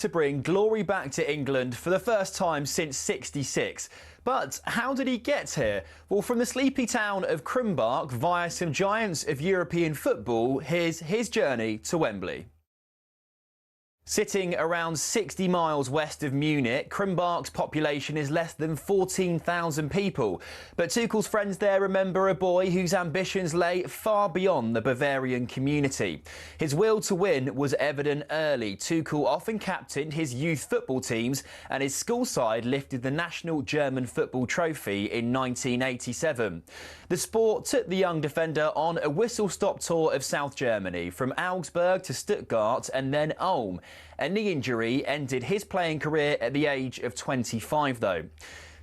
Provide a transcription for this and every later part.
To bring glory back to England for the first time since '66. But how did he get here? Well, from the sleepy town of Krumbach via some giants of European football, here's his journey to Wembley. Sitting around 60 miles west of Munich, Krumbach's population is less than 14,000 people. But Tuchel's friends there remember a boy whose ambitions lay far beyond the Bavarian community. His will to win was evident early. Tuchel often captained his youth football teams, and his school side lifted the national German football trophy in 1987. The sport took the young defender on a whistle-stop tour of South Germany, from Augsburg to Stuttgart and then Ulm. A knee injury ended his playing career at the age of 25, though.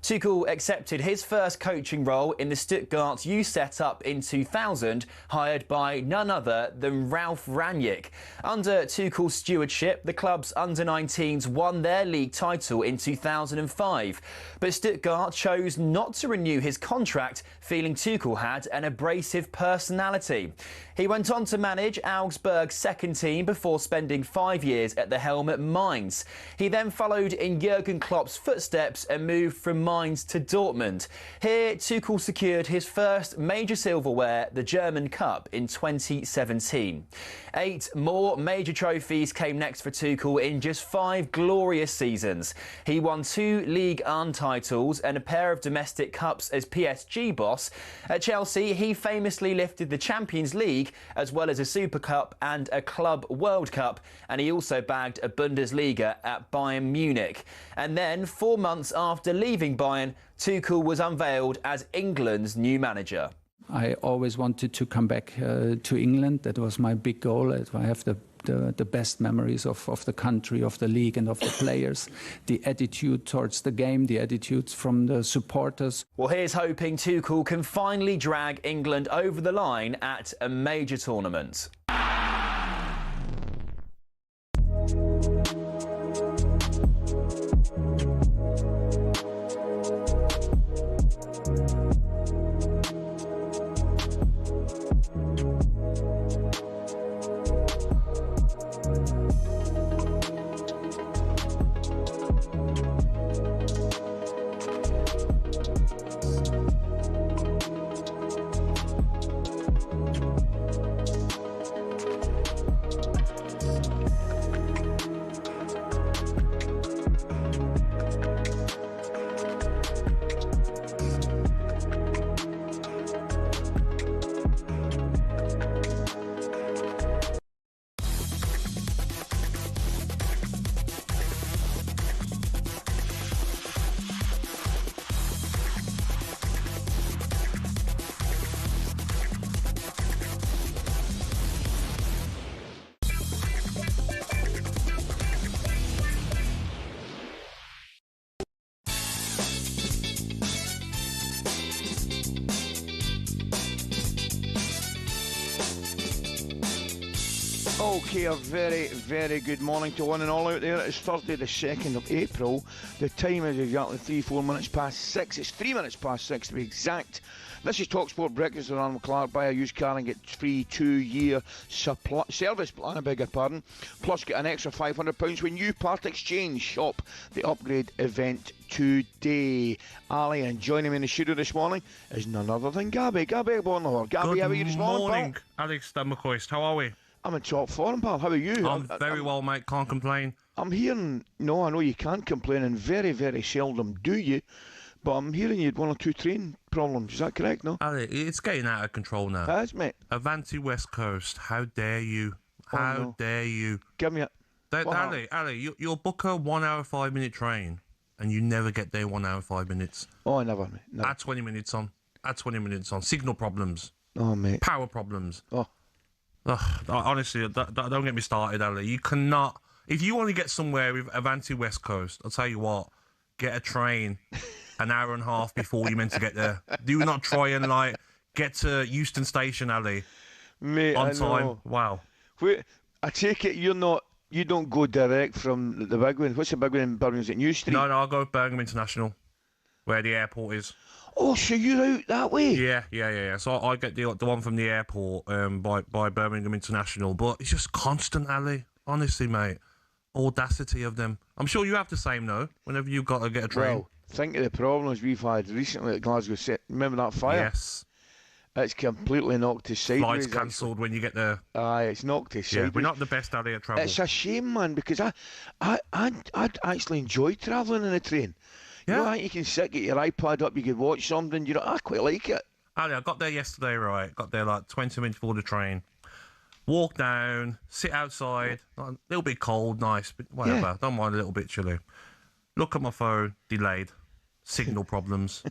Tuchel accepted his first coaching role in the Stuttgart youth setup in 2000, hired by none other than Ralf Rangnick. Under Tuchel's stewardship, the club's under-19s won their league title in 2005. But Stuttgart chose not to renew his contract, feeling Tuchel had an abrasive personality. He went on to manage Augsburg's second team before spending 5 years at the helm at Mainz. He then followed in Jurgen Klopp's footsteps and moved from Mainz to Dortmund. Here, Tuchel secured his first major silverware, the German Cup, in 2017. 8 more major trophies came next for Tuchel in just 5 glorious seasons. He won 2 Ligue 1 titles and a pair of domestic cups as PSG boss. At Chelsea, he famously lifted the Champions League as well as a Super Cup and a Club World Cup, and he also bagged a Bundesliga at Bayern Munich. And then, 4 months after leaving Bayern, Tuchel was unveiled as England's new manager. I always wanted to come back to England. That was my big goal. I have the best memories of the country, of the league and of the players. The attitude towards the game, the attitudes from the supporters. Well, here's hoping Tuchel can finally drag England over the line at a major tournament. Okay, a very, very good morning to one and all out there. It's Thursday the 2nd of April. The time is exactly 4 minutes past 6. It's 3 minutes past 6 to be exact. This is talkSPORT Breakfast with Arnold Clark. Buy a used car and get free 2-year service plan, I beg your pardon. Plus get an extra £500 when you part exchange. Shop the upgrade event today. Ali, and joining me in the studio this morning is none other than Gabby. Gabby, born the horse. Gabby, how are you this morning, pal? Alex McCoist, how are we? I'm in top form, pal. How are you? I'm very well, mate. Can't complain. I'm hearing, no, I know you can't complain, and very, very seldom do you, but I'm hearing you had 1 or 2 train problems. Is that correct, no? Ali, it's getting out of control now. It has, mate. Avanti West Coast, how dare you? How dare you? Give me it. Ali, you'll book a 1 hour 5 minute train, and you never get there 1 hour 5 minutes. Oh, never, mate. Never. Add 20 minutes on. Add 20 minutes on. Signal problems. Oh, mate. Power problems. Oh. Ugh, honestly, don't get me started, Ali. You cannot... If you want to get somewhere with Avanti West Coast, I'll tell you what, get a train an hour and a half before you're meant to get there. Do not try and, get to Euston Station, Ali. Mate, on time. Wow. Wait, I take it you don't go direct from the big one. What's the big one in Birmingham? Is it New Street? No, I'll go Birmingham International, where the airport is. Oh, so you're out that way? Yeah. So I get the one from the airport by Birmingham International, but it's just constant, Ali. Honestly, mate. audacity of them. I'm sure you have the same, though, whenever you've got to get a train. Well, think of the problems we've had recently at Glasgow City. Remember that fire? Yes. It's completely knocked us sideways. Flights cancelled when you get there. Aye, it's knocked us sideways. We're not the best at travel. It's a shame, man, because I actually enjoy travelling in a train. Yeah. You know, you can sit, get your iPad up, you could watch something. You know, I quite like it. Ali, I got there yesterday, right? Got there like 20 minutes before the train. Walk down, sit outside. A little bit cold, nice, but whatever. Yeah. Don't mind a little bit chilly. Look at my phone, delayed. Signal problems.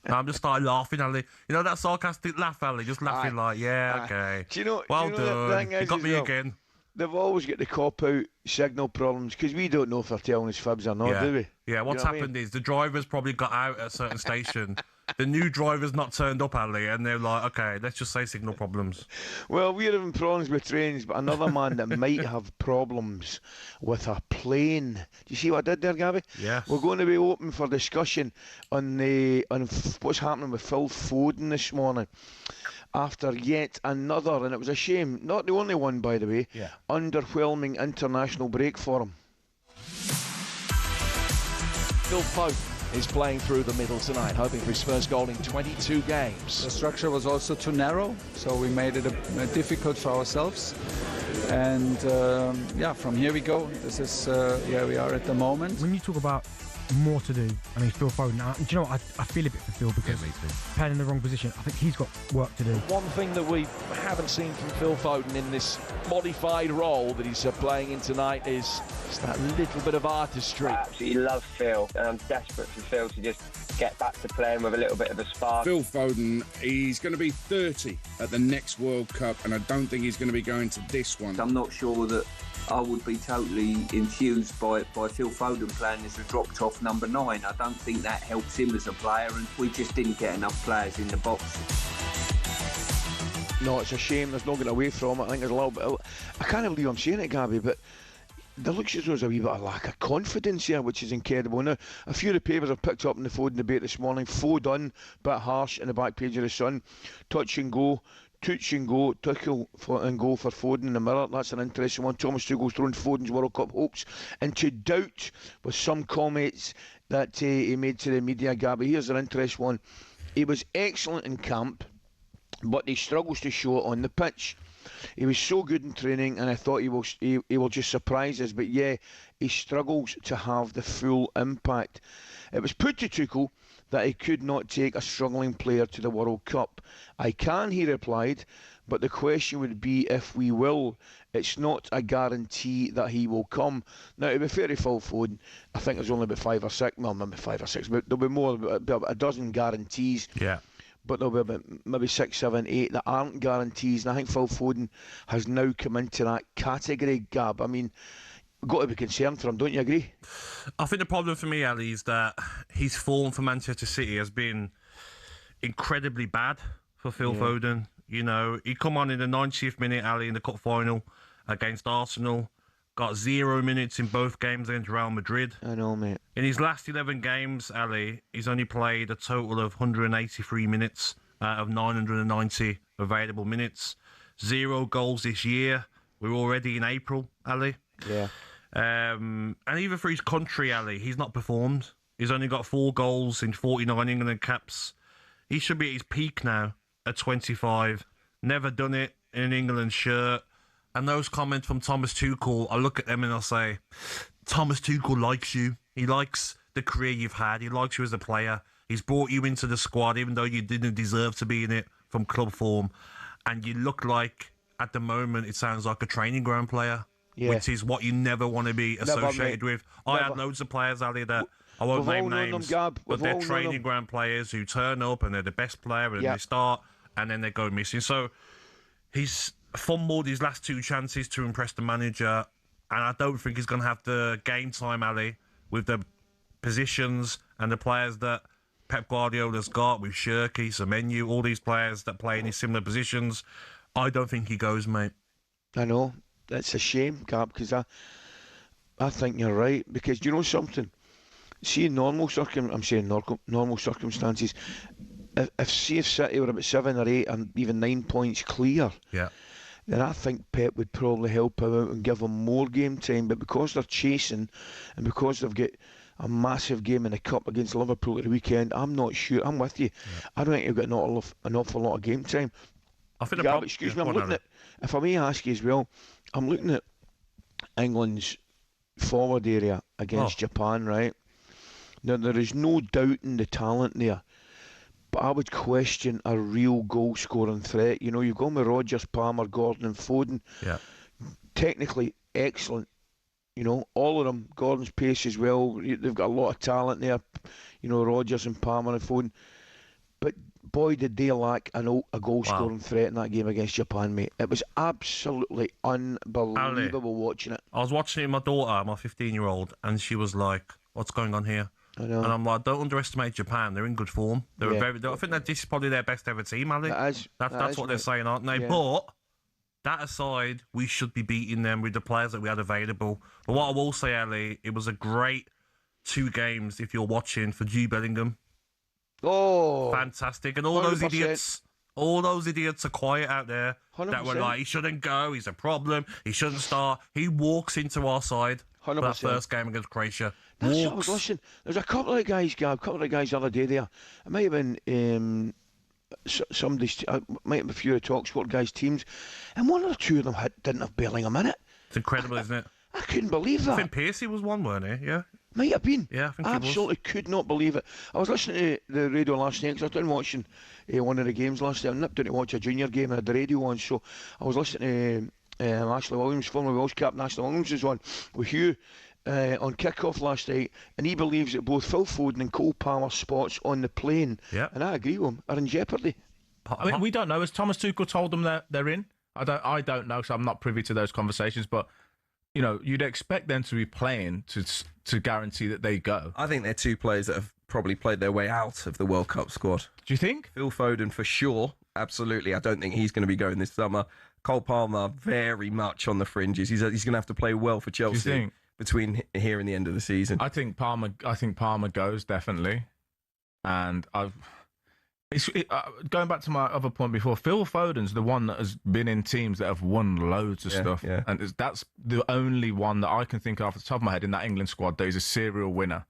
I'm just started laughing, Ali. You know that sarcastic laugh, Ali? Just laughing okay. Do you know, well the done. thing is You got me well, again. They've always got the cop-out signal problems because we don't know if they're telling us fibs or not, do we? Yeah, what's happened is the driver's probably got out at a certain station. The new driver's not turned up, Ali, and they're like, okay, let's just say signal problems. Well, we're having problems with trains, but another man that might have problems with a plane. Do you see what I did there, Gabby? Yes. We're going to be open for discussion on what's happening with Phil Foden this morning. After yet another, and it was a shame, not the only one, by the way, underwhelming international break for him. Phil Foden is playing through the middle tonight, hoping for his first goal in 22 games. The structure was also too narrow, so we made it difficult for ourselves. And from here we go. This is where we are at the moment. When you talk about more to do, I mean, Phil Foden, do you know what? I feel a bit for Phil because playing in the wrong position. I think he's got work to do. One thing that we haven't seen from Phil Foden in this modified role that he's playing in tonight is that little bit of artistry. I absolutely love Phil, and I'm desperate for Phil to just get back to playing with a little bit of a spark. Phil Foden, he's going to be 30 at the next World Cup, and I don't think he's going to be going to this one. I'm not sure that I would be totally infused by Phil Foden playing as a dropped-off number 9. I don't think that helps him as a player, and we just didn't get enough players in the box. No, it's a shame. There's no getting away from it. I think there's a little bit. I can't believe I'm saying it, Gabby, but there looks as though there's a wee bit of lack of confidence here, which is incredible. Now, a few of the papers have picked up in the Foden debate this morning. Foden, bit harsh in the back page of the Sun. Touch and go. Tuchel and go for Foden in the Mirror. That's an interesting one. Thomas Tuchel's thrown Foden's World Cup hopes into doubt with some comments that he made to the media. Gabby, here's an interesting one. He was excellent in camp, but he struggles to show it on the pitch. He was so good in training, and I thought he will just surprise us. But yeah, he struggles to have the full impact. It was put to Tuchel that he could not take a struggling player to the World Cup. I can, he replied, but the question would be if we will. It's not a guarantee that he will come. Now, to be fair to Phil Foden, I think there's only about 5 or 6, well, maybe 5 or 6, but there'll be more, about a dozen guarantees. Yeah. But there'll be about maybe 6, 7, 8 that aren't guarantees. And I think Phil Foden has now come into that category, Gab. I mean, got to be concerned for him, don't you agree? I think the problem for me, Ali, is that his form for Manchester City has been incredibly bad for Phil Foden. You know, he come on in the 90th minute, Ali, in the cup final against Arsenal. Got 0 minutes in both games against Real Madrid. I know, mate. In his last 11 games, Ali, he's only played a total of 183 minutes out of 990 available minutes. 0 goals this year. We're already in April, Ali. Yeah. And even for his country, Ali, he's not performed. He's only got 4 goals in 49 England caps. He should be at his peak now at 25. Never done it in an England shirt. And those comments from Thomas Tuchel, I look at them and I say, Thomas Tuchel likes you. He likes the career you've had. He likes you as a player. He's brought you into the squad, even though you didn't deserve to be in it from club form. And you look like, at the moment, it sounds like a training ground player, which is what you never want to be associated with. I had loads of players, Ali, that I won't name names, but they're training ground players who turn up and they're the best player and they start and then they go missing. So he's fumbled his last 2 chances to impress the manager, and I don't think he's going to have the game time, Ali, with the positions and the players that Pep Guardiola's got with Shirky, Semenyo, all these players that play in his similar positions. I don't think he goes, mate. I know. That's a shame, Cap, because I think you're right. Because you know something? See, in normal circumstances, if City were about 7 or 8 and even 9 points clear, then I think Pep would probably help him out and give him more game time. But because they're chasing, and because they've got a massive game in the Cup against Liverpool at the weekend, I'm not sure. I'm with you. Yeah. I don't think he'll get an awful lot of game time. I think excuse me, I'm looking at, if I may ask you as well, I'm looking at England's forward area against Japan, right? Now, there is no doubting the talent there, but I would question a real goal-scoring threat. You know, you've gone with Rodgers, Palmer, Gordon and Foden. Yeah. Technically excellent. You know, all of them. Gordon's pace as well. They've got a lot of talent there. You know, Rodgers and Palmer and Foden. But boy, did they lack a goal-scoring threat in that game against Japan, mate. It was absolutely unbelievable watching it. I was watching it with my daughter, my 15-year-old, and she was like, "What's going on here?" I know. And I'm like, don't underestimate Japan. They're in good form. They're I think that this is probably their best ever team, Ali. That's what they're saying, aren't they? Yeah. But that aside, we should be beating them with the players that we had available. But what I will say, Ali, it was a great 2 games if you're watching for Jude Bellingham. Oh, fantastic! And all 100%. all those idiots are quiet out there 100%. That were like, he shouldn't go. He's a problem. He shouldn't start. He walks into our side. 100%. For that first game against Croatia. That's what I was listening. There's a couple of guys, Gab, the other day there. It might have been somebody's, might have been a few of the talkSPORT guys' teams, and one or two of them didn't have Bellingham in it. It's incredible, isn't it? I couldn't believe that. I think Piercy was one, weren't he? Yeah. Might have been. Yeah, I think absolutely could not believe it. I was listening to the radio last night because I was down watching one of the games last night. I nipped down to watch a junior game and I had the radio on, so I was listening to Ashley Williams, former Welsh captain Ashley Williams, was on with Hugh on kick-off last night, and he believes that both Phil Foden and Cole Palmer spots on the plane, and I agree with him, are in jeopardy. I mean, we don't know. Has Thomas Tuchel told them that they're in? I don't know, so I'm not privy to those conversations, but you know, you'd expect them to be playing to guarantee that they go. I think they're 2 players that have probably played their way out of the World Cup squad. Do you think? Phil Foden for sure, absolutely. I don't think he's going to be going this summer. Cole Palmer very much on the fringes. He's going to have to play well for Chelsea. Do you think? Between here and the end of the season. I think Palmer goes definitely, and going back to my other point before. Phil Foden's the one that has been in teams that have won loads of stuff, and that's the only one that I can think of off the top of my head in that England squad that is a serial winner.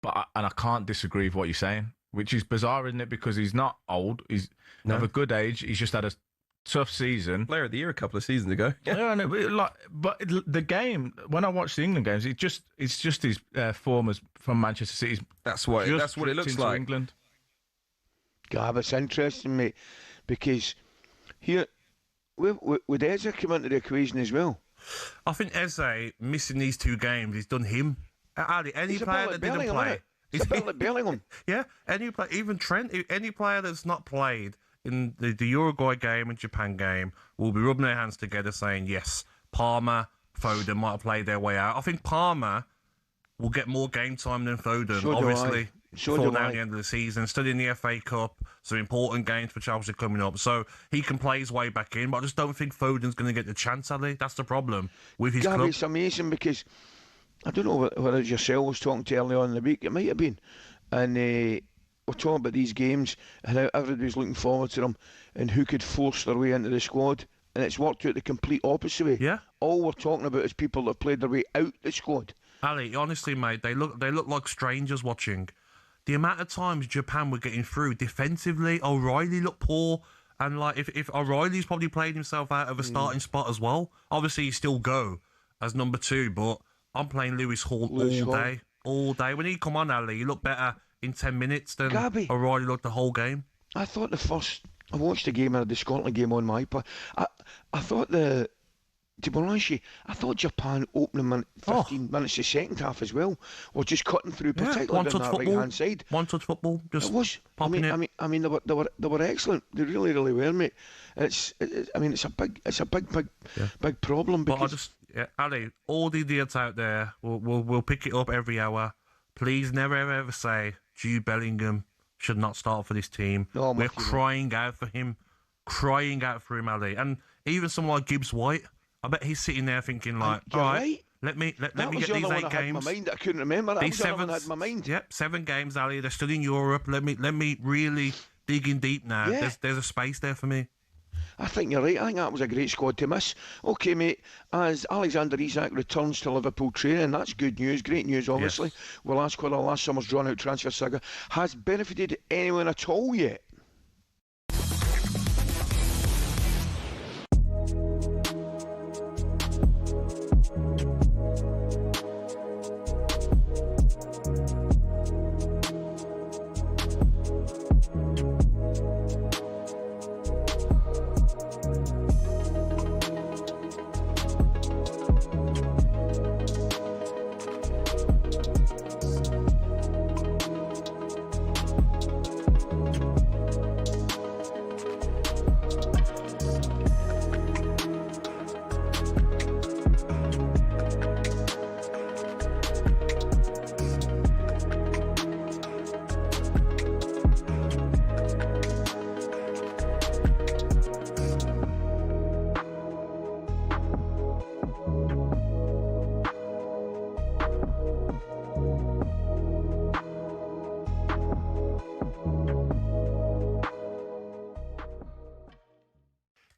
But I can't disagree with what you're saying, which is bizarre, isn't it? Because he's not old. He's of a good age. He's just had a tough season. Player of the year a couple of seasons ago. Yeah, no, but the game, when I watch the England games, it's just his form as from Manchester City. That's what it looks like. England. Gab, it's interesting, mate, because here would Eze come into the equation as well? I think Eze missing these 2 games, he's done him. Any player that didn't play, he's a bit like Bellingham. Yeah, any player, even Trent, any player that's not played in the Uruguay game and Japan game will be rubbing their hands together saying, yes, Palmer, Foden might have played their way out. I think Palmer will get more game time than Foden, obviously, before now the end of the season. Still in the FA Cup, some important games for Chelsea coming up. So he can play his way back in, but I just don't think Foden's going to get the chance, Ali. That's the problem with his club. It's amazing because, I don't know whether it's yourself was talking to early on in the week, it might have been, and we're talking about these games and how everybody's looking forward to them and who could force their way into the squad, and it's worked out the complete opposite way. Yeah. All we're talking about is people that have played their way out the squad. Ali, honestly, mate, they look like strangers watching. The amount of times Japan were getting through defensively, O'Reilly looked poor, and like if O'Reilly's probably played himself out of a starting spot as well. Obviously, he still go as number 2, but I'm playing Lewis Hall all day. When he come on, Ali, he looked better in 10 minutes than O'Reilly looked the whole game. I thought I watched the game, I had the Scotland game on my iPad. I thought to be honest, I thought Japan opening 15 minutes the second half as well were just cutting through, particularly on that right-hand side. One-touch football, just it was. Popping I mean, they were excellent. They really, really were, mate. It's a big problem. Because Ali, all the idiots out there will pick it up every hour. Please never ever say Jude Bellingham should not start for this team. No, we're crying out for him, Ali. And even someone like Gibbs White, I bet he's sitting there thinking like, all right, let me get these 8 games. I had in my mind. I couldn't remember. That was the other one I had in my mind. Yep, 7 games, Ali. They're still in Europe. Let me really dig in deep now. Yeah. There's a space there for me. I think you're right. I think that was a great squad to miss. OK, mate, as Alexander Isak returns to Liverpool training, that's good news, great news, obviously. Yes. We'll ask whether last summer's drawn-out transfer saga has benefited anyone at all yet.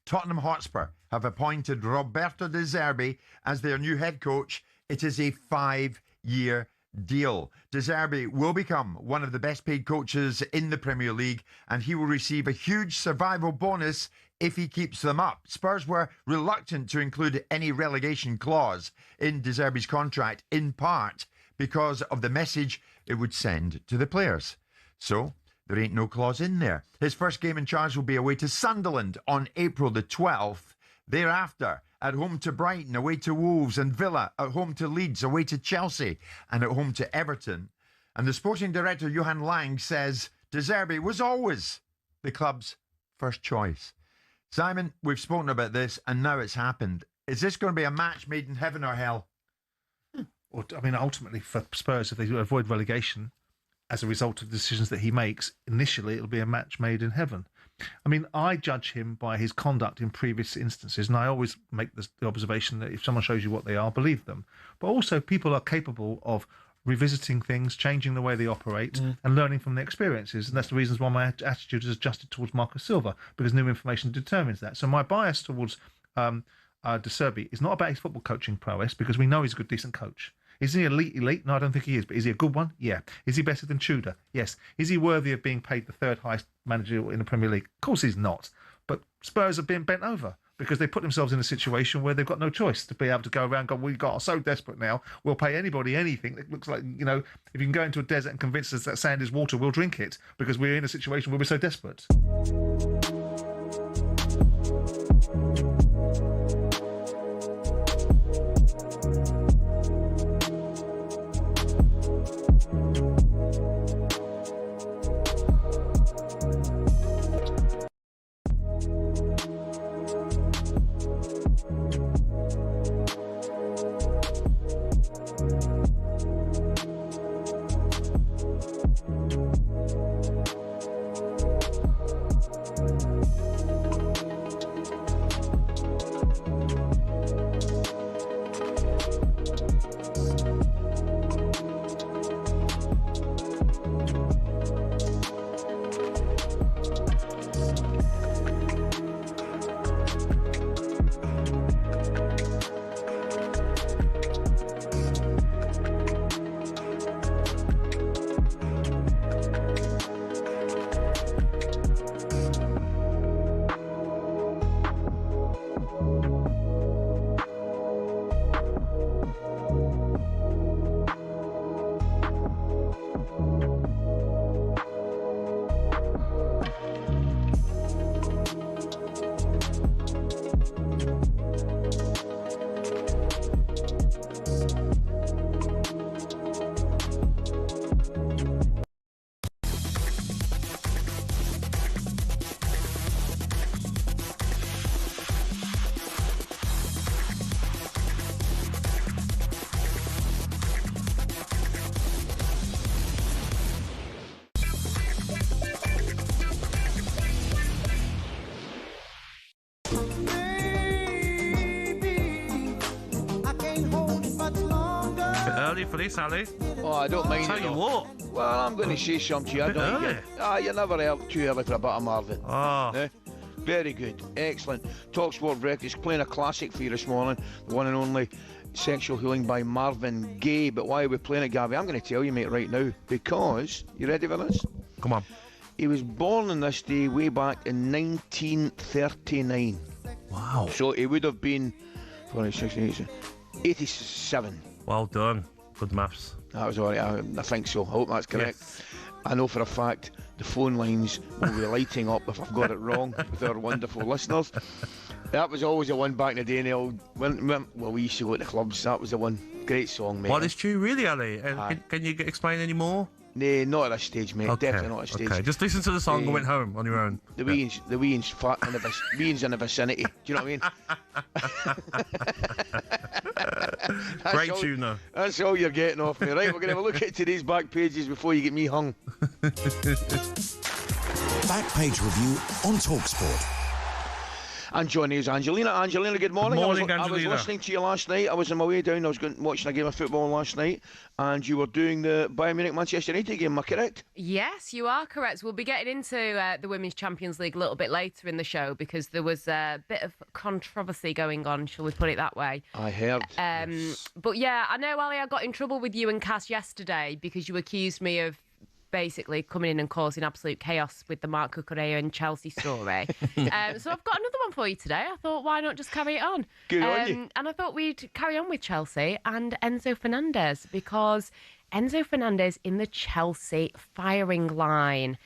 Tottenham Hotspur have appointed Roberto De Zerbi as their new head coach. It is a 5-year deal. De Zerbi will become one of the best paid coaches in the Premier League, and he will receive a huge survival bonus if he keeps them up. Spurs were reluctant to include any relegation clause in De Zerbi's contract, in part because of the message it would send to the players. So there ain't no clause in there. His first game in charge will be away to Sunderland on April the 12th. Thereafter, at home to Brighton, away to Wolves and Villa, at home to Leeds, away to Chelsea, and at home to Everton. And the sporting director, Johan Lang, says De Zerbi was always the club's first choice. Simon, we've spoken about this, and now it's happened. Is this going to be a match made in heaven or hell? Well, I mean, ultimately, for Spurs, if they avoid relegation, as a result of the decisions that he makes, initially it'll be a match made in heaven. I mean, I judge him by his conduct in previous instances, and I always make the observation that if someone shows you what they are, believe them. But also, people are capable of revisiting things, changing the way they operate, and learning from their experiences. And that's the reasons why my attitude has adjusted towards Marcus Silva, because new information determines that. So my bias towards De Zerbi is not about his football coaching prowess, because we know he's a good, decent coach. Is he elite? No, I don't think he is. But is he a good one? Yeah. Is he better than Tudor? Yes. Is he worthy of being paid the third highest manager in the Premier League? Of course he's not. But Spurs have been bent over because they put themselves in a situation where they've got no choice to be able to go around and go, we are so desperate now, we'll pay anybody anything. It looks like, you know, if you can go into a desert and convince us that sand is water, we'll drink it because we're in a situation where we're so desperate. For this, Ali. Oh, I don't mind. Tell you what. Well, I'm going to say something to you. I don't get. You never help too early for a bit of Marvin. Oh. Very good. Excellent. talkSPORT Breakfast playing a classic for you this morning. The one and only Sexual Healing by Marvin Gaye. But why are we playing it, Gabby? I'm going to tell you, mate, right now. Because, you ready for this? Come on. He was born on this day way back in 1939. Wow. So he would have been 87. Well done. Good maths. That was all right. I think so. I hope that's correct. Yes. I know for a fact the phone lines will be lighting up if I've got it wrong with our wonderful listeners. That was always the one back in the day. Well, we used to go to the clubs. That was the one. Great song, mate. What is true, really, Ali? Can you explain any more? Nah, not at this stage, mate. Okay. Definitely not at this stage. Okay, just listen to the song and went home on your own. The weans flat in the vicinity. Do you know what I mean? Great tune, though. That's all you're getting off me. Right, we're going to have a look at today's back pages before you get me hung. Back page review on talkSPORT. And joining us, Angelina. Angelina, good morning. Good morning, I was listening to you last night. I was on my way down. I was watching a game of football last night, and you were doing the Bayern Munich-Manchester United game. Am I correct? Yes, you are correct. We'll be getting into the Women's Champions League a little bit later in the show because there was a bit of controversy going on, shall we put it that way? I heard. But yeah, I know, Ali, I got in trouble with you and Cass yesterday because you accused me of basically coming in and causing absolute chaos with the Mark Cucurella and Chelsea story. So I've got another one for you today. I thought, why not just carry it on? Good on you. And I thought we'd carry on with Chelsea and Enzo Fernandez because Enzo Fernandez in the Chelsea firing line.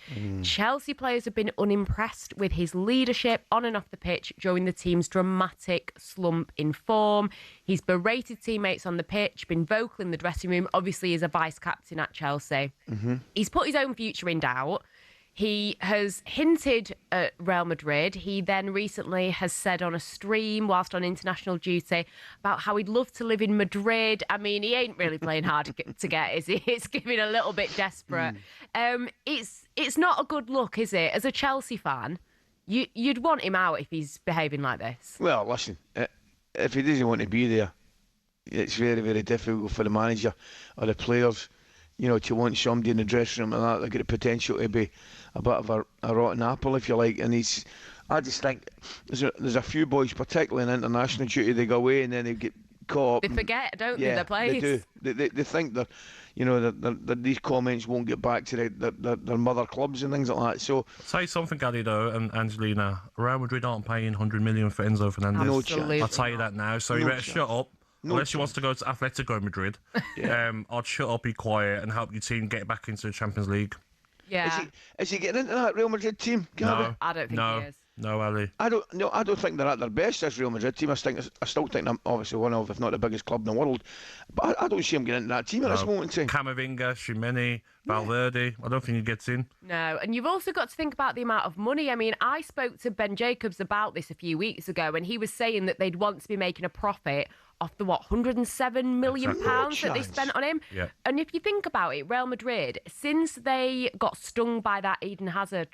Chelsea players have been unimpressed with his leadership on and off the pitch during the team's dramatic slump in form. He's berated teammates on the pitch, been vocal in the dressing room. Obviously, he's a vice-captain at Chelsea. He's put his own future in doubt. He has hinted at Real Madrid. He then recently has said on a stream whilst on international duty about how he'd love to live in Madrid. I mean, he ain't really playing hard to get, is he? It's giving a little bit desperate. It's not a good look, is it? As a Chelsea fan, you'd want him out if he's behaving like this. Well, listen, if he doesn't want to be there, it's very, very difficult for the manager or the players, to want somebody in the dressing room and that. They've got the potential to be a bit of a rotten apple, if you like. And I just think there's a few boys, particularly in international duty, they go away and then they get caught up. They forget, don't they, their place? They do. They think that, that these comments won't get back to their mother clubs and things like that. So say something, Gary, though, and Angelina. Real Madrid aren't paying 100 million for Enzo Fernandez. No chance. I'll tell you that now. So you better shut up. Unless he wants to go to Atletico Madrid, I'd shut up, be quiet, and help your team get back into the Champions League. Yeah. Is he getting into that Real Madrid team? No, I don't think he is. No, Ali. I don't think they're at their best, this Real Madrid team. I still think they're obviously one of, if not the biggest club in the world. But I don't see him getting into that team at this moment in time. Camavinga, Tchouameni, Valverde. I don't think he gets in. No, and you've also got to think about the amount of money. I mean, I spoke to Ben Jacobs about this a few weeks ago, and he was saying that they'd want to be making a profit off the, £107 million that they spent on him. Yeah. And if you think about it, Real Madrid, since they got stung by that Eden Hazard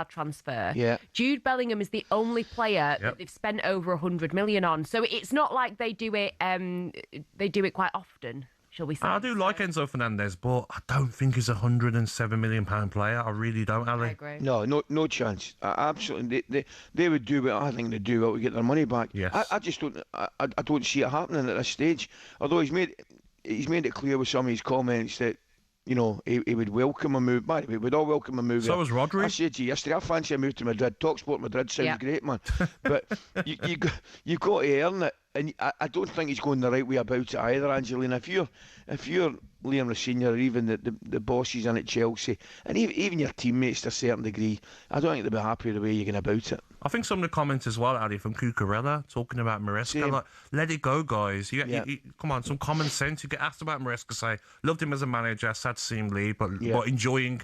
transfer, Jude Bellingham is the only player that they've spent over 100 million on. So it's not like they do it quite often, shall we say. I do like Enzo Fernandez, but I don't think he's a £107 million player. I really don't, Ali. I agree. No chance. Absolutely, they would do what I think they do well to get their money back. Yes. I just don't. I don't see it happening at this stage. Although he's made it clear with some of his comments that he would welcome a move. By the way, we'd all welcome a move. So was Rodri. I said to you yesterday, I fancy a move to Madrid. talkSPORT Madrid sounds great, man. But you've got to earn it. And I don't think he's going the right way about it either, Angelina. If you're Liam Rossini or even the bosses in at Chelsea, and even your teammates to a certain degree, I don't think they'll be happy the way you're going about it. I think some of the comments as well, Addy, from Kukurella, talking about Maresca, like, let it go, guys. You, come on, some common sense. You get asked about Maresca, say, loved him as a manager, sad to see him leave, but enjoying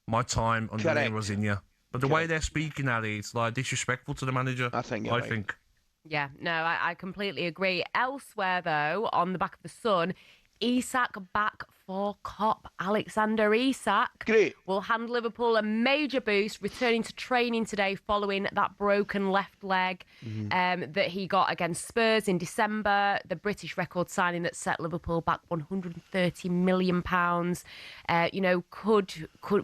my time under Liam Rossini. But the way they're speaking, Addy, it's like disrespectful to the manager. I think. Yeah, no, I completely agree. Elsewhere, though, on the back of the Sun, Isak back for COP. Alexander Isak will hand Liverpool a major boost, returning to training today following that broken left leg that he got against Spurs in December. The British record signing that set Liverpool back £130 million.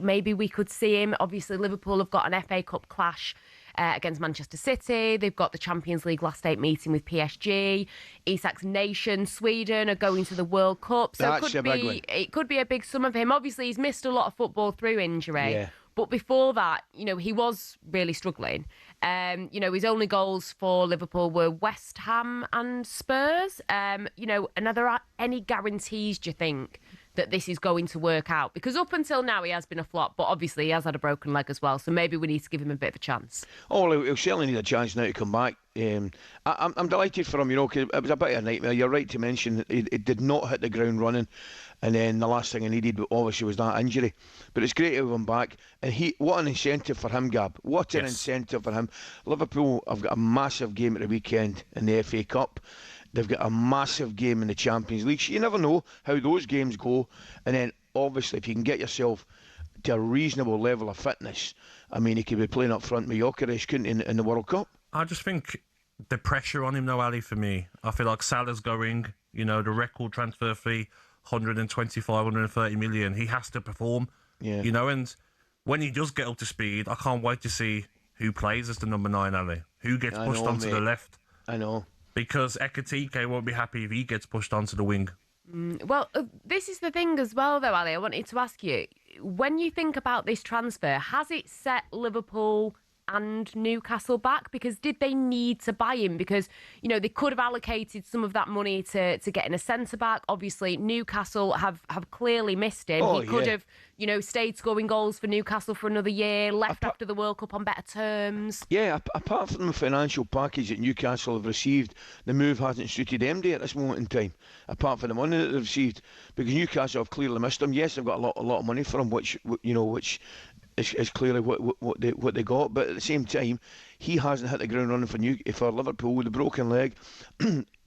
Maybe we could see him. Obviously, Liverpool have got an FA Cup clash against Manchester City. They've got the Champions League last 8 meeting with PSG. Isak's nation, Sweden, are going to the World Cup. So it could be a big summer for him. Obviously, he's missed a lot of football through injury. Yeah. But before that, he was really struggling. His only goals for Liverpool were West Ham and Spurs. And are there any guarantees, do you think, that this is going to work out? Because up until now, he has been a flop, but obviously he has had a broken leg as well. So maybe we need to give him a bit of a chance. Oh, he'll certainly need a chance now to come back. I'm delighted for him, because it was a bit of a nightmare. You're right to mention it did not hit the ground running. And then the last thing I needed, obviously, was that injury. But it's great to have him back. And what an incentive for him, Gab. What an incentive for him. Liverpool have got a massive game at the weekend in the FA Cup. They've got a massive game in the Champions League. So you never know how those games go. And then, obviously, if you can get yourself to a reasonable level of fitness, he could be playing up front with Gyökeres, couldn't he, in the World Cup? I just think the pressure on him, though, Ali, for me. I feel like Salah's going, the record transfer fee, 125, 130 million. He has to perform, and when he does get up to speed, I can't wait to see who plays as the number 9, Ali. Who gets pushed onto the left. I know. Because Ekitike won't be happy if he gets pushed onto the wing. Well, this is the thing as well, though, Ali. I wanted to ask you, when you think about this transfer, has it set Liverpool and Newcastle back? Because did they need to buy him? Because, they could have allocated some of that money to getting a centre-back. Obviously, Newcastle have clearly missed him. He could have, stayed scoring goals for Newcastle for another year, left after the World Cup on better terms. Yeah, apart from the financial package that Newcastle have received, the move hasn't suited MD at this moment in time, apart from the money that they've received. Because Newcastle have clearly missed him. Yes, they've got a lot of money for him, which is clearly what they got, but at the same time, he hasn't hit the ground running for Liverpool with a broken leg.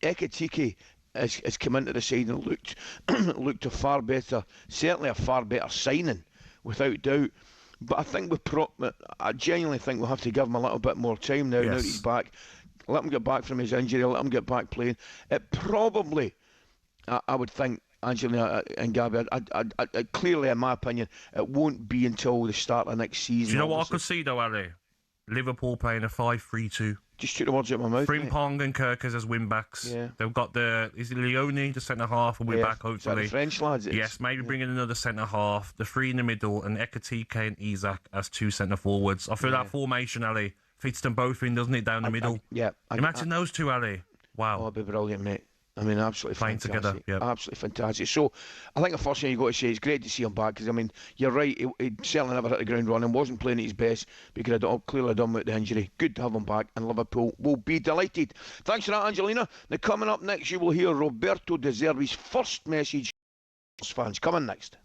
Ekitike has come into the side and looked a far better, certainly a far better signing, without doubt. But I think I genuinely think we'll have to give him a little bit more time now. Now that he's back, let him get back from his injury, let him get back playing. It probably, I would think, Angelina and Gabby, clearly, in my opinion, it won't be until the start of next season. Do you know what I could see, though, Ali? Liverpool playing a 5-3-2. Just took the words out of my mouth. Frimpong and Kirkers as wing-backs. Yeah. They've got is it Leone, the centre-half, and we're back, hopefully. The French lads. Yes, maybe bring in another centre-half, the 3 in the middle, and Ekitike and Isak as 2 centre-forwards. I feel that formation, Ali, fits them both in, doesn't it, down the middle? Imagine those two, Ali. Wow. Oh, it'd be brilliant, mate. Absolutely playing fantastic. Together, Absolutely fantastic. So, I think the first thing you've got to say, it's great to see him back, because, you're right, he certainly never hit the ground running, wasn't playing at his best, because I'd clearly done with the injury. Good to have him back, and Liverpool will be delighted. Thanks for that, Angelina. Now, coming up next, you will hear Roberto De Zerbi's first message to fans. Coming next.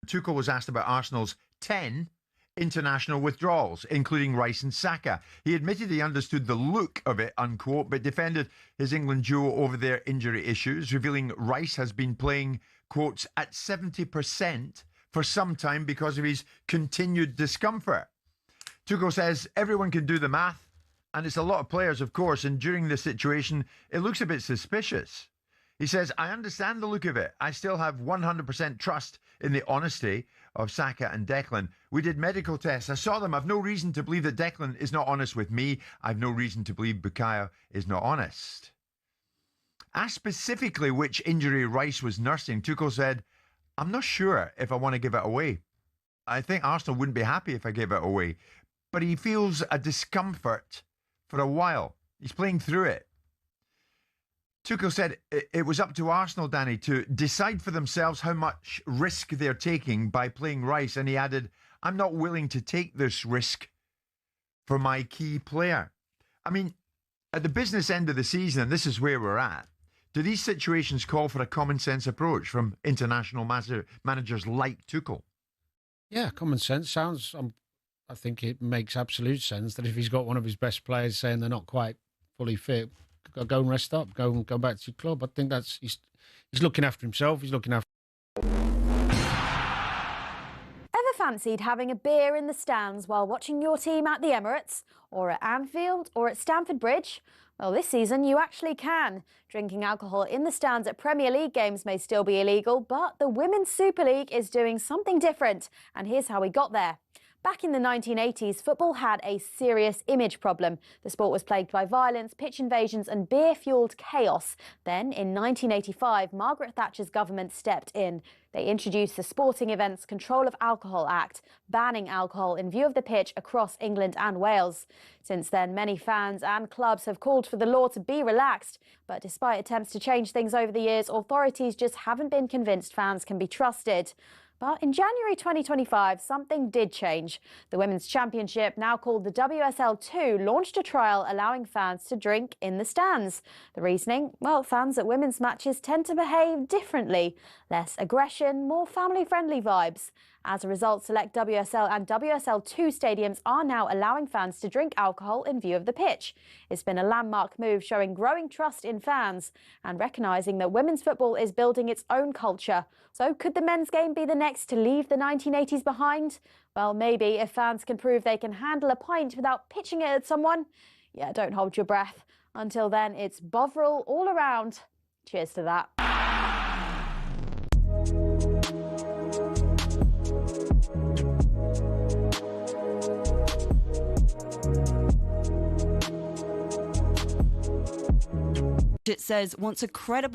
Tuchel was asked about Arsenal's 10 international withdrawals, including Rice and Saka. He admitted he understood the look of it, unquote, but defended his England duo over their injury issues, revealing Rice has been playing, quotes, at 70% for some time because of his continued discomfort. Tuchel says everyone can do the math, and it's a lot of players, of course, and during this situation, it looks a bit suspicious. He says, I understand the look of it. I still have 100% trust in the honesty of Saka and Declan. We did medical tests. I saw them. I've no reason to believe that Declan is not honest with me. I've no reason to believe Bukayo is not honest. Asked specifically which injury Rice was nursing, Tuchel said, I'm not sure if I want to give it away. I think Arsenal wouldn't be happy if I gave it away. but he feels a discomfort for a while. He's playing through it. Tuchel said it was up to Arsenal, Danny, to decide for themselves how much risk they're taking by playing Rice. And he added, I'm not willing to take this risk for my key player. I mean, at the business end of the season, and this is where we're at, do these situations call for a common sense approach from international managers like Tuchel? Yeah, common sense sounds. I think it makes absolute sense that if he's got one of his best players saying they're not quite fully fit, go and rest up, go back to your club. I think that's he's looking after himself. He's looking after. Ever fancied having a beer in the stands while watching your team at the Emirates, or at Anfield, or at Stamford Bridge? Well, this season you actually can. Drinking alcohol in the stands at Premier League games may still be illegal, but the Women's Super League is doing something different. And here's how we got there. Back in the 1980s, football had a serious image problem. The sport was plagued by violence, pitch invasions and beer-fuelled chaos. Then, in 1985, Margaret Thatcher's government stepped in. They introduced the Sporting Events Control of Alcohol Act, banning alcohol in view of the pitch across England and Wales. Since then, many fans and clubs have called for the law to be relaxed. But despite attempts to change things over the years, authorities just haven't been convinced fans can be trusted. But in January 2025, something did change. The Women's Championship, now called the WSL2, launched a trial allowing fans to drink in the stands. The reasoning? Well, fans at women's matches tend to behave differently. Less aggression, more family-friendly vibes. As a result, select WSL and WSL2 stadiums are now allowing fans to drink alcohol in view of the pitch. It's been a landmark move showing growing trust in fans and recognising that women's football is building its own culture. So could the men's game be the next to leave the 1980s behind? Well, maybe, if fans can prove they can handle a pint without pitching it at someone. Yeah, don't hold your breath. Until then, it's Bovril all around. Cheers to that. It says wants a credible.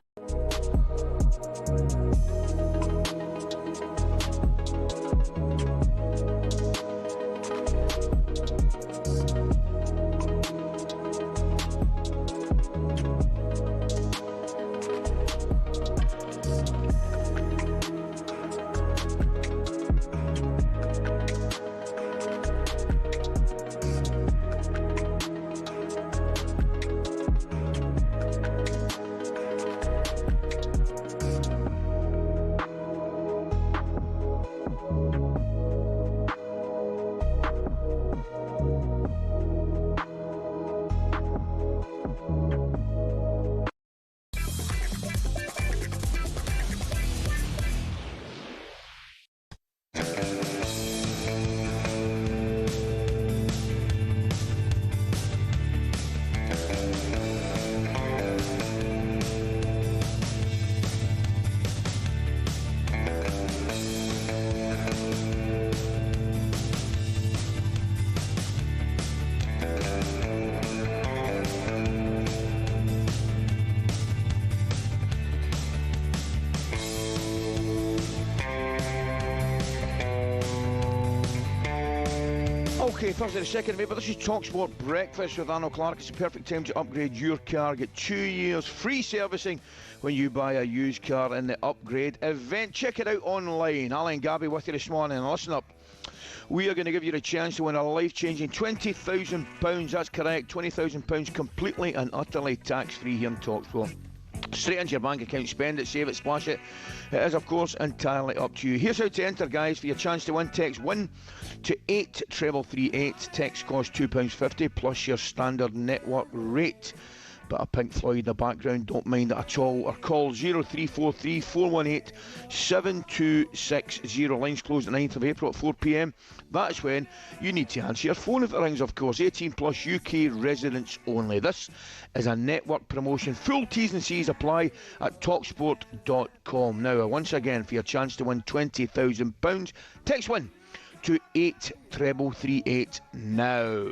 Okay, Thursday the 2nd of April, this is talkSPORT Breakfast with Arnold Clark. It's the perfect time to upgrade your car. Get 2 years free servicing when you buy a used car in the upgrade event. Check it out online. Ali and Gabby with you this morning. Listen up. We are going to give you a chance to win a life-changing £20,000. That's correct, £20,000 completely and utterly tax-free here in talkSPORT. Straight into your bank account, spend it, save it, splash it. It is, of course, entirely up to you. Here's how to enter, guys. For your chance to win, text WIN to 83338. Text costs £2.50 plus your standard network rate. Bit of Pink Floyd in the background, don't mind it at all. Or call 0343 418 7260. Lines close the 9th of April at 4 p.m. That's when you need to answer your phone if it rings, of course. 18 plus UK residents only. This is a network promotion. Full T's and C's apply at talksport.com. Now, once again, for your chance to win £20,000, text WIN to 83338 now.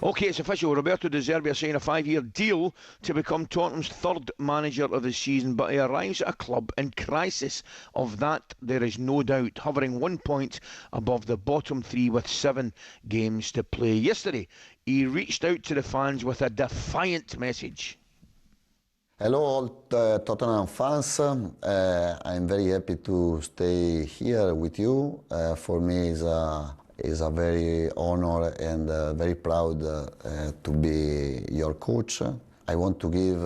Okay, it's official. Roberto De Zerbi signed a 5-year deal to become Tottenham's third manager of the season, but he arrives at a club in crisis. Of that, there is no doubt, hovering 1 point above the bottom 3 with 7 games to play. Yesterday, he reached out to the fans with a defiant message. Hello all Tottenham fans, I'm very happy to stay here with you. For me is a very honor and very proud to be your coach. I want to give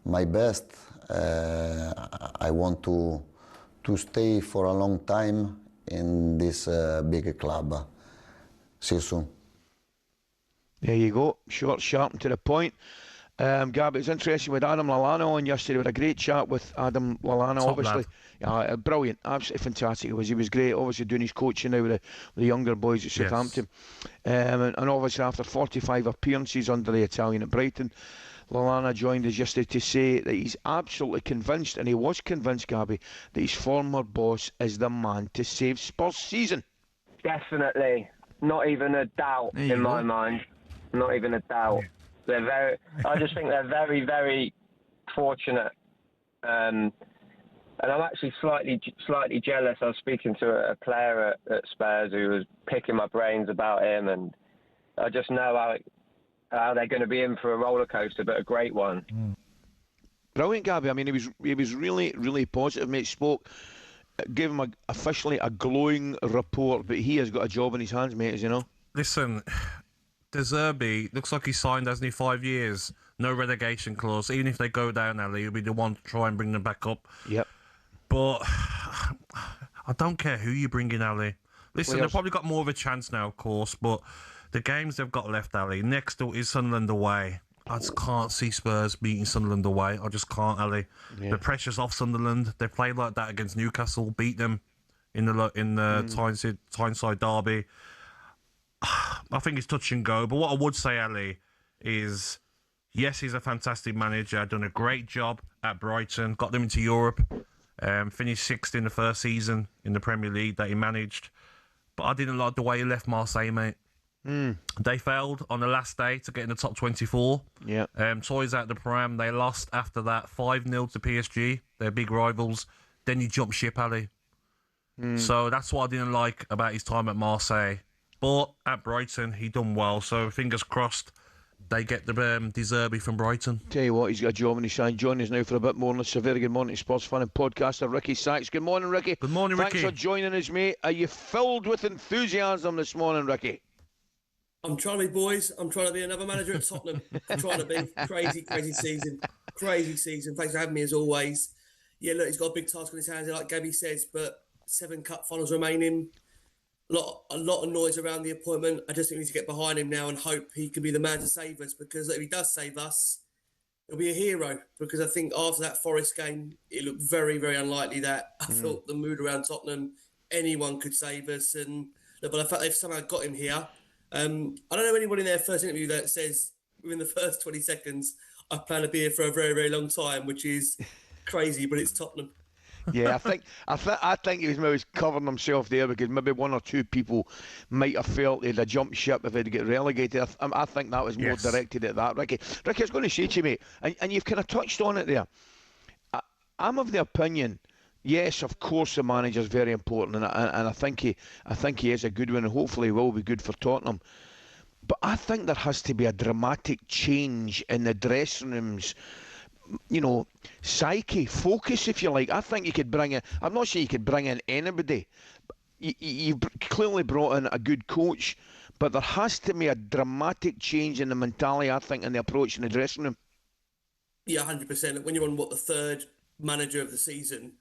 my best. I want to stay for a long time in this big club. See you soon. There you go, short, sharp and to the point. Gab, it was interesting with Adam Lallana on yesterday. We had a great chat with Adam Lallana, Top obviously. Yeah, brilliant, absolutely fantastic. He was great, obviously doing his coaching now with the younger boys at Southampton. And obviously after 45 appearances under the Italian at Brighton, Lallana joined us yesterday to say that he's absolutely convinced, and he was convinced, Gabby, that his former boss is the man to save Spurs' season. Definitely. Not even a doubt in my mind. Not even a doubt. I just think they're very, very fortunate. And I'm actually slightly jealous. I was speaking to a player at Spurs who was picking my brains about him, and I just know how they're going to be in for a roller coaster, but a great one. Brilliant, Gabby. I mean, he was really, really positive. Mate, spoke, gave him officially a glowing report, but he has got a job in his hands, mate, as you know. Listen, De Zerbi looks like he signed, hasn't he, 5 years, no relegation clause. Even if they go down, Ali, he'll be the one to try and bring them back up. Yep. But I don't care who you bring in, Ali. Listen, they've probably got more of a chance now, of course, but the games they've got left, Ali, next up is Sunderland away. I just can't see Spurs beating Sunderland away. I just can't, Ali. Yeah. The pressure's off Sunderland. They played like that against Newcastle, beat them in the Tyneside derby. I think it's touch and go. But what I would say, Ali, is yes, he's a fantastic manager. Done a great job at Brighton. Got them into Europe. Finished sixth in the first season in the Premier League that he managed. But I didn't like the way he left Marseille, mate. They failed on the last day to get in the top 24. Yeah. Toys out the pram. They lost after that 5-0 to PSG. They're big rivals. Then he jumped ship, Ali. So that's what I didn't like about his time at Marseille. But at Brighton, he done well. So fingers crossed they get the De Zerbi from Brighton. Tell you what, he's got a job in his hand. Joining us now for a bit more on this. A very good morning to sports fan and podcaster Ricky Sykes. Good morning, Ricky. Good morning, Ricky. Thanks for joining us, mate. Are you filled with enthusiasm this morning, Ricky? I'm trying to be, boys. I'm trying to be another manager at Tottenham. I'm trying to be. Crazy season. Crazy season. Thanks for having me as always. Yeah, look, he's got a big task on his hands, like Gabby says, but 7 cup finals remaining. A lot of noise around the appointment. I just think we need to get behind him now and hope he can be the man to save us, because if he does save us, he'll be a hero. Because I think after that Forest game, it looked very, very unlikely that I thought the mood around Tottenham, anyone could save us. And but the fact they've somehow got him here, I don't know anyone in their first interview that says within the first 20 seconds, I plan to be here for a very, very long time, which is crazy, but it's Tottenham. Yeah, I think he was maybe covering himself there, because maybe 1 or 2 people might have felt he'd have jumped ship if he'd get relegated. I think that was more directed at that, Ricky. Ricky, I was going to say to you, mate, and you've kind of touched on it there. I'm of the opinion, yes, of course, the manager's very important, and I think he is a good one, and hopefully he will be good for Tottenham. But I think there has to be a dramatic change in the dressing rooms. You know, psyche, focus, if you like. I think you could bring in, I'm not saying you could bring in anybody. You've clearly brought in a good coach, but there has to be a dramatic change in the mentality, I think, in the approach in the dressing room. Yeah, 100%. When you're on, the third manager of the season,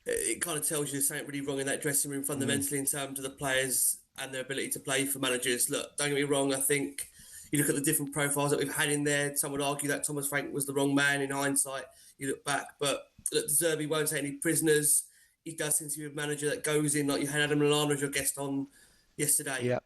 it kind of tells you there's something really wrong in that dressing room fundamentally in terms of the players and their ability to play for managers. Look, don't get me wrong, I think you look at the different profiles that we've had in there, some would argue that Thomas Frank was the wrong man in hindsight. You look back, but look, Zerbi won't take any prisoners. He does seem to be a manager that goes in, like you had Adam Lallana as your guest on yesterday. Yeah.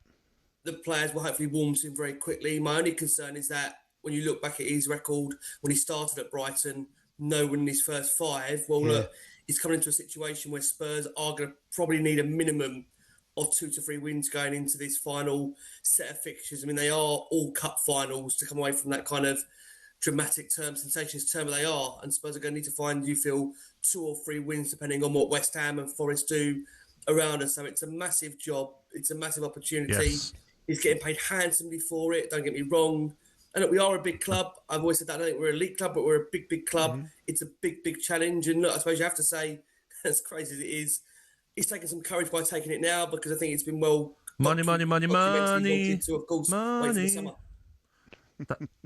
The players will hopefully warm to him very quickly. My only concern is that when you look back at his record, when he started at Brighton, no one in his first 5, look, he's coming into a situation where Spurs are going to probably need a minimum of 2 to 3 wins going into this final set of fixtures. I mean, they are all cup finals to come away from that kind of dramatic term, sensations term they are. And Spurs are going to need to find, you feel, 2 or 3 wins depending on what West Ham and Forest do around us. So it's a massive job. It's a massive opportunity. Yes. He's getting paid handsomely for it. Don't get me wrong. And look, we are a big club. I've always said that. I don't think we're an elite club, but we're a big, big club. It's a big, big challenge. And look, I suppose you have to say, as crazy as it is, he's taken some courage by taking it now, because I think it's been well... Money. To, of course, wait for the summer.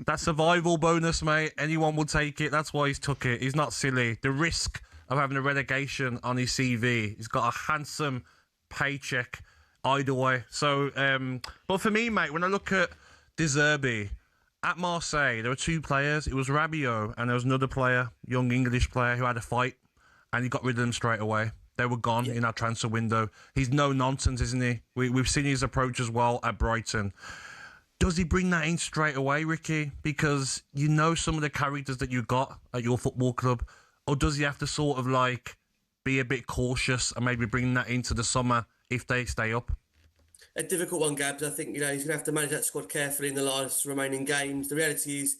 That survival bonus, mate. Anyone will take it. That's why he's took it. He's not silly. The risk of having a relegation on his CV. He's got a handsome paycheck either way. So, but for me, mate, when I look at Zerbi at Marseille, there were 2 players. It was Rabiot and there was another player, young English player, who had a fight, and he got rid of them straight away. They were gone in that transfer window. He's no nonsense, isn't he? We've seen his approach as well at Brighton. Does he bring that in straight away, Ricky? Because you know some of the characters that you got at your football club. Or does he have to sort of like be a bit cautious and maybe bring that into the summer if they stay up? A difficult one, Gabs. I think, he's going to have to manage that squad carefully in the last remaining games. The reality is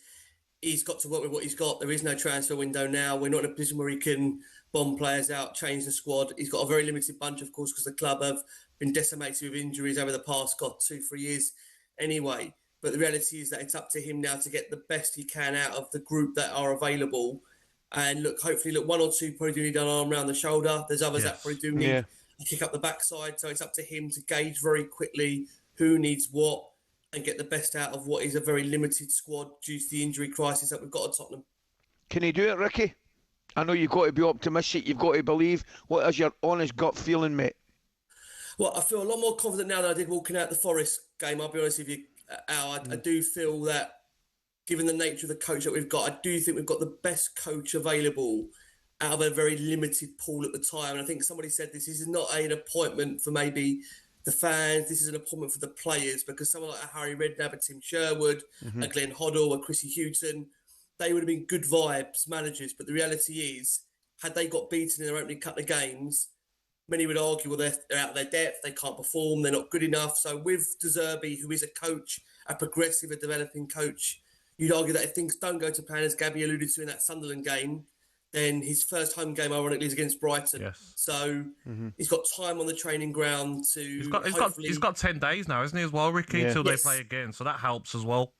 he's got to work with what he's got. There is no transfer window now. We're not in a position where he can bomb players out, change the squad. He's got a very limited bunch, of course, because the club have been decimated with injuries over the past, 2-3 years anyway. But the reality is that it's up to him now to get the best he can out of the group that are available. And look, hopefully, 1 or 2 probably do need an arm around the shoulder. There's others that probably do need a kick up the backside. So it's up to him to gauge very quickly who needs what and get the best out of what is a very limited squad due to the injury crisis that we've got at Tottenham. Can he do it, Ricky? I know you've got to be optimistic. You've got to believe. What is your honest gut feeling, mate? Well, I feel a lot more confident now than I did walking out the Forest game. I'll be honest with you, Al. I do feel that, given the nature of the coach that we've got, I do think we've got the best coach available out of a very limited pool at the time. And I think somebody said this is not an appointment for maybe the fans. This is an appointment for the players, because someone like a Harry Redknapp, a Tim Sherwood, a Glenn Hoddle, a Chrissy Houghton, they would have been good vibes managers. But the reality is, had they got beaten in their opening couple of games, many would argue, well, they're out of their depth, they can't perform, they're not good enough. So with Zerbi, who is a coach, a progressive, a developing coach, you'd argue that if things don't go to plan, as Gabby alluded to in that Sunderland game, then his first home game, ironically, is against Brighton. Yes. So he's got time on the training ground to He's got 10 days now, isn't he, as well, Ricky, till they play again. So that helps as well.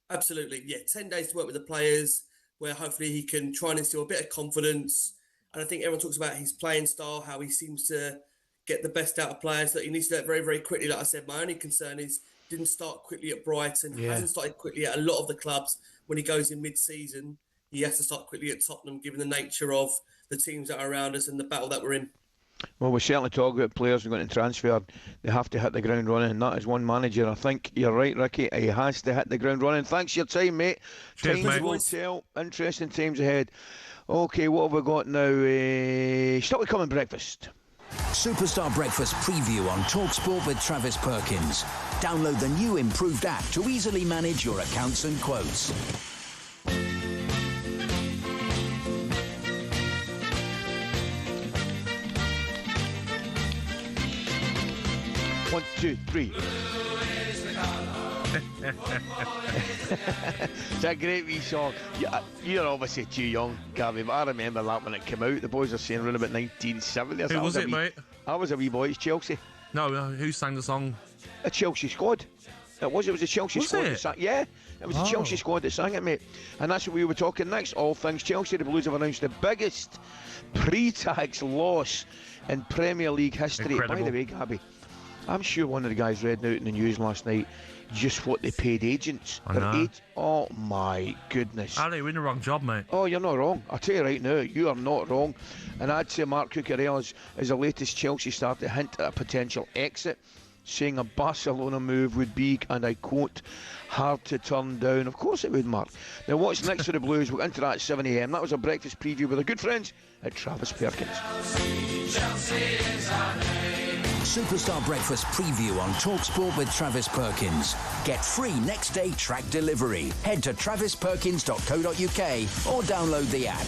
Absolutely, 10 days to work with the players, where hopefully he can try and instill a bit of confidence. And I think everyone talks about his playing style, how he seems to get the best out of players, that he needs to do it very, very quickly. Like I said, my only concern is didn't start quickly at Brighton, hasn't started quickly at a lot of the clubs. When he goes in mid-season, he has to start quickly at Tottenham, given the nature of the teams that are around us and the battle that we're in. Well, we certainly talk about players who are going to transfer. They have to hit the ground running, and that is one manager. I think you're right, Ricky. He has to hit the ground running. Thanks for your time, mate. Cheers, times mate. will tell. Interesting times ahead. Okay, what have we got now? Stop with coming breakfast. Superstar Breakfast preview on talkSPORT with Travis Perkins. Download the new improved app to easily manage your accounts and quotes. One, two, three. It's a great wee song. You're obviously too young, Gabby, but I remember that when it came out. The boys are saying around about 1970. Who was it, mate? I was a wee boy. It's Chelsea. No, who sang the song? A Chelsea squad. It was a Chelsea squad. It? It was a Chelsea squad that sang it, mate. And that's what we were talking next. All things Chelsea. The Blues have announced the biggest pre-tax loss in Premier League history. Incredible. By the way, Gabby, I'm sure one of the guys read out in the news last night just what they paid agents. I know. Oh my goodness. Ali, we're in the wrong job, mate. Oh, you're not wrong. I'll tell you right now, you are not wrong. And I'd say Mark Cucurella is the latest Chelsea star to hint at a potential exit, saying a Barcelona move would be, and I quote, hard to turn down. Of course it would, Mark. Now what's next for the Blues? We'll get into that at 7 a.m. That was a breakfast preview with our good friends at Travis Perkins. Chelsea is our name. Superstar Breakfast preview on talkSPORT with Travis Perkins. Get free next day track delivery. Head to travisperkins.co.uk or download the app.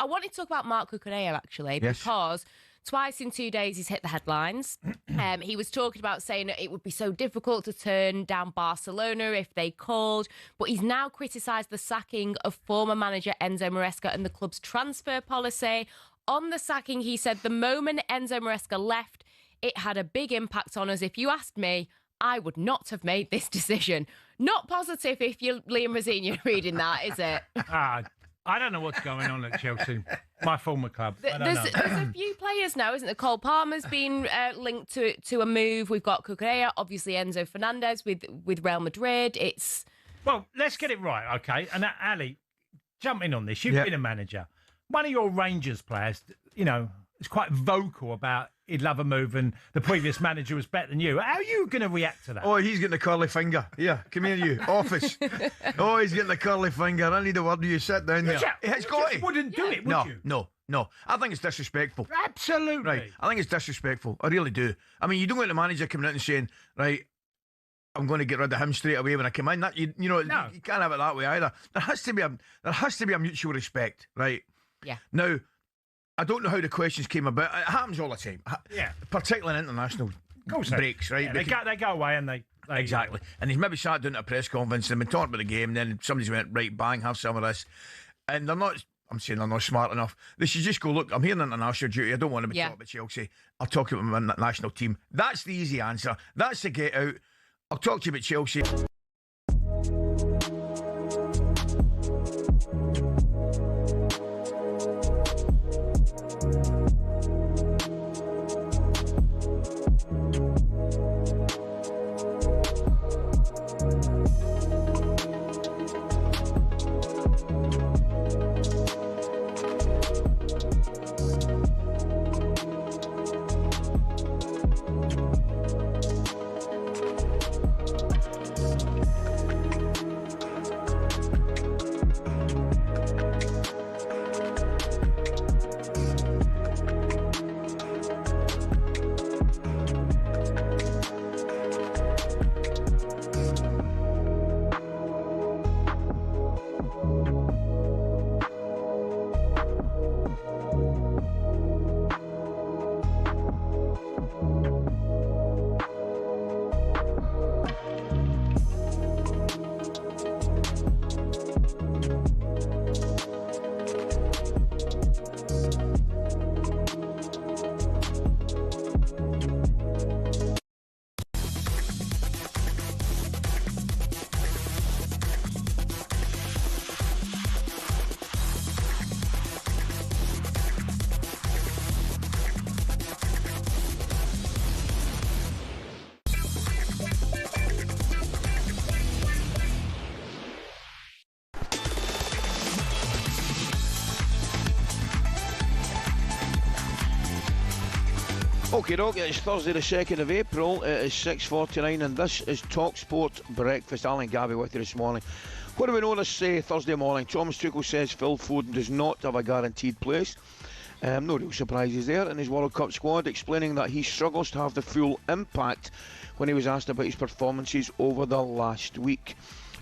wanted to talk about Marc Cucurella, actually, Yes. because twice in 2 days he's hit the headlines. He was talking about saying that it would be so difficult to turn down Barcelona if they called, but he's now criticised the sacking of former manager Enzo Maresca and the club's transfer policy. On the sacking, he said, the moment Enzo Maresca left, it had a big impact on us. If you asked me, I would not have made this decision. Not positive if you're Liam Rosenior reading that, is it? I don't know what's going on at Chelsea, my former club. I don't know. There's a few players now, isn't there? Cole Palmer's been linked to a move. We've got Cucurella, obviously Enzo Fernandez with Real Madrid. Well, let's get it right, okay? And Ali, jump in on this. You've been a manager. One of your Rangers players, you know, is quite vocal about he'd love a move and the previous manager was better than you. How are you going to react to that? Oh, he's getting the curly finger. Yeah, come here, you. Office. Oh, he's getting the curly finger. I need a word with you. Sit down there. It's got You wouldn't do it, would you? No. I think it's disrespectful. Absolutely. Right. I think it's disrespectful. I really do. I mean, you don't want the manager coming out and saying, right, I'm going to get rid of him straight away when I come in. That you can't have it that way either. There has to be a mutual respect, right? Yeah. Now, I don't know how the questions came about. It happens all the time. Yeah. Particularly in international breaks, right? Yeah, they go away and they exactly. And he's maybe sat down at a press conference and been talking about the game, and then somebody's went, right, bang, have some of this. And they're not, I'm saying they're not smart enough. They should just go, look, I'm here on international duty. I don't want to be talking about Chelsea. I'll talk about my national team. That's the easy answer. That's the get out. I'll talk to you about Chelsea. Okay, it's Thursday the 2nd of April, it is 6:49 and this is talkSPORT Breakfast. Alan and Gabby with you this morning. What do we know this Thursday morning? Thomas Tuchel says Phil Foden does not have a guaranteed place. No real surprises there in his World Cup squad, explaining that he struggles to have the full impact when he was asked about his performances over the last week.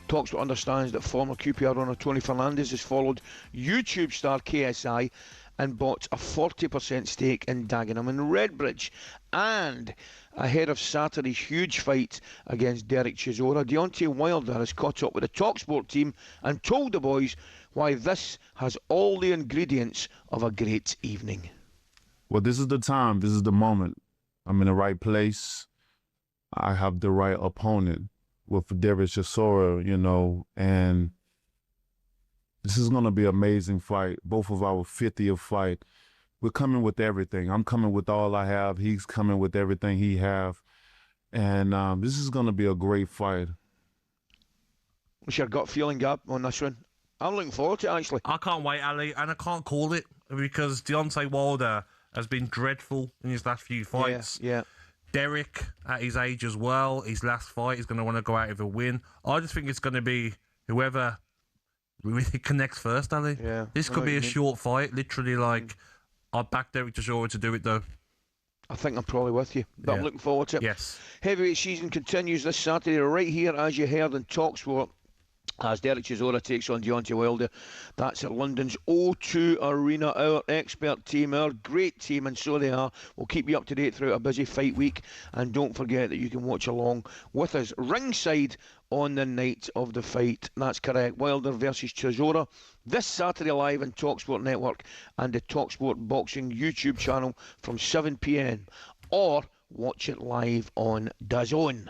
talkSPORT understands that former QPR runner Tony Fernandez has followed YouTube star KSI and bought a 40% stake in Dagenham and Redbridge. And ahead of Saturday's huge fight against Derek Chisora, Deontay Wilder has caught up with the talkSPORT team and told the boys why this has all the ingredients of a great evening. Well, this is the time. This is the moment. I'm in the right place. I have the right opponent with Derek Chisora, you know, and this is going to be an amazing fight. Both of our 50th fight. We're coming with everything. I'm coming with all I have. He's coming with everything he have. And this is going to be a great fight. What's your gut feeling, Gab, on this one? I'm looking forward to it, actually. I can't wait, Ali, and I can't call it because Deontay Wilder has been dreadful in his last few fights. Yeah. Derek, at his age as well, his last fight, he's going to want to go out with a win. I just think it's going to be whoever really connects first, Ali. Yeah. This could be a short fight, literally like, I'd back Derek Chisora to do it though. I think I'm probably with you, but I'm looking forward to it. Yes. Heavyweight season continues this Saturday right here, as you heard in talkSPORT. as Derek Chisora takes on Deontay Wilder. That's at London's O2 Arena. Our expert team, our great team, and so they are. We'll keep you up to date throughout a busy fight week, and don't forget that you can watch along with us ringside on the night of the fight. That's correct. Wilder versus Chisora this Saturday live on talkSPORT Network and the talkSPORT Boxing YouTube channel from 7 p.m. or watch it live on DAZN.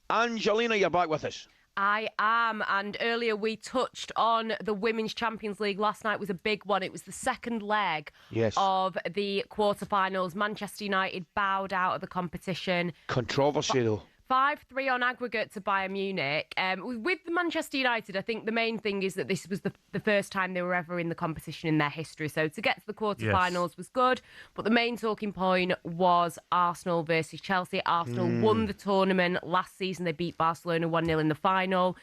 Angelina, you're back with us. I am, and earlier we touched on the Women's Champions League. Last night was a big one. It was the second leg of the quarterfinals. Manchester United bowed out of the competition. Controversy, though. 5-3 on aggregate to Bayern Munich. With Manchester United, I think the main thing is that this was the first time they were ever in the competition in their history. So to get to the quarterfinals was good. But the main talking point was Arsenal versus Chelsea. Arsenal won the tournament last season. They beat Barcelona 1-0 in the final.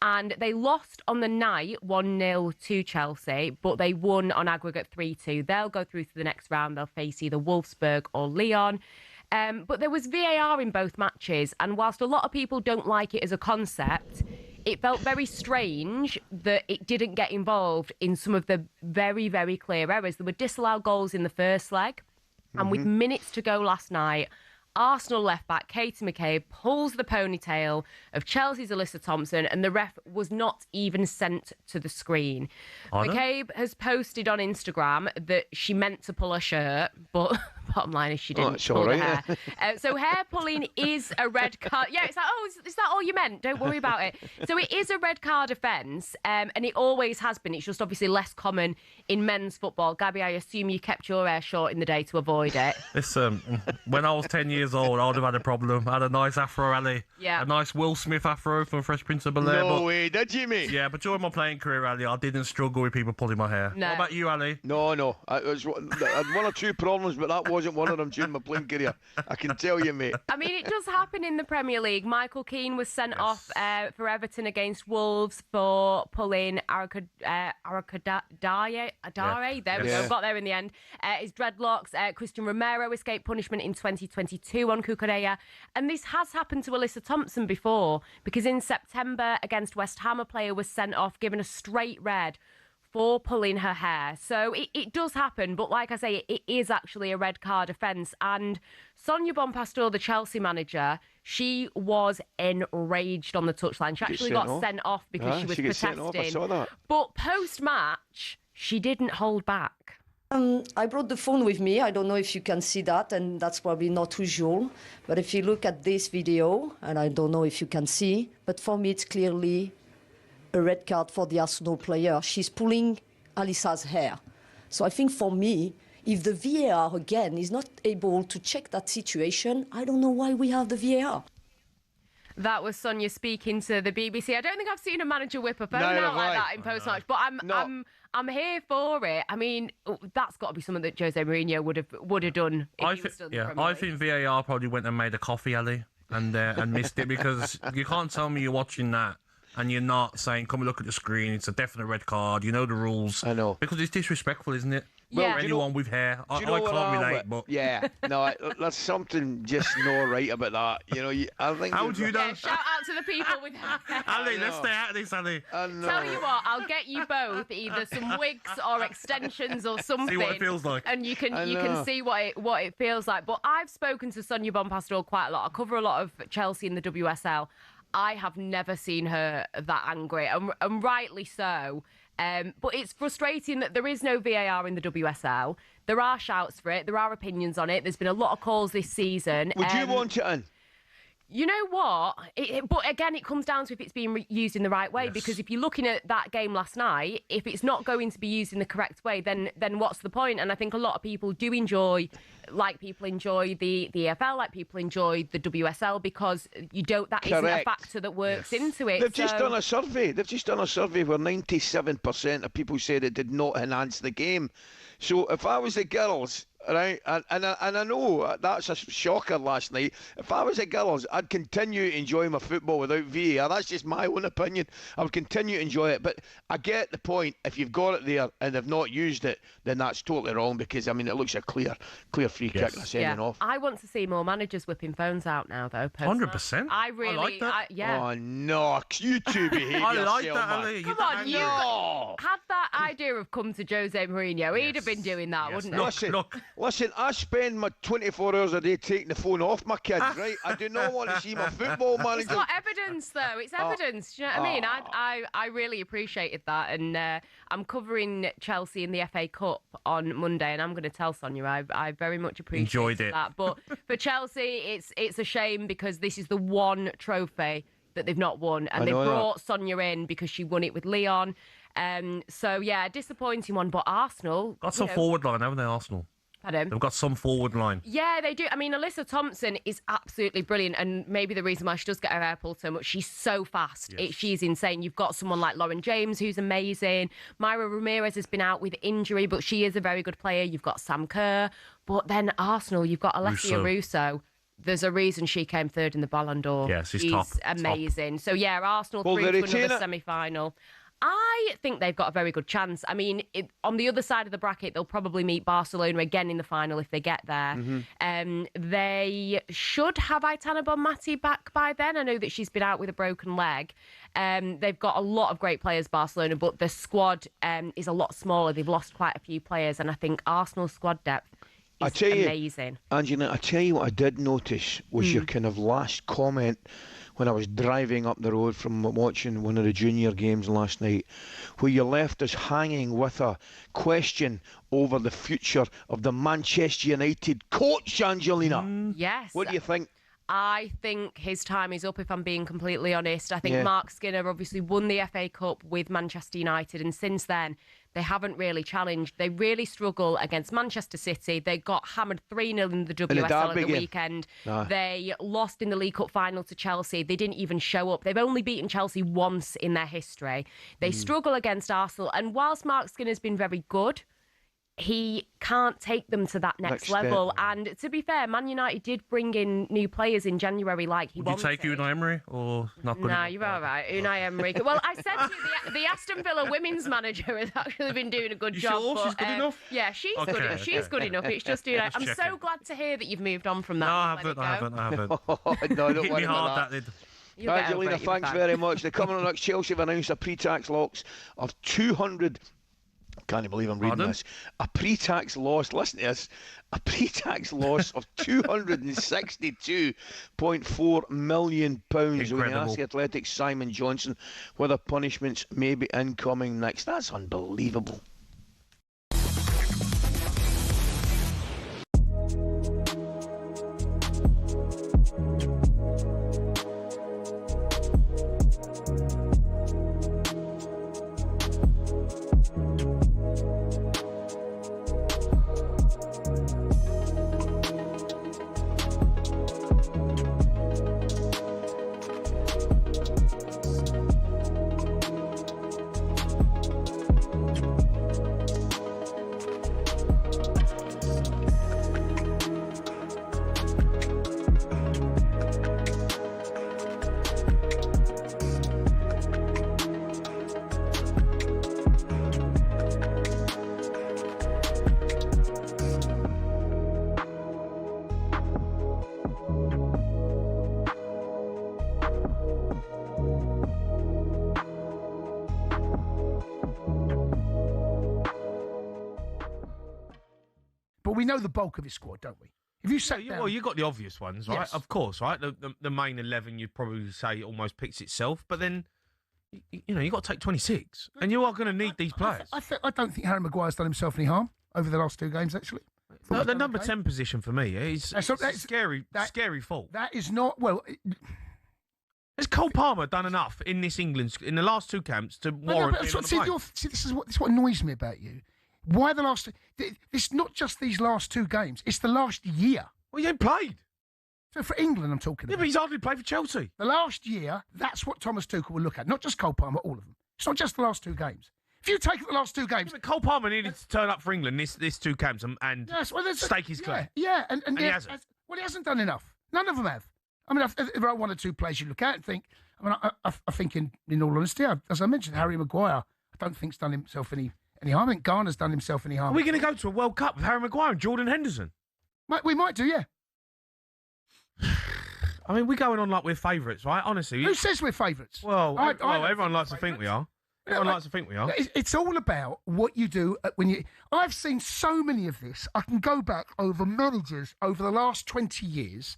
And they lost on the night 1-0 to Chelsea, but they won on aggregate 3-2. They'll go through to the next round. They'll face either Wolfsburg or Lyon. But there was VAR in both matches, and whilst a lot of people don't like it as a concept, it felt very strange that it didn't get involved in some of the very, very clear errors. There were disallowed goals in the first leg, and with minutes to go last night, Arsenal left-back Katie McCabe pulls the ponytail of Chelsea's Alyssa Thompson, and the ref was not even sent to the screen. McCabe has posted on Instagram that she meant to pull her shirt, but bottom line is she didn't pull the hair. So hair pulling is a red card. Yeah, it's like, oh, is that all you meant? Don't worry about it. So it is a red card offence, and it always has been. It's just obviously less common in men's football. Gabby, I assume you kept your hair short in the day to avoid it. Listen, when I was 10 years old, I would have had a problem. I had a nice afro, Ali. Yeah. A nice Will Smith afro from Fresh Prince of Bel-Air. No way, did you, mate? Yeah, but during my playing career, Ali, I didn't struggle with people pulling my hair. No. What about you, Ali? No. I had one or two problems, but that wasn't one of them during my playing career. I can tell you, mate. I mean, it does happen in the Premier League. Michael Keane was sent off for Everton against Wolves for pulling Arakadare. There we go, got there in the end. His dreadlocks. Christian Romero escaped punishment in 2022 on Kukurella. And this has happened to Alyssa Thompson before, because in September against West Ham, a player was sent off, given a straight red for pulling her hair. So it does happen, but like I say, it is actually a red card offence. And Sonia Bonpastor, the Chelsea manager, she was enraged on the touchline. She actually got sent off because she was protesting. I saw that. But post-match, she didn't hold back. I brought the phone with me. I don't know if you can see that, and that's probably not usual. But if you look at this video, and I don't know if you can see, but for me it's clearly a red card for the Arsenal player. She's pulling Alyssa's hair. So I think for me, if the VAR again is not able to check that situation, I don't know why we have the VAR. That was Sonia speaking to the BBC. I don't think I've seen a manager whip a phone out like that in post-match, but I'm here for it. I mean, that's got to be something that Jose Mourinho would have done if he was still in the Premier League. I think VAR probably went and made a coffee, Ali, and missed it, because you can't tell me you're watching that and you're not saying, come and look at the screen, it's a definite red card, you know the rules. I know. Because it's disrespectful, isn't it? Well, for anyone with hair. I can't relate, but... Yeah, no, there's something just not right about that. You know, I think... How do you know? Yeah, shout out to the people with hair. Ali, let's stay out of this, Ali. Tell you what, I'll get you both either some wigs or extensions or something. See what it feels like. And you can see what it feels like. But I've spoken to Sonia Bonpastor quite a lot. I cover a lot of Chelsea in the WSL. I have never seen her that angry, and rightly so. But it's frustrating that there is no VAR in the WSL. There are shouts for it. There are opinions on it. There's been a lot of calls this season. Would you want it in? You know what? But again, it comes down to if it's being used in the right way. Yes. Because if you're looking at that game last night, if it's not going to be used in the correct way, then what's the point? And I think a lot of people do enjoy, like people enjoy the EFL, like people enjoy the WSL, because that isn't a factor that works into it. They've just done a survey. They've just done a survey where 97% of people said it did not enhance the game. So if I was the girls, Right, and I know that's a shocker last night. If I was at Gillies, I'd continue to enjoy my football without VAR. That's just my own opinion. I would continue to enjoy it, but I get the point. If you've got it there and they've not used it, then that's totally wrong, because I mean it looks a clear free kick and a sending off. I want to see more managers whipping phones out now, though. 100%. I really like that. yeah. Oh no, you two behave I like yourself, that, man. Ali. Come on, you had that idea of come to Jose Mourinho. He'd have been doing that, wouldn't he? Listen, I spend my 24 hours a day taking the phone off my kids, right? I do not want to see my football manager. It's not evidence, though. It's evidence. Do you know what I mean? I really appreciated that, and I'm covering Chelsea in the FA Cup on Monday, and I'm going to tell Sonia I very much appreciated that. But for Chelsea, it's a shame, because this is the one trophy that they've not won, and they brought Sonia in because she won it with Leon. So yeah, disappointing one. But Arsenal got some forward line, haven't they, Arsenal? Pardon? They've got some forward line. Yeah, they do. I mean, Alyssa Thompson is absolutely brilliant, and maybe the reason why she does get her hair pulled so much, she's so fast. Yes. She's insane. You've got someone like Lauren James, who's amazing. Myra Ramirez has been out with injury, but she is a very good player. You've got Sam Kerr. But then Arsenal, you've got Alessia Russo. There's a reason she came third in the Ballon d'Or. Yes, she's top. Amazing. So, yeah, Arsenal through to another semi-final. I think they've got a very good chance. I mean, on the other side of the bracket, they'll probably meet Barcelona again in the final if they get there. They should have Aitana Bonmati back by then. I know that she's been out with a broken leg. They've got a lot of great players, Barcelona, but the squad is a lot smaller. They've lost quite a few players, and I think Arsenal's squad depth is amazing. Angela, I tell you what I did notice was your kind of last comment when I was driving up the road from watching one of the junior games last night, where you left us hanging with a question over the future of the Manchester United coach, Angelina. Yes. What do you think? I think his time is up, if I'm being completely honest. I think Mark Skinner obviously won the FA Cup with Manchester United, and since then they haven't really challenged. They really struggle against Manchester City. They got hammered 3-0 in the WSL at the weekend. They lost in the League Cup final to Chelsea. They didn't even show up. They've only beaten Chelsea once in their history. They struggle against Arsenal, and whilst Mark Skinner's been very good, he can't take them to that next level. And to be fair, Man United did bring in new players in January like he wanted. Would you take Unai Emery or not good? No, you're all right. Unai Emery. Well, I said to you, the Aston Villa women's manager has actually been doing a good job. Sure? She's good enough? Yeah, she's good enough. She's good enough. It's just Unai. I'm so glad to hear that you've moved on from that. No, I haven't. No, don't Hit worry me hard, about that did. Angelina, thanks very much. The coming on next, Chelsea have announced a pre-tax loss of 200. Can't believe I'm reading this. A pre-tax loss, listen to this, a pre-tax loss of £262.4 million when they asked the Athletics Simon Johnson whether punishments may be incoming next. That's unbelievable. But we know the bulk of his squad, don't we? If you sat down... Well, you got the obvious ones, right? Yes. Of course, right? The main 11, you'd probably say almost picks itself. But then, you know, you got to take 26. And you are going to need these players. I don't think Harry Maguire's done himself any harm over the last two games, actually. No, the number 10 position for me is scary fault. That is not... Well... Has Cole Palmer done enough in this England, in the last two camps, to warrant being on the plane? This is what annoys me about you. Why the last... It's not just these last two games. It's the last year. Well, he ain't played. So for England, I'm talking about. Yeah, but he's hardly played for Chelsea. The last year, that's what Thomas Tuchel will look at. Not just Cole Palmer, all of them. It's not just the last two games. If you take the last two games, but Cole Palmer needed to turn up for England this two camps and yes, well, stake his claim. Yeah, and he hasn't. Well, he hasn't done enough. None of them have. I mean, there are one or two players you look at and think. I mean, I think in all honesty, as I mentioned, Harry Maguire, I don't think's done himself any harm. I think Garner's done himself any harm. Are we going to go to a World Cup with Harry Maguire and Jordan Henderson? We might do, yeah. I mean, we're going on like we're favourites, right? Honestly. Who says we're favourites? Well, everyone likes to think we are. Everyone likes to think we are. It's all about what you do when you... I've seen so many of this. I can go back over managers over the last 20 years.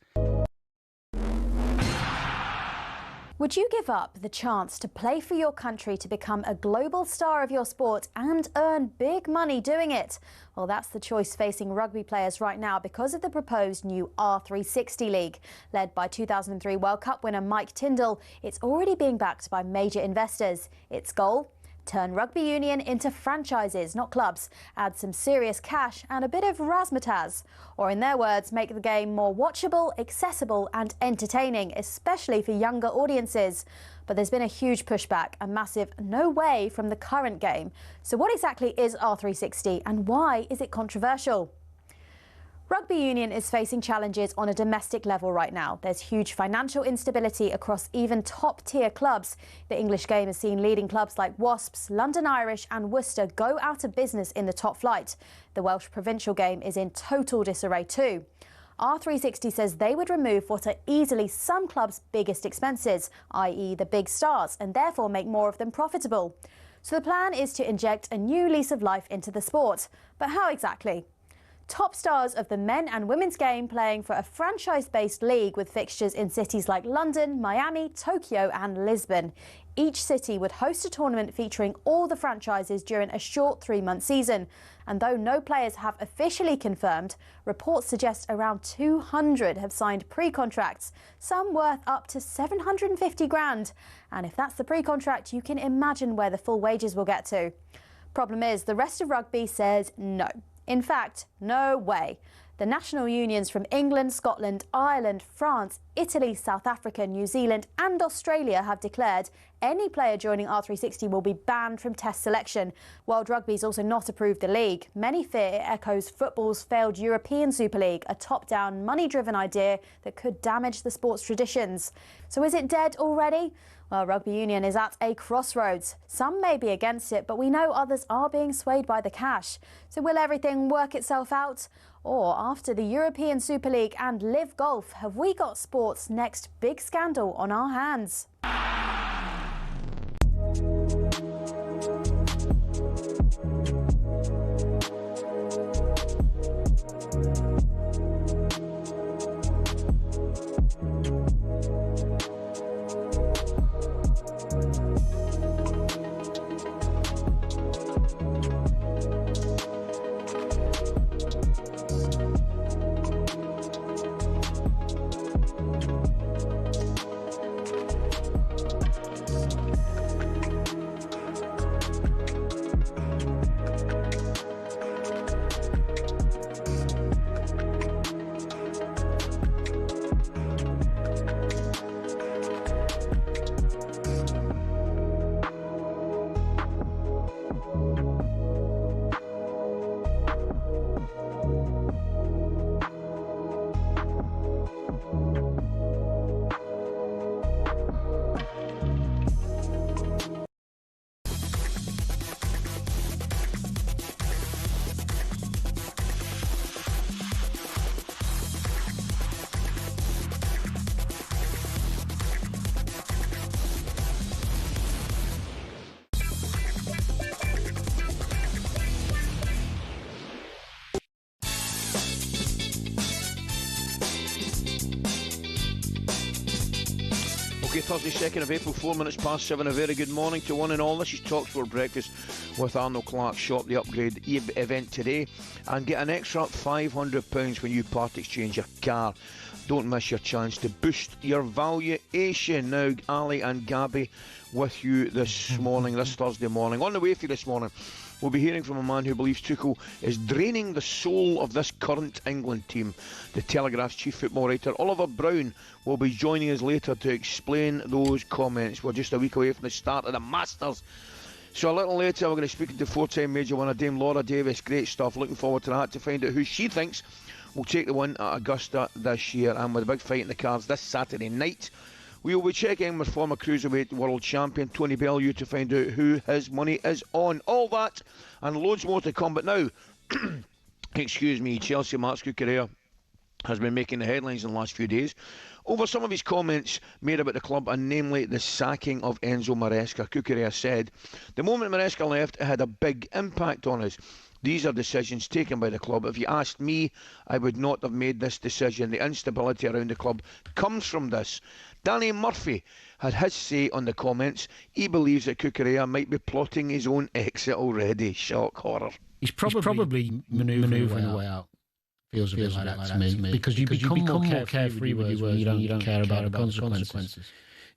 Would you give up the chance to play for your country to become a global star of your sport and earn big money doing it? Well, that's the choice facing rugby players right now because of the proposed new R360 League. Led by 2003 World Cup winner Mike Tindall, it's already being backed by major investors. Its goal? Turn rugby union into franchises, not clubs, add some serious cash and a bit of razzmatazz. Or in their words, make the game more watchable, accessible and entertaining, especially for younger audiences. But there's been a huge pushback, a massive no way from the current game. So what exactly is R360 and why is it controversial? Rugby union is facing challenges on a domestic level right now. There's huge financial instability across even top-tier clubs. The English game has seen leading clubs like Wasps, London Irish and Worcester go out of business in the top flight. The Welsh provincial game is in total disarray too. R360 says they would remove what are easily some clubs' biggest expenses, i.e. the big stars, and therefore make more of them profitable. So the plan is to inject a new lease of life into the sport. But how exactly? Top stars of the men and women's game playing for a franchise-based league with fixtures in cities like London, Miami, Tokyo and Lisbon. Each city would host a tournament featuring all the franchises during a short 3-month season. And though no players have officially confirmed, reports suggest around 200 have signed pre-contracts, some worth up to 750 grand. And if that's the pre-contract, you can imagine where the full wages will get to. Problem is, the rest of rugby says no. In fact, no way. The national unions from England, Scotland, Ireland, France, Italy, South Africa, New Zealand and Australia have declared any player joining R360 will be banned from test selection. World Rugby's also not approved the league. Many fear it echoes football's failed European Super League, a top-down, money-driven idea that could damage the sport's traditions. So is it dead already? Well, rugby union is at a crossroads. Some may be against it, but we know others are being swayed by the cash. So will everything work itself out? Or after the European Super League and Live Golf, have we got sport's next big scandal on our hands? Okay, Thursday 2nd of April, 4 minutes past 7. A very good morning to one and all. This is talkSPORT Breakfast with Arnold Clark. Shop the upgrade event today and get an extra £500 when you part exchange your car. Don't miss your chance to boost your valuation. Now, Ali and Gabby with you this morning, this Thursday morning. On the way for you this morning, we'll be hearing from a man who believes Tuchel is draining the soul of this current England team. The Telegraph's chief football writer Oliver Brown will be joining us later to explain those comments. We're just a week away from the start of the Masters. So a little later, we're going to speak to four-time major winner Dame Laura Davis. Great stuff. Looking forward to that, to find out who she thinks will take the win at Augusta this year. And with a big fight in the cards this Saturday night, we will be checking with former cruiserweight world champion Tony Bellew to find out who his money is on. All that and loads more to come. But now, excuse me, Chelsea Mark's Cucurella has been making the headlines in the last few days over some of his comments made about the club, and namely the sacking of Enzo Maresca. Cucurella said, "The moment Maresca left, it had a big impact on us. These are decisions taken by the club. If you asked me, I would not have made this decision. The instability around the club comes from this." Danny Murphy had his say on the comments. He believes that Cucurella might be plotting his own exit already. Shock horror. He's probably manoeuvring the way out. Feels a bit like that to me. Because you become more carefree with your words when you don't care about the consequences.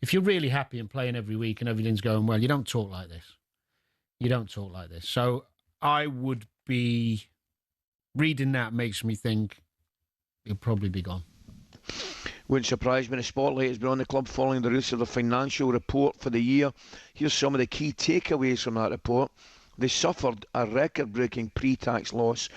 If you're really happy and playing every week and everything's going well, you don't talk like this. You don't talk like this. So I would be... Reading that makes me think he'll probably be gone. Wouldn't surprise me. The spotlight has been on the club following the release of the financial report for the year. Here's some of the key takeaways from that report. They suffered a record-breaking pre-tax loss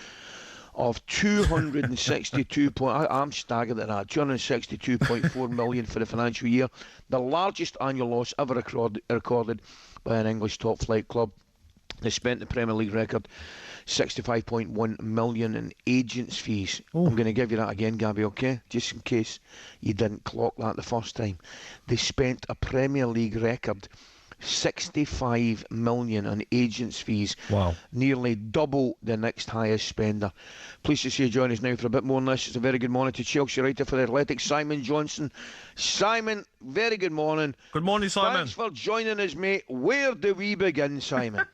of 262 I'm staggered at that. 262.4 million for the financial year, the largest annual loss ever recorded by an English top-flight club. They spent the Premier League record 65.1 million in agents' fees. I'm going to give you that again, Gabby, okay? Just in case you didn't clock that the first time. They spent a Premier League record 65 million on agents' fees. Wow. Nearly double the next highest spender. Pleased to see you join us now for a bit more on this. It's a very good morning to Chelsea writer for The Athletic, Simon Johnson. Simon, very good morning. Good morning, Simon. Thanks for joining us, mate. Where do we begin, Simon?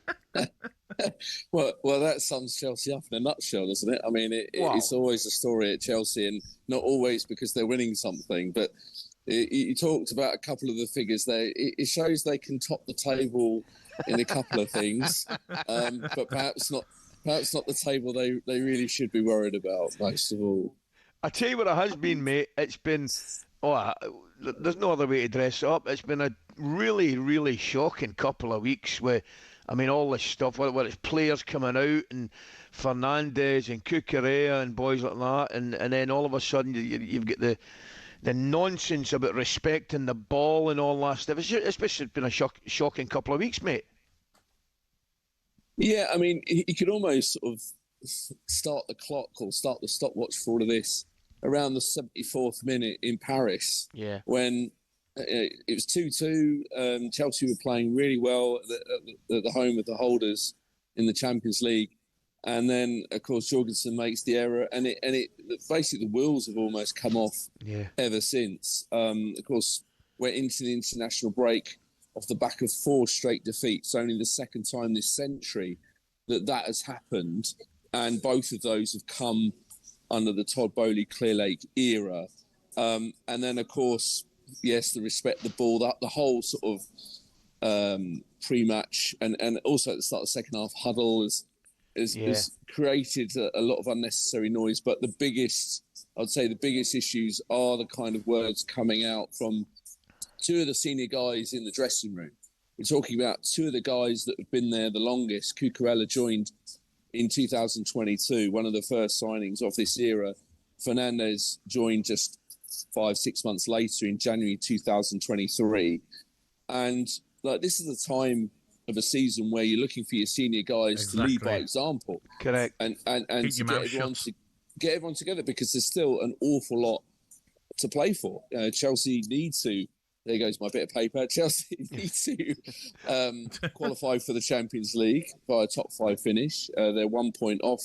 Well, that sums Chelsea up in a nutshell, doesn't it? I mean, it's always a story at Chelsea, and not always because they're winning something, but you talked about a couple of the figures there. It shows they can top the table in a couple of things, but perhaps not the table they really should be worried about, most of all. I tell you what it has been, mate. It's been, there's no other way to dress it up. It's been a really, really shocking couple of weeks where, I mean, all this stuff, whether it's players coming out and Fernandez and Cucurella and boys like that, and then all of a sudden you've got the nonsense about respecting the ball and all that stuff. It's just been a shocking couple of weeks, mate. Yeah, I mean, you could almost sort of start the clock or start the stopwatch for all of this around the 74th minute in Paris. Yeah. When it was 2-2, Chelsea were playing really well at the home of the holders in the Champions League. And then, of course, Jorgensen makes the error, and it basically the wheels have almost come off ever since. Of course, we're into the international break off the back of 4 straight defeats. Only the second time this century that has happened, and both of those have come under the Todd Boehly Clearlake era. And then, of course, yes, the respect the ball, the whole sort of pre-match, and also at the start of the second half huddle has created a lot of unnecessary noise. But I'd say the biggest issues are the kind of words coming out from 2 of the senior guys in the dressing room. We're talking about 2 of the guys that have been there the longest. Cucurella joined in 2022, one of the first signings of this era. Fernandez joined just 5-6 months later in January 2023. And this is the time of a season where you're looking for your senior guys to lead by example. Correct. And to get everyone together, because there's still an awful lot to play for. Chelsea need to, there goes my bit of paper, Chelsea need to qualify for the Champions League by a top 5 finish. They're 1 point off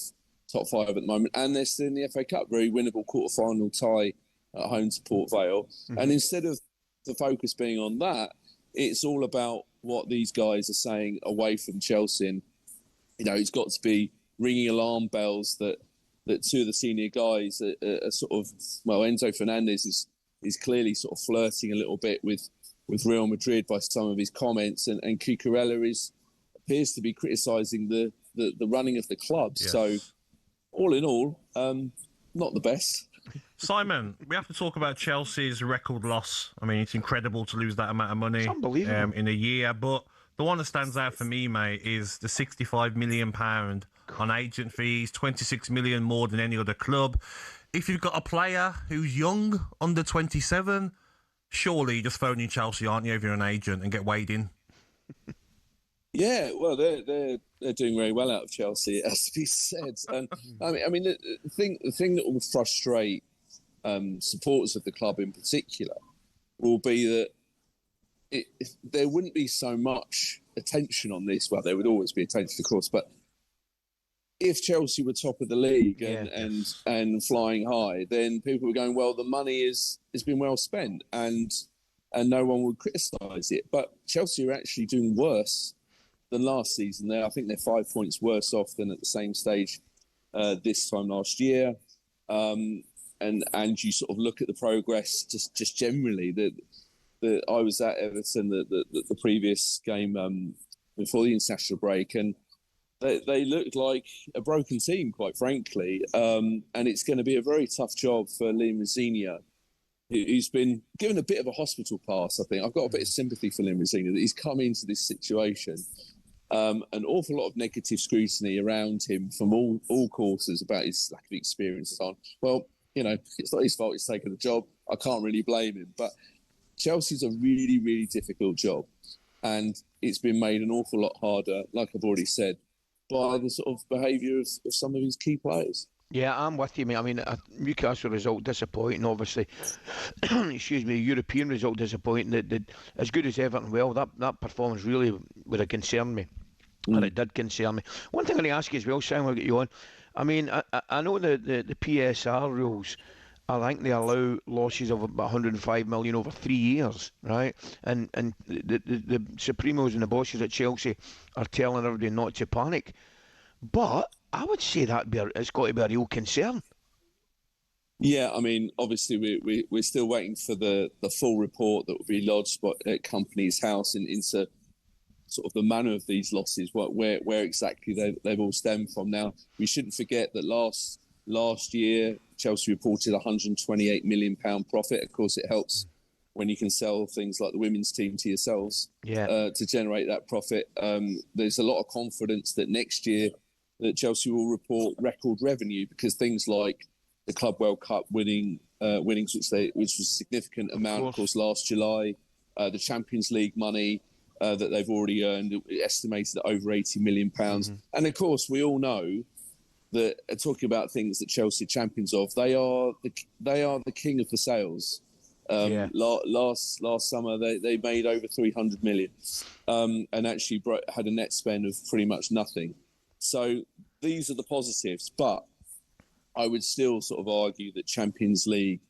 top 5 at the moment, and they're still in the FA Cup, very winnable quarter-final tie at home to Port Vale. Mm-hmm. And instead of the focus being on that, it's all about what these guys are saying away from Chelsea. And, it's got to be ringing alarm bells that 2 of the senior guys are sort of, Enzo Fernandez is clearly sort of flirting a little bit with Real Madrid by some of his comments, and Cucurella appears to be criticising the running of the club. Yes. So, all in all, not the best. Simon, we have to talk about Chelsea's record loss. I mean, it's incredible to lose that amount of money in a year, but The one that stands out for me, mate, is the £65 million on agent fees, 26 million more than any other club. If you've got a player who's young, under 27, surely you just phone in Chelsea, aren't you, if you're an agent, and get weighed in? Yeah, well, they're doing very well out of Chelsea, it has to be said. And I mean, the thing that will frustrate supporters of the club in particular will be that there wouldn't be so much attention on this. Well, there would always be attention, of course, but if Chelsea were top of the league and flying high, then people were going, well, the money has been well spent, and no one would criticise it. But Chelsea are actually doing worse than last season. I think they're 5 points worse off than at the same stage this time last year. And you sort of look at the progress just generally. I was at Everton the previous game before the international break, and they looked like a broken team, quite frankly. And it's going to be a very tough job for Liam Rosenior, who's been given a bit of a hospital pass, I think. I've got a bit of sympathy for Liam Rosenior, that he's come into this situation. An awful lot of negative scrutiny around him from all quarters about his lack of experience and so on. Well, it's not his fault he's taken the job. I can't really blame him. But Chelsea's a really, really difficult job. And it's been made an awful lot harder, like I've already said, by the sort of behaviour of some of his key players. Yeah, I'm with you, mate. I mean, Newcastle result disappointing, obviously. Excuse me, European result disappointing. As good as Everton, well, that performance really would have concerned me. And it did concern me. One thing I want to ask you as well, Sam, I'll get you on. I mean, I know the PSR rules, I think they allow losses of about 105 million over 3 years, right? And the Supremos and the bosses at Chelsea are telling everybody not to panic. But I would say it's got to be a real concern. Yeah, I mean, obviously we're still waiting for the full report that will be lodged at Companies House into sort of the manner of these losses, where exactly they've all stemmed from. Now, we shouldn't forget that last year Chelsea reported £128 million profit. Of course, it helps when you can sell things like the women's team to yourselves to generate that profit. There's a lot of confidence that next year that Chelsea will report record revenue, because things like the Club World Cup winnings, which was a significant amount, of course, last July, the Champions League money that they've already earned, estimated at over £80 million. And of course, we all know that, talking about things that Chelsea are champions of, they are the king of the sales. Last summer they made over 300 million, and actually had a net spend of pretty much nothing. So these are the positives, but I would still sort of argue that Champions League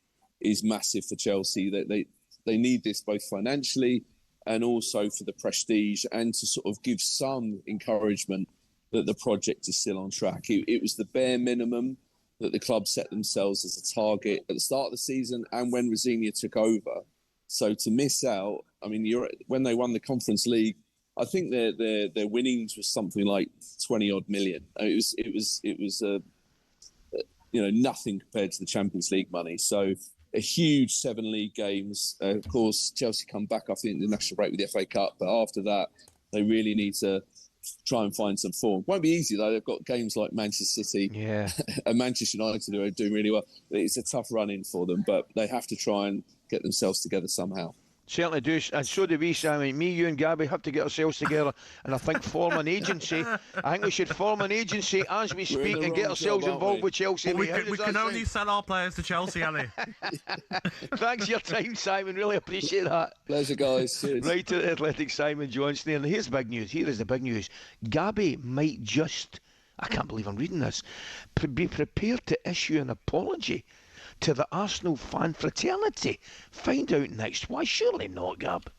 is massive for Chelsea. That they need this both financially and also for the prestige, and to sort of give some encouragement that the project is still on track. It was the bare minimum that the club set themselves as a target at the start of the season and when Rosenior took over. So to miss out, I mean, when they won the Conference League, I think their winnings was something like 20 odd million. It was nothing compared to the Champions League money. So a huge 7 league games. Of course, Chelsea come back after the international break with the FA Cup, but after that, they really need to try and find some form. Won't be easy though. They've got games like Manchester City and Manchester United who are doing really well. It's a tough run in for them, but they have to try and get themselves together somehow. Certainly do, and so do we, Sammy. Me, you and Gabby have to get ourselves together, and I think form an agency. I think we should form an agency as we speak and get ourselves involved with Chelsea. Well, we can only sell our players to Chelsea, Ali. Thanks for your time, Simon. Really appreciate that. Pleasure, guys. Cheers. Right to the Athletic, Simon Johnston. And here's the big news. Here is the big news. Gabby might just, I can't believe I'm reading this, be prepared to issue an apology to the Arsenal fan fraternity. Find out next. Why surely not, Gab?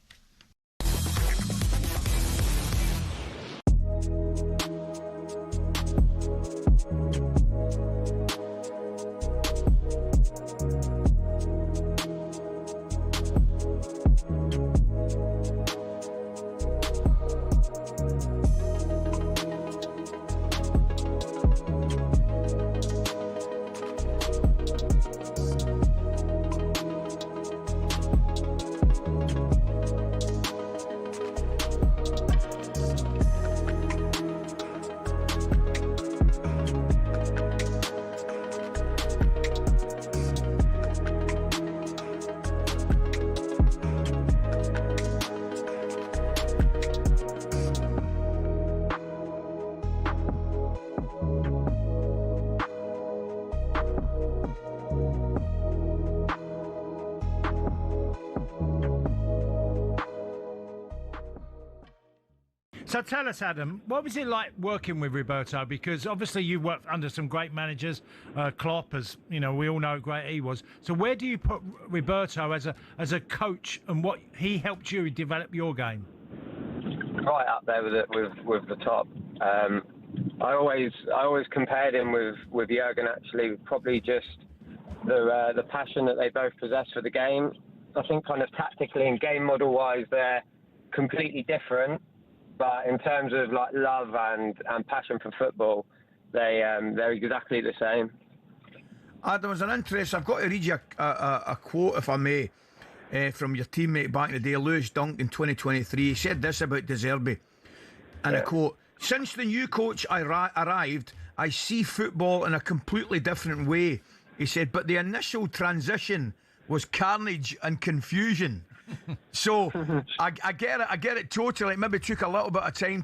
So tell us, Adam, what was it like working with Roberto? Because obviously you worked under some great managers, Klopp, as you know, we all know how great he was. So where do you put Roberto as a coach, and what he helped you develop your game? Right up there with the top. I always compared him with Jurgen. Actually, probably just the passion that they both possess for the game. I think kind of tactically and game model wise, they're completely different. But in terms of like love and passion for football, they're exactly the same. Adam, as an interest, I've got to read you a quote, if I may, from your teammate back in the day, Lewis Dunk, in 2023. He said this about De Zerbi, and I quote, "Since the new coach arrived, I see football in a completely different way." He said, "But the initial transition was carnage and confusion." So I get it totally. It maybe took a little bit of time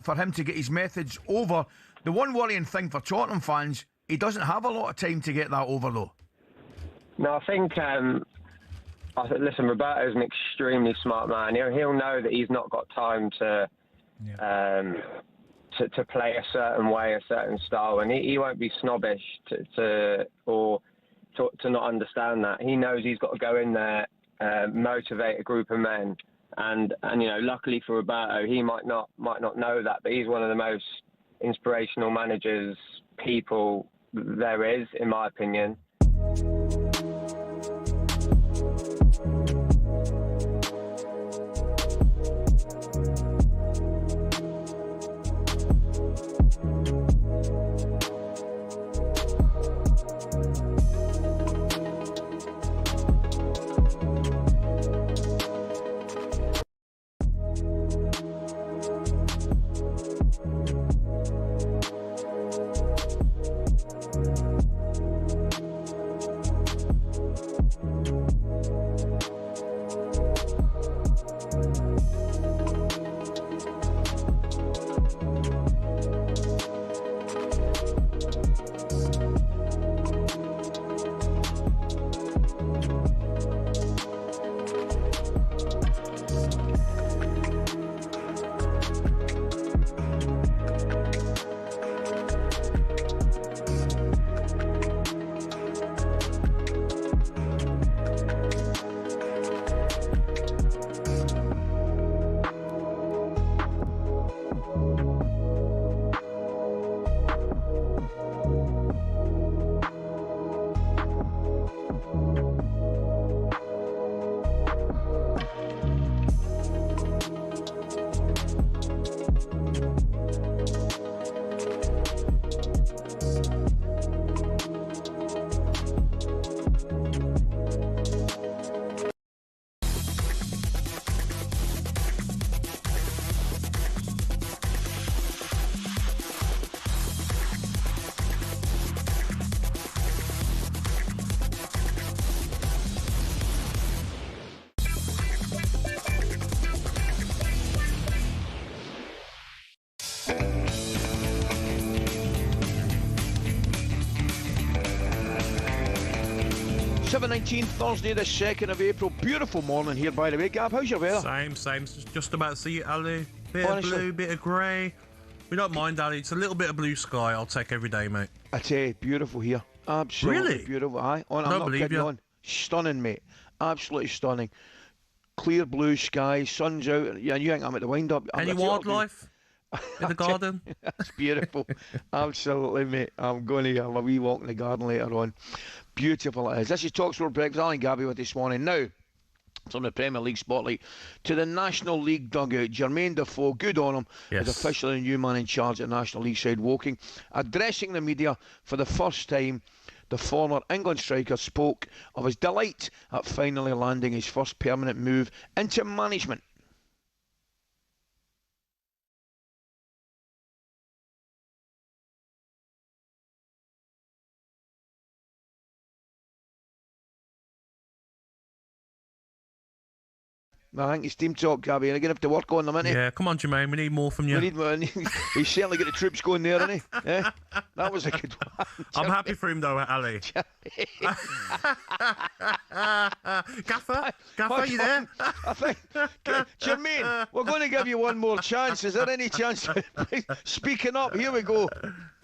for him to get his message over. The one worrying thing for Tottenham fans, he doesn't have a lot of time to get that over, though. No, I think listen, Roberto's an extremely smart man. He'll know that he's not got time to play a certain way, a certain style, and he won't be snobbish to not understand that. He knows he's got to go in there, motivate a group of men, and luckily for Roberto, he might not know that, but he's one of the most inspirational managers people there is, in my opinion. Thursday, the 2nd of April. Beautiful morning here, by the way. Gab, how's your weather? Same. Just about to see it, Ali. Bit of blue, bit of grey. We don't mind, Ali. It's a little bit of blue sky. I'll take every day, mate. I tell you, beautiful here. Absolutely really beautiful. Aye, I'm don't not believe kidding you. on. Stunning, mate. Absolutely stunning. Clear blue sky, sun's out. Yeah, you think I'm at the wind up. Any wildlife in the garden? That's beautiful. Absolutely, mate. I'm going to have a wee walk in the garden later on. Beautiful it is. This is talkSPORT Breakfast. Alan Gabby with this morning. Now, from the Premier League spotlight to the National League dugout. Jermain Defoe, good on him, is officially the new man in charge at National League side Woking. Addressing the media for the first time, the former England striker spoke of his delight at finally landing his first permanent move into management. I think it's team talk, Gabby, and I'm going to have to work on them, innit? Yeah, come on, Jermaine, we need more from you. We need more. He's certainly got the troops going there, isn't he? Yeah? That was a good one. I'm happy for him, though, Ali. Gaffer, are you there? I think, Jermaine, we're going to give you one more chance. Is there any chance? Speaking up, here we go.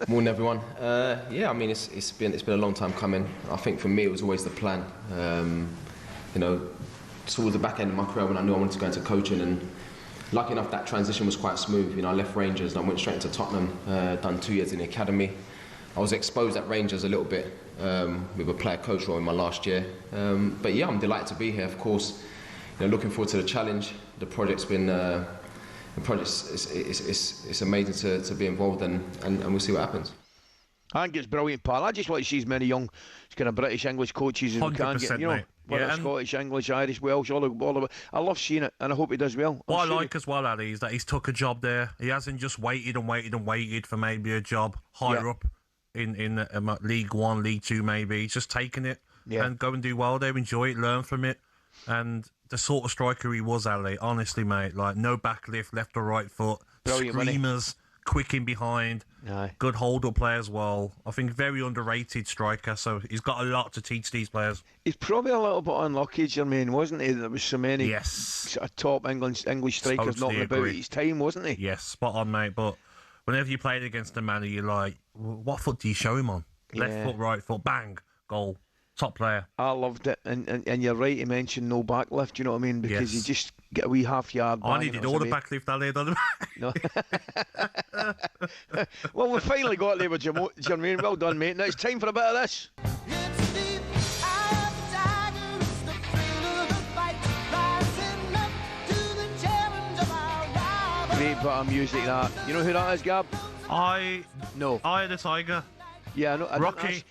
Morning, everyone. Yeah, I mean, it's been a long time coming. I think for me, it was always the plan. You know, towards the back end of my career when I knew I wanted to go into coaching, and lucky enough that transition was quite smooth. You know, I left Rangers and I went straight into Tottenham, done 2 years in the academy. I was exposed at Rangers a little bit with a player-coach role in my last year. But yeah, I'm delighted to be here. Of course, you know, looking forward to the challenge. The project's been, it's amazing to be involved in, and we'll see what happens. I think it's brilliant, pal. I just want to see as many young kind of British English coaches as we can get. You know, whether Scottish, English, Irish, Welsh, all of it. I love seeing it, and I hope he does well. What I like as well, Ali, is that he's took a job there. He hasn't just waited for maybe a job higher up in League 1, League 2 maybe. He's just taken it and go and do well there, enjoy it, learn from it. And the sort of striker he was, Ali, honestly, mate, like no backlift, left or right foot, brilliant, screamers, quick in behind, good hold-up play as well. I think very underrated striker, so he's got a lot to teach these players. He's probably a little bit unlucky, Jermaine, wasn't he? There was so many sort of top English strikers knocking about at his time, wasn't he? Yes, spot on, mate. But whenever you played against a man, you're like, what foot do you show him on? Left foot, right foot, bang, goal. Top player. I loved it, and you're right to mention no backlift, you know what I mean? Because you just get a wee half yard. I needed all the backlift I laid on him. No. Well, we finally got there with Jermaine. Well done, mate. Now it's time for a bit of this. Great bit of music, that. You know who that is, Gab? No. Eye the Tiger. Yeah, I know. Rocky.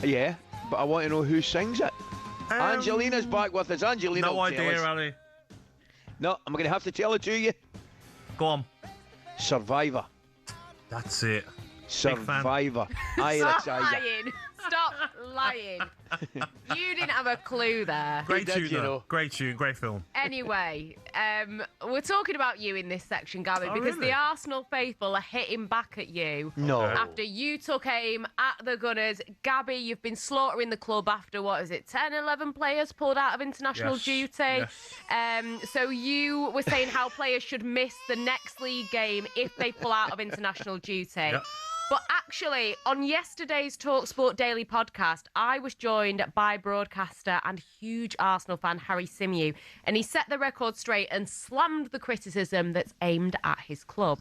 Yeah. But I want to know who sings it. Angelina's back with us. Angelina. No idea, Ali. No, I'm going to have to tell it to you. Go on. Survivor. That's it. Survivor. Stop lying. Stop lying. You didn't have a clue there. Great tune, though. Great tune, great film. Anyway, we're talking about you in this section, Gabby, because the Arsenal faithful are hitting back at you. No. After you took aim at the Gunners. Gabby, you've been slaughtering the club after, 10, 11 players pulled out of international duty. Yes. So you were saying how players should miss the next league game if they pull out of international duty. Yep. But actually, on yesterday's talkSPORT Daily podcast, I was joined by broadcaster and huge Arsenal fan Harry Symeou, and he set the record straight and slammed the criticism that's aimed at his club.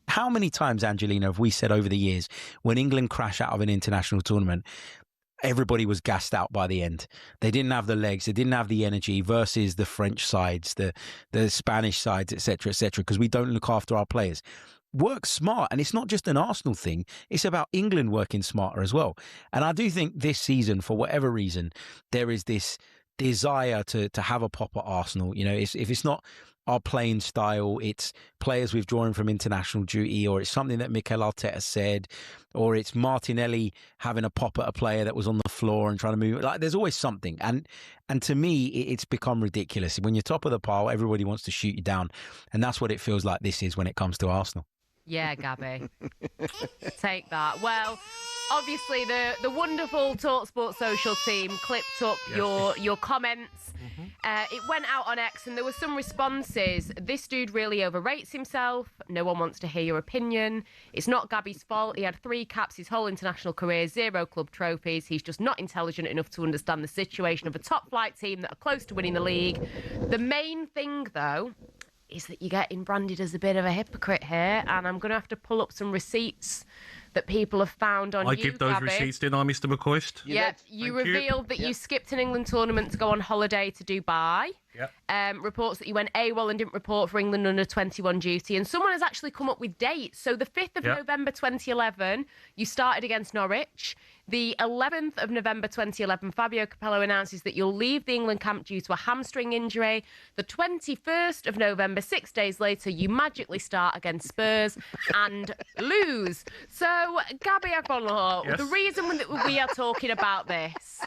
How many times, Angelina, have we said over the years, when England crash out of an international tournament, everybody was gassed out by the end? They didn't have the legs, they didn't have the energy versus the French sides, the Spanish sides, etc., because we don't look after our players. Work smart, and it's not just an Arsenal thing, it's about England working smarter as well. And I do think this season, for whatever reason, there is this desire to have a pop at Arsenal. You know, if it's not our playing style, it's players withdrawing from international duty, or it's something that Mikel Arteta said, or it's Martinelli having a pop at a player that was on the floor and trying to move. Like, there's always something. And to me, it's become ridiculous. When you're top of the pile, everybody wants to shoot you down. And that's what it feels like this is when it comes to Arsenal. Yeah, Gabby. Take that. Well, obviously the wonderful talkSPORT social team clipped up your comments. It went out on X and there were some responses. This dude really overrates himself. No one wants to hear your opinion. It's not Gabby's fault. He had 3 caps his whole international career, 0 club trophies. He's just not intelligent enough to understand the situation of a top-flight team that are close to winning the league. The main thing, though, is that you're getting branded as a bit of a hypocrite here, and I'm going to have to pull up some receipts that people have found on you, I give those Gabby. Receipts, didn't I, Mr. McCoist? Yep, you revealed that you skipped an England tournament to go on holiday to Dubai. Yep. Reports that you went AWOL and didn't report for England under 21 duty, and someone has actually come up with dates. So the 5th of November 2011, you started against Norwich. The 11th of November 2011, Fabio Capello announces that you'll leave the England camp due to a hamstring injury. The 21st of November, 6 days later, you magically start against Spurs and lose. So, Gabby Agbonlahor, the reason that we are talking about this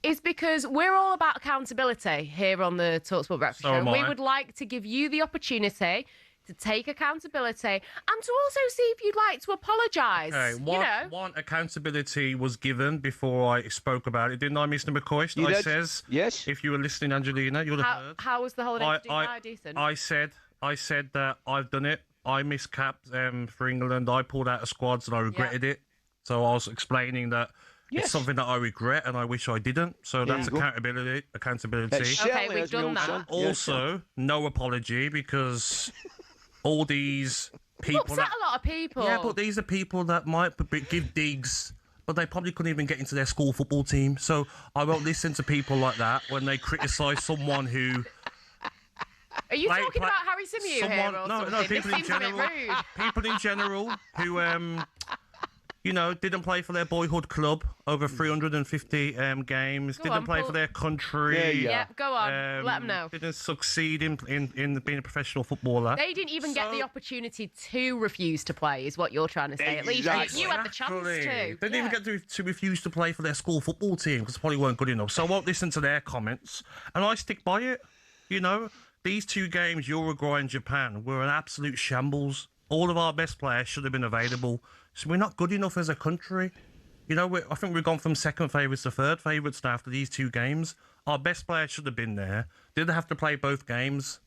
is because we're all about accountability here on the TalkSport Breakfast So Show. am We I. would like to give you the opportunity to take accountability and to also see if you'd like to apologise. Okay, one accountability was given before I spoke about it, didn't I, Mr. McCoy? You I did. says, yes. If you were listening, Angelina, you'd have heard. How was the holiday? Decent. I said that I've done it. I miscapped for England. I pulled out of squads and I regretted it. So I was explaining that it's something that I regret and I wish I didn't. So There that's you go. accountability. Okay, we've done that. Also, no apology because all these people. Upset a lot of people. Yeah, but these are people that might give digs, but they probably couldn't even get into their school football team. So I won't listen to people like that when they criticise someone who. Are you talking about Harry Symeou here or no, something? people This in seems a bit general. rude. People in general who didn't play for their boyhood club over 350 games, Go didn't on, play Paul. for their country. Yeah, go on. Let them know. Didn't succeed in being a professional footballer. They didn't even get the opportunity to refuse to play, is what you're trying to say. At least you had the chance to. They didn't even get to refuse to play for their school football team because they probably weren't good enough. So I won't listen to their comments, and I stick by it. You know, these two games, Uruguay and Japan, were an absolute shambles. All of our best players should have been available. So we're not good enough as a country. You know, I think we've gone from second favourites to third favourites now after these two games. Our best players should have been there. Did they have to play both games?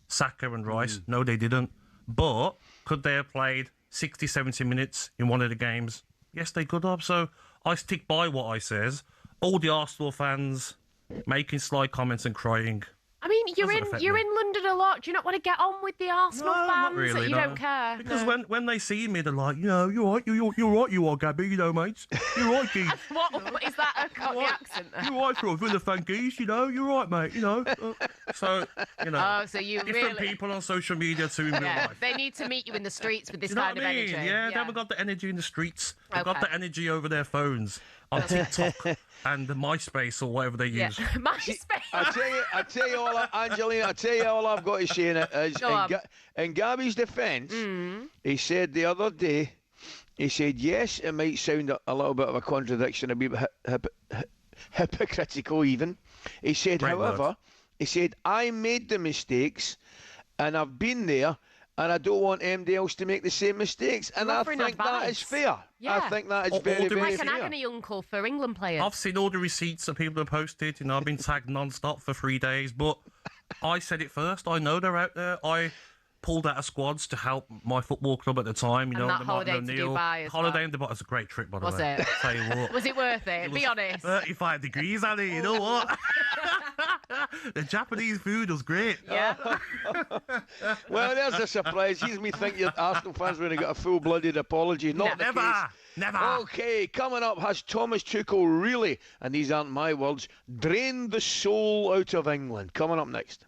Saka and Rice? No, they didn't. But could they have played 60, 70 minutes in one of the games? Yes, they could have. So I stick by what I says. All the Arsenal fans making sly comments and crying. I mean, you're Doesn't affect in me. London a lot. Do you not want to get on with the Arsenal fans? Not really, You no. don't care. Because no. when they see me, they're like, you know, you're right, you're right, you are, Gabby, you know, mate. You're right, Geese. What is that? A Cockney accent? You're right, for a Villa fan, Geese, you know, you're right, mate, you know. So, you know, Oh, so you different really... people on social media too in real Yeah, life. they need to meet you in the streets with this You know kind what of I mean? energy. Yeah, they haven't got the energy in the streets. They've got Okay. the energy over their phones on TikTok and MySpace or whatever they use. MySpace. I tell you all, Angelina. I tell you all I've got to say in it is, Go on. in Gabby's defence, he said the other day, he said yes, it might sound a little bit of a contradiction, a bit hypocritical even. He said, Great however, word. he said I made the mistakes, and I've been there. And I don't want anybody else to make the same mistakes. And I offering think that advice. is fair. Yeah. I think that is All very, the very Like an fair. agony uncle for England players. I've seen all the receipts that people have posted. You know, I've been tagged non-stop for 3 days. But I said it first. I know they're out there. I pulled out of squads to help my football club at the time. You And know, that the holiday Martin to O'Neill. Dubai as Holiday well. in Dubai was a great trip, by the Was way. it? Tell you what. Was it worth it? Be honest. 35 degrees, Annie. You know what? The Japanese food was great. Yeah. Well, there's a surprise. He's me think your Arsenal fans would have got a full-blooded apology. Not the Never. case. Never. Okay, coming up, has Thomas Tuchel really, and these aren't my words, drained the soul out of England? Coming up next.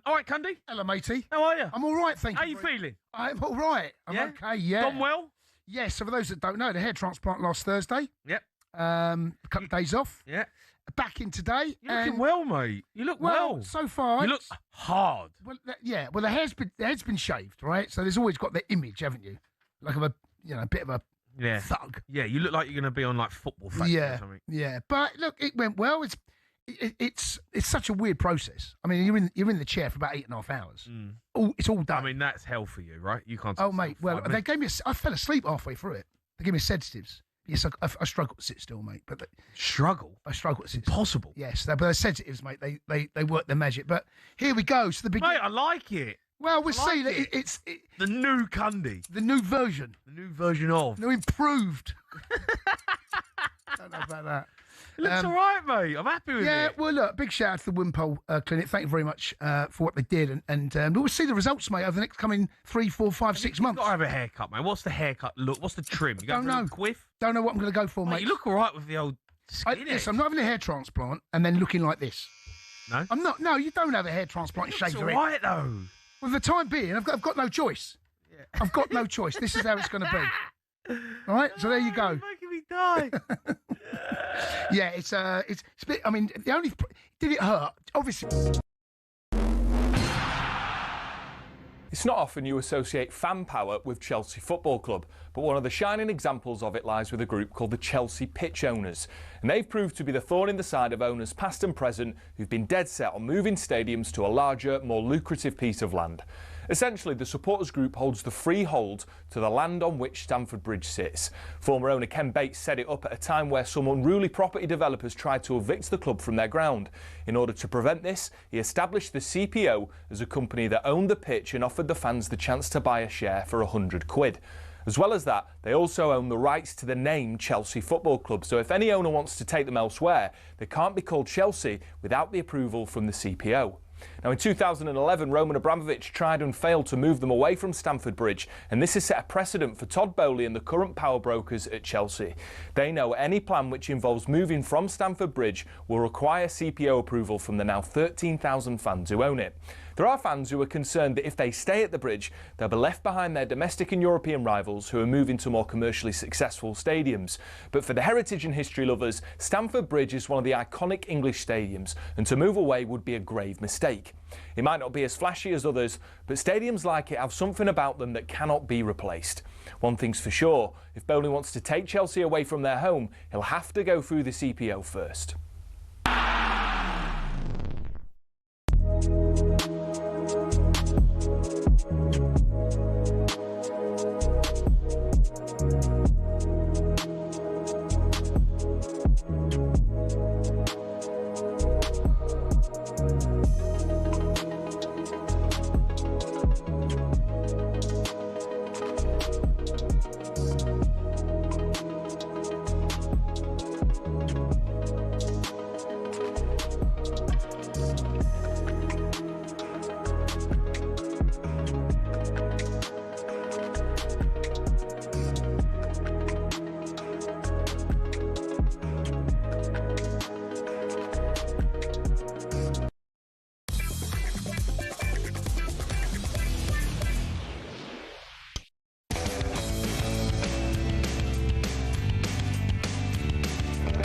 All right, Cundy. Hello, matey. How are you? I'm all right, thank How you. you feeling? I'm all right. I'm Yeah? okay, yeah. Gone well? Yes, so for those that don't know, the hair transplant last Thursday. Yep. A couple of days off. Yeah. Back in today. You're looking well, mate. You look well. So far. You look hard. Well, well, the head's been shaved, right? So there's always got the image, haven't you? Like of a bit of a thug. Yeah, you look like you're going to be on like Football Factory or something. Yeah. But look, it went well. It's such a weird process. I mean, you're in the chair for about 8.5 hours. It's all done. I mean, that's hell for you, right? You can't. Oh, mate. Well, they gave me. I fell asleep halfway through it. They gave me sedatives Yes, I struggle to sit still, mate. But struggle? I struggle to sit Impossible. Still. Yes, but they're sensitives, mate. They work their magic. But here we go. So the Mate, I like it. Well, we'll see. It's the new Cundy. The new version. The new version of. New improved. Don't know about that. It looks all right, mate. I'm happy with it. Yeah, well, look, big shout out to the Wimpole Clinic. Thank you very much for what they did. And we'll see the results, mate, over the next coming 3, 4, 5, 6 months. You've got to have a haircut, mate. What's the haircut look? What's the trim? You Don't know. Quiff? Don't know what I'm going to go for, mate. You look all right with the old skin. Listen, I'm not having a hair transplant and then looking like this. No? I'm not. No, you don't have a hair transplant and shave your head. It's all right, though. Well, for the time being, I've got no choice. Yeah. I've got no choice. This is how it's going to be. All right, so there you go. You're making me die. Yeah, it's a bit. I mean, the only did it hurt? Obviously. It's not often you associate fan power with Chelsea Football Club, but one of the shining examples of it lies with a group called the Chelsea Pitch Owners. And they've proved to be the thorn in the side of owners past and present who've been dead set on moving stadiums to a larger, more lucrative piece of land. Essentially, the supporters group holds the freehold to the land on which Stamford Bridge sits. Former owner Ken Bates set it up at a time where some unruly property developers tried to evict the club from their ground. In order to prevent this, he established the CPO as a company that owned the pitch and offered the fans the chance to buy a share for £100. As well as that, they also own the rights to the name Chelsea Football Club, so if any owner wants to take them elsewhere, they can't be called Chelsea without the approval from the CPO. Now, in 2011, Roman Abramovich tried and failed to move them away from Stamford Bridge, and this has set a precedent for Todd Bowley and the current power brokers at Chelsea. They know any plan which involves moving from Stamford Bridge will require CPO approval from the now 13,000 fans who own it. There are fans who are concerned that if they stay at the bridge, they'll be left behind their domestic and European rivals who are moving to more commercially successful stadiums. But for the heritage and history lovers, Stamford Bridge is one of the iconic English stadiums, and to move away would be a grave mistake. It might not be as flashy as others, but stadiums like it have something about them that cannot be replaced. One thing's for sure, if Bowley wants to take Chelsea away from their home, he'll have to go through the CPO first.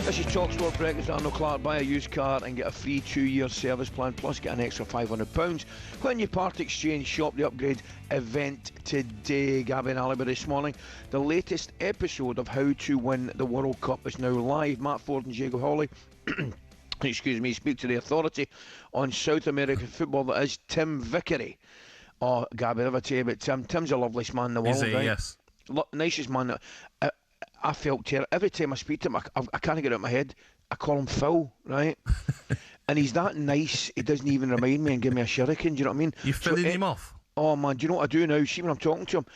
This is talkSPORT Breakfast. Arnold Clark. Buy a used car and get a free 2-year service plan, plus get an extra £500 when you part exchange. Shop the upgrade event today. Gabby and Alibi this morning. The latest episode of How to Win the World Cup is now live. Matt Ford and Jacob Hawley excuse me, speak to the authority on South American football, that is Tim Vickery. Oh, Gabby, I'll ever tell you about Tim. Tim's the loveliest man in the world. Is he? Right? Yes. Nicest man. I felt terrible. Every time I speak to him, I can't get it out of my head. I call him Phil, right? And he's that nice, he doesn't even remind me and give me a shuriken, do you know what I mean? You're filling him off? Oh man, do you know what I do now? See, when I'm talking to him,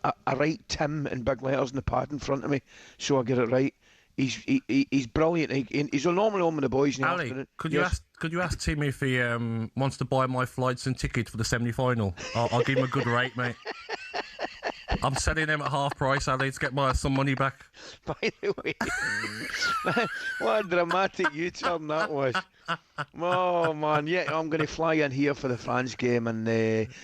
I write Tim in big letters in the pad in front of me, so I get it right. He's brilliant. He's normally on with the boys in the afternoon. Could you ask Tim if he wants to buy my flights and tickets for the semi-final? I'll give him a good rate, mate. I'm selling them at half price, Ali, to get some money back. By the way, what a dramatic U-turn that was. Oh man, yeah, I'm going to fly in here for the France game, and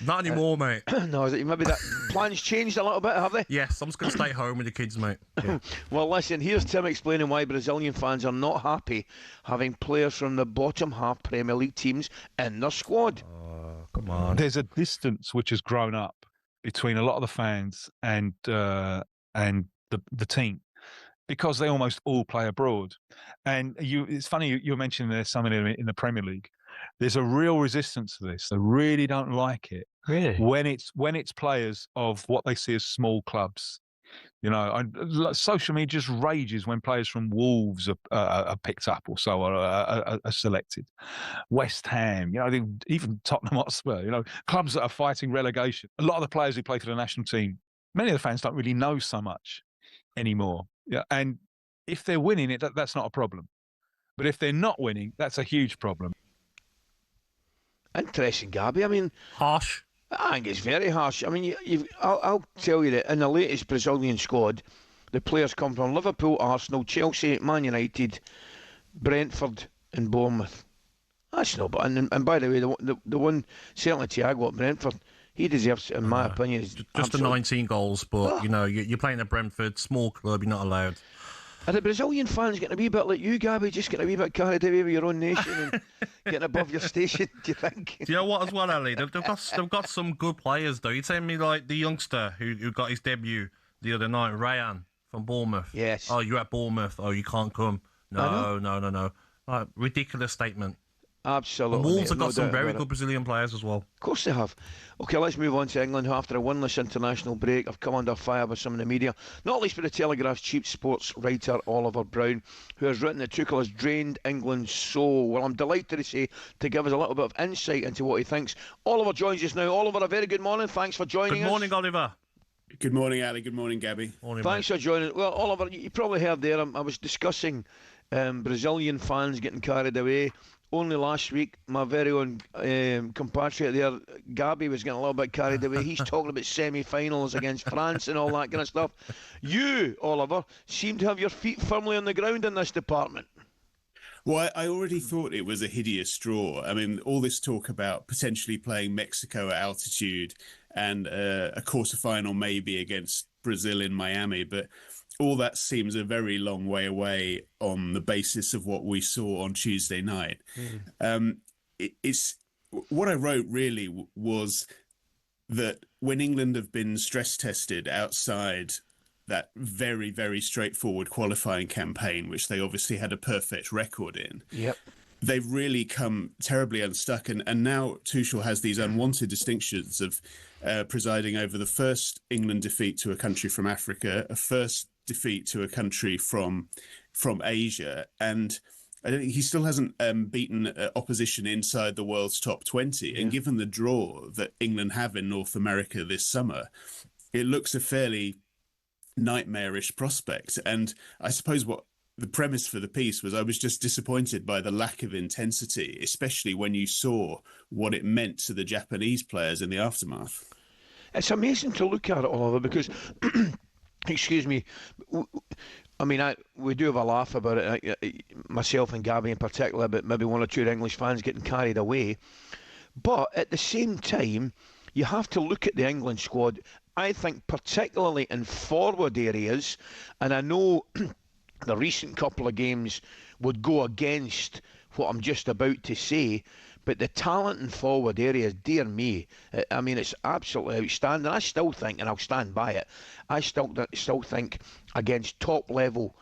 not anymore, mate. No, maybe that plans changed a little bit, have they? Yes, I'm just going to stay home with the kids, mate. Yeah. Well, listen, here's Tim explaining why Brazilian fans are not happy having players from the bottom half Premier League teams in their squad. Oh, come on. There's a distance which has grown up between a lot of the fans and the team, because they almost all play abroad. And it's funny you mentioned there's some in the Premier League. There's a real resistance to this. They really don't like it. Really? When it's players of what they see as small clubs. You know, social media just rages when players from Wolves are picked up or so, or are selected. West Ham, you know, I think even Tottenham Hotspur, you know, clubs that are fighting relegation. A lot of the players who play for the national team, many of the fans don't really know so much anymore. Yeah, and if they're winning, that's not a problem. But if they're not winning, that's a huge problem. Interesting, Gabby. I mean, harsh. I think it's very harsh. I mean, I'll tell you that in the latest Brazilian squad, the players come from Liverpool, Arsenal, Chelsea, Man United, Brentford and Bournemouth. That's no, but and by the way, the one, certainly Thiago at Brentford, he deserves, in my opinion, just the 19 goals, but you know, you're playing at Brentford, small club, you're not allowed. Are the Brazilian fans getting a wee bit like you, Gabby, just getting a wee bit carried away with your own nation and getting above your station, do you think? Do you know what as well, Ali? They've got some good players, though. You're telling me, like, the youngster who got his debut the other night, Ryan from Bournemouth. Yes. Oh, you're at Bournemouth. Oh, you can't come. No. Like, ridiculous statement. Absolutely. And Wolves have no got some doubt very about good it. Brazilian players as well. Of course they have. OK, let's move on to England, who after a winless international break have come under fire by some in the media, not least by the Telegraph's chief sports writer Oliver Brown, who has written that Tuchel has drained England's soul. Well, I'm delighted to say, to give us a little bit of insight into what he thinks. Oliver joins us now. Oliver, a very good morning. Thanks for joining us. Good morning, Oliver. Good morning, Ali. Good morning, Gabby. Morning, Thanks for joining. Well, Oliver, you probably heard there, I was discussing Brazilian fans getting carried away. Only last week, my very own compatriot there, Gabby, was getting a little bit carried away. He's talking about semi-finals against France and all that kind of stuff. You, Oliver, seem to have your feet firmly on the ground in this department. Well, I already thought it was a hideous draw. I mean, all this talk about potentially playing Mexico at altitude and a quarter-final maybe against Brazil in Miami, but all that seems a very long way away on the basis of what we saw on Tuesday night. It's what I wrote really was that when England have been stress tested outside that very, very straightforward qualifying campaign, which they obviously had a perfect record in. Yep. They've really come terribly unstuck. And now Tuchel has these unwanted distinctions of presiding over the first England defeat to a country from Africa, a first defeat to a country from Asia, and I don't think he still hasn't beaten opposition inside the world's top 20. Yeah. And given the draw that England have in North America this summer, it looks a fairly nightmarish prospect. And I suppose what the premise for the piece was, I was just disappointed by the lack of intensity, especially when you saw what it meant to the Japanese players in the aftermath. It's amazing to look at it, Oliver, because excuse me, I mean, we do have a laugh about it, myself and Gabby in particular, but maybe one or two English fans getting carried away. But at the same time, you have to look at the England squad, I think, particularly in forward areas, and I know the recent couple of games would go against what I'm just about to say, but the talent in forward areas, dear me, I mean, it's absolutely outstanding. I still think, and I'll stand by it, I still think against top-level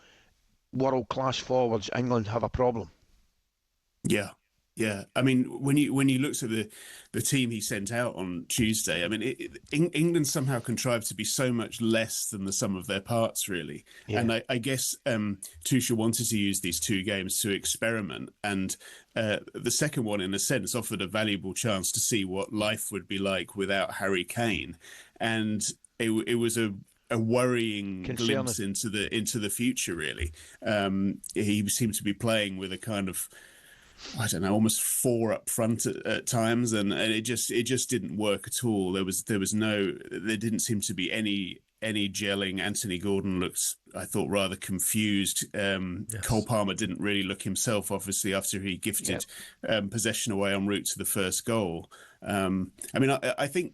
world-class forwards, England have a problem. Yeah. I mean, when you looked at the team he sent out on Tuesday, I mean, England somehow contrived to be so much less than the sum of their parts, really. Yeah. And I guess Tuchel wanted to use these two games to experiment, and the second one, in a sense, offered a valuable chance to see what life would be like without Harry Kane, and it was a worrying glimpse into the future, really. He seemed to be playing with a kind of, I don't know, almost four up front at times, and it just didn't work at all. There didn't seem to be any gelling. Anthony Gordon looked, I thought, rather confused. Yes. Cole Palmer didn't really look himself, obviously, after he gifted possession away en route to the first goal. I mean, I think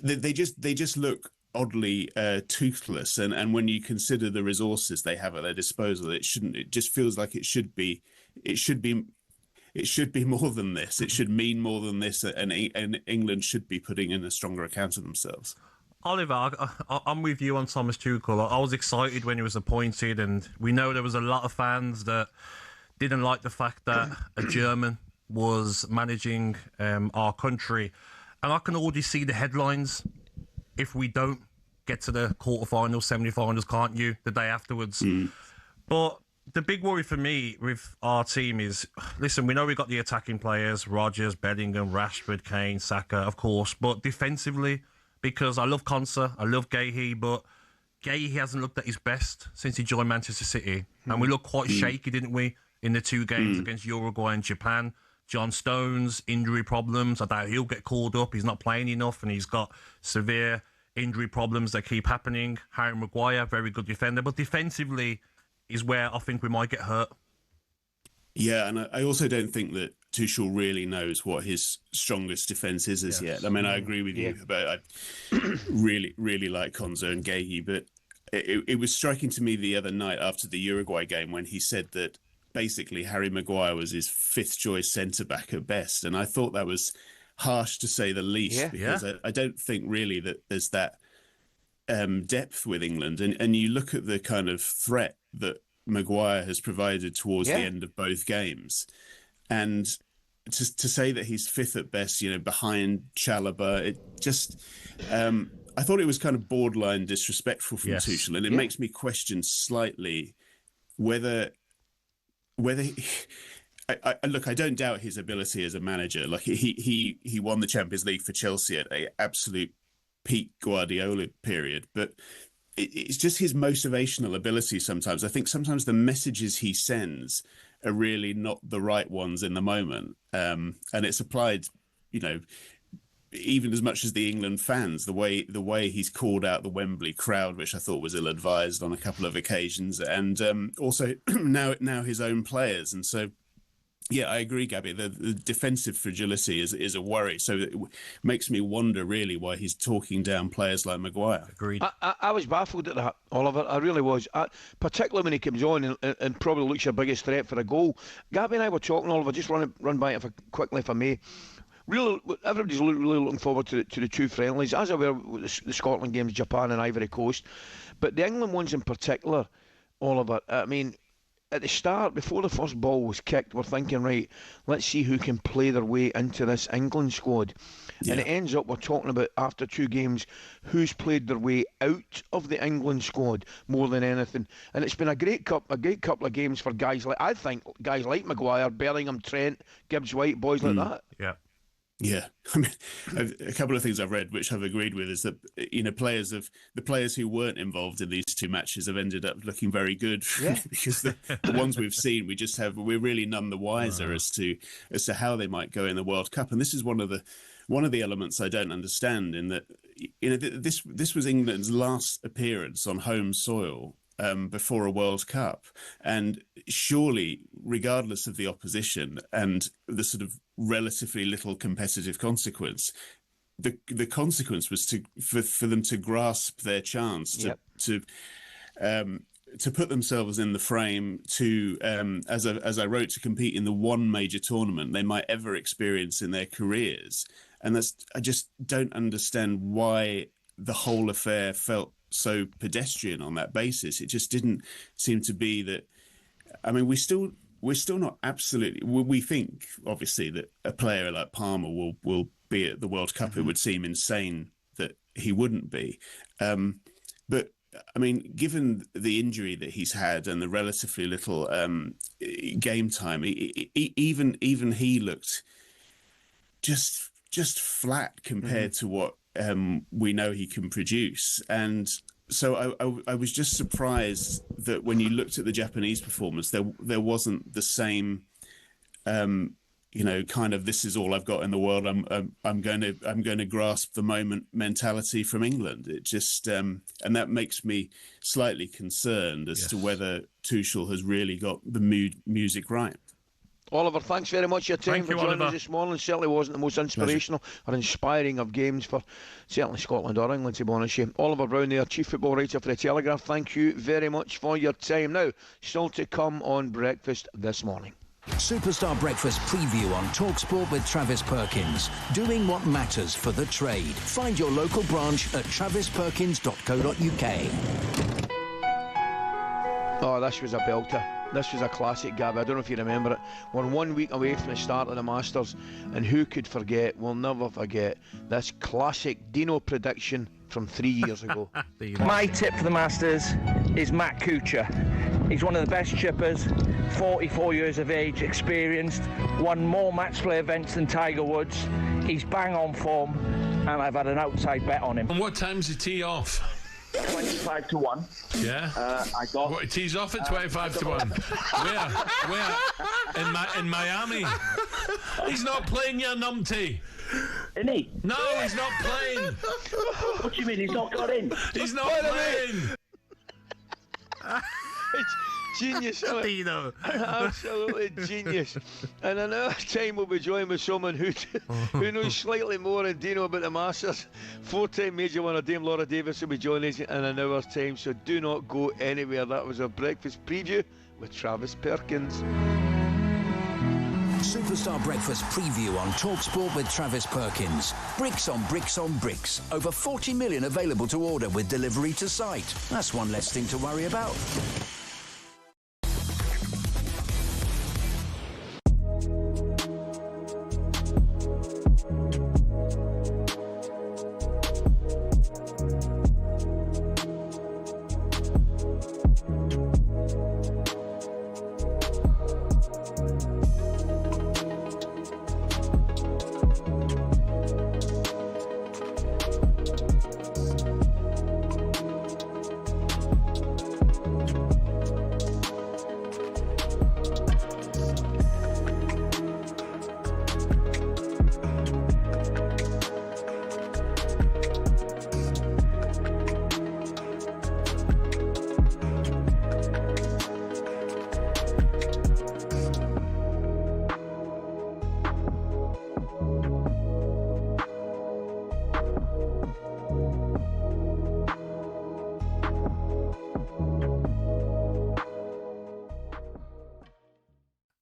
they just look oddly toothless, and when you consider the resources they have at their disposal, it just feels like it should be more than this. It should mean more than this, and England should be putting in a stronger account of themselves. Oliver, I'm with you on Thomas Tuchel. I was excited when he was appointed, and we know there was a lot of fans that didn't like the fact that a German was managing our country, and I can already see the headlines if we don't get to the quarterfinals, semi-finals, can't you? The day afterwards. But the big worry for me with our team is, listen, we know we've got the attacking players, Rodgers, Bellingham, Rashford, Kane, Saka, of course, but defensively, because I love Konsa, I love Gahey, but Gahey hasn't looked at his best since he joined Manchester City. And we looked quite shaky, didn't we, in the 2 games against Uruguay and Japan. John Stones, injury problems. I doubt he'll get called up. He's not playing enough, and he's got severe injury problems that keep happening. Harry Maguire, very good defender, but defensively is where I think we might get hurt. Yeah, and I also don't think that Tuchel really knows what his strongest defence is as yet. I mean, I agree with you about I really like Konsa and Gahey, but it was striking to me the other night after the Uruguay game when he said that basically Harry Maguire was his 5th choice centre-back at best, and I thought that was harsh to say the least, because I don't think really that there's that depth with England, and you look at the kind of threat that Maguire has provided towards the end of both games, and to say that he's 5th at best, behind Chalobah, it just I thought it was kind of borderline disrespectful from Tuchel, and it makes me question slightly whether look, I don't doubt his ability as a manager. Like he won the Champions League for Chelsea at an absolute peak Guardiola period, but it's just his motivational ability sometimes. I think sometimes the messages he sends are really not the right ones in the moment. And it's applied, even as much as the England fans, the way he's called out the Wembley crowd, which I thought was ill-advised on a couple of occasions, and also now his own players. And so, yeah, I agree, Gabby. The defensive fragility is a worry. So it makes me wonder really why he's talking down players like Maguire. Agreed. I was baffled at that, Oliver. I really was. Particularly when he comes on and probably looks your biggest threat for a goal. Gabby and I were talking, Oliver, just run by it quickly if I may. Really, everybody's really looking forward to the 2 friendlies, as I were with the Scotland games, Japan and Ivory Coast. But the England ones in particular, Oliver, I mean, at the start, before the first ball was kicked, we're thinking, right, let's see who can play their way into this England squad. Yeah. And it ends up, we're talking about, after 2 games, who's played their way out of the England squad more than anything. And it's been a great couple of games for guys like Maguire, Bellingham, Trent, Gibbs-White, boys like that. Yeah. Yeah, I mean, a couple of things I've read which I've agreed with is that the players who weren't involved in these 2 matches have ended up looking very good because the ones we've seen we're really none the wiser as to how they might go in the World Cup, and this is one of the elements I don't understand, in that this was England's last appearance on home soil before a World Cup, and surely, regardless of the opposition and the sort of relatively little competitive consequence, the consequence was for them to grasp their chance to put themselves in the frame to as I wrote, to compete in the one major tournament they might ever experience in their careers, and I just don't understand why the whole affair felt so pedestrian on that basis. It just didn't seem to be that. I mean, we're still not absolutely. We think obviously that a player like Palmer will be at the World Cup. It would seem insane that he wouldn't be. But I mean, given the injury that he's had and the relatively little game time, even he looked just flat compared to what we know he can produce. And so I was just surprised that when you looked at the Japanese performance, there wasn't the same kind of, this is all I've got in the world, I'm going to grasp the moment mentality from England. It just and that makes me slightly concerned as to whether Tuchel has really got the music right. Oliver, thanks very much for your time for joining us Oliver. this morning. Certainly wasn't the most inspirational or inspiring of games for certainly Scotland or England, to be honest with you. Oliver Brown there, Chief Football Writer for The Telegraph. Thank you very much for your time. Now, still to come on Breakfast this morning. Superstar Breakfast preview on talkSPORT with Travis Perkins. Doing what matters for the trade. Find your local branch at travisperkins.co.uk. Oh, this was a belter. This was a classic, Gab. I don't know if you remember it. We're 1 week away from the start of the Masters, and who could forget, we'll never forget, this classic Dino prediction from 3 years ago. My tip for the Masters is Matt Kuchar. He's one of the best chippers, 44 years of age, experienced, won more match play events than Tiger Woods. He's bang on form, and I've had an outside bet on him. And what time's the tee off? 25 to 1. Yeah. I got. What, tees off at 25 to 1. Where? In Miami. He's not playing your numpty. Isn't he? No, he's not playing. What do you mean he's not got in? He's not playing. It's genius, isn't it? Absolutely genius. And another time we'll be joined with someone who knows slightly more than Dino about the Masters. 4-time major winner Dame Laura Davis will be joining us in an hour's time, so do not go anywhere. That was our breakfast preview with Travis Perkins. Superstar Breakfast preview on talkSPORT with Travis Perkins. Bricks on bricks on bricks. Over 40 million available to order with delivery to site. That's one less thing to worry about.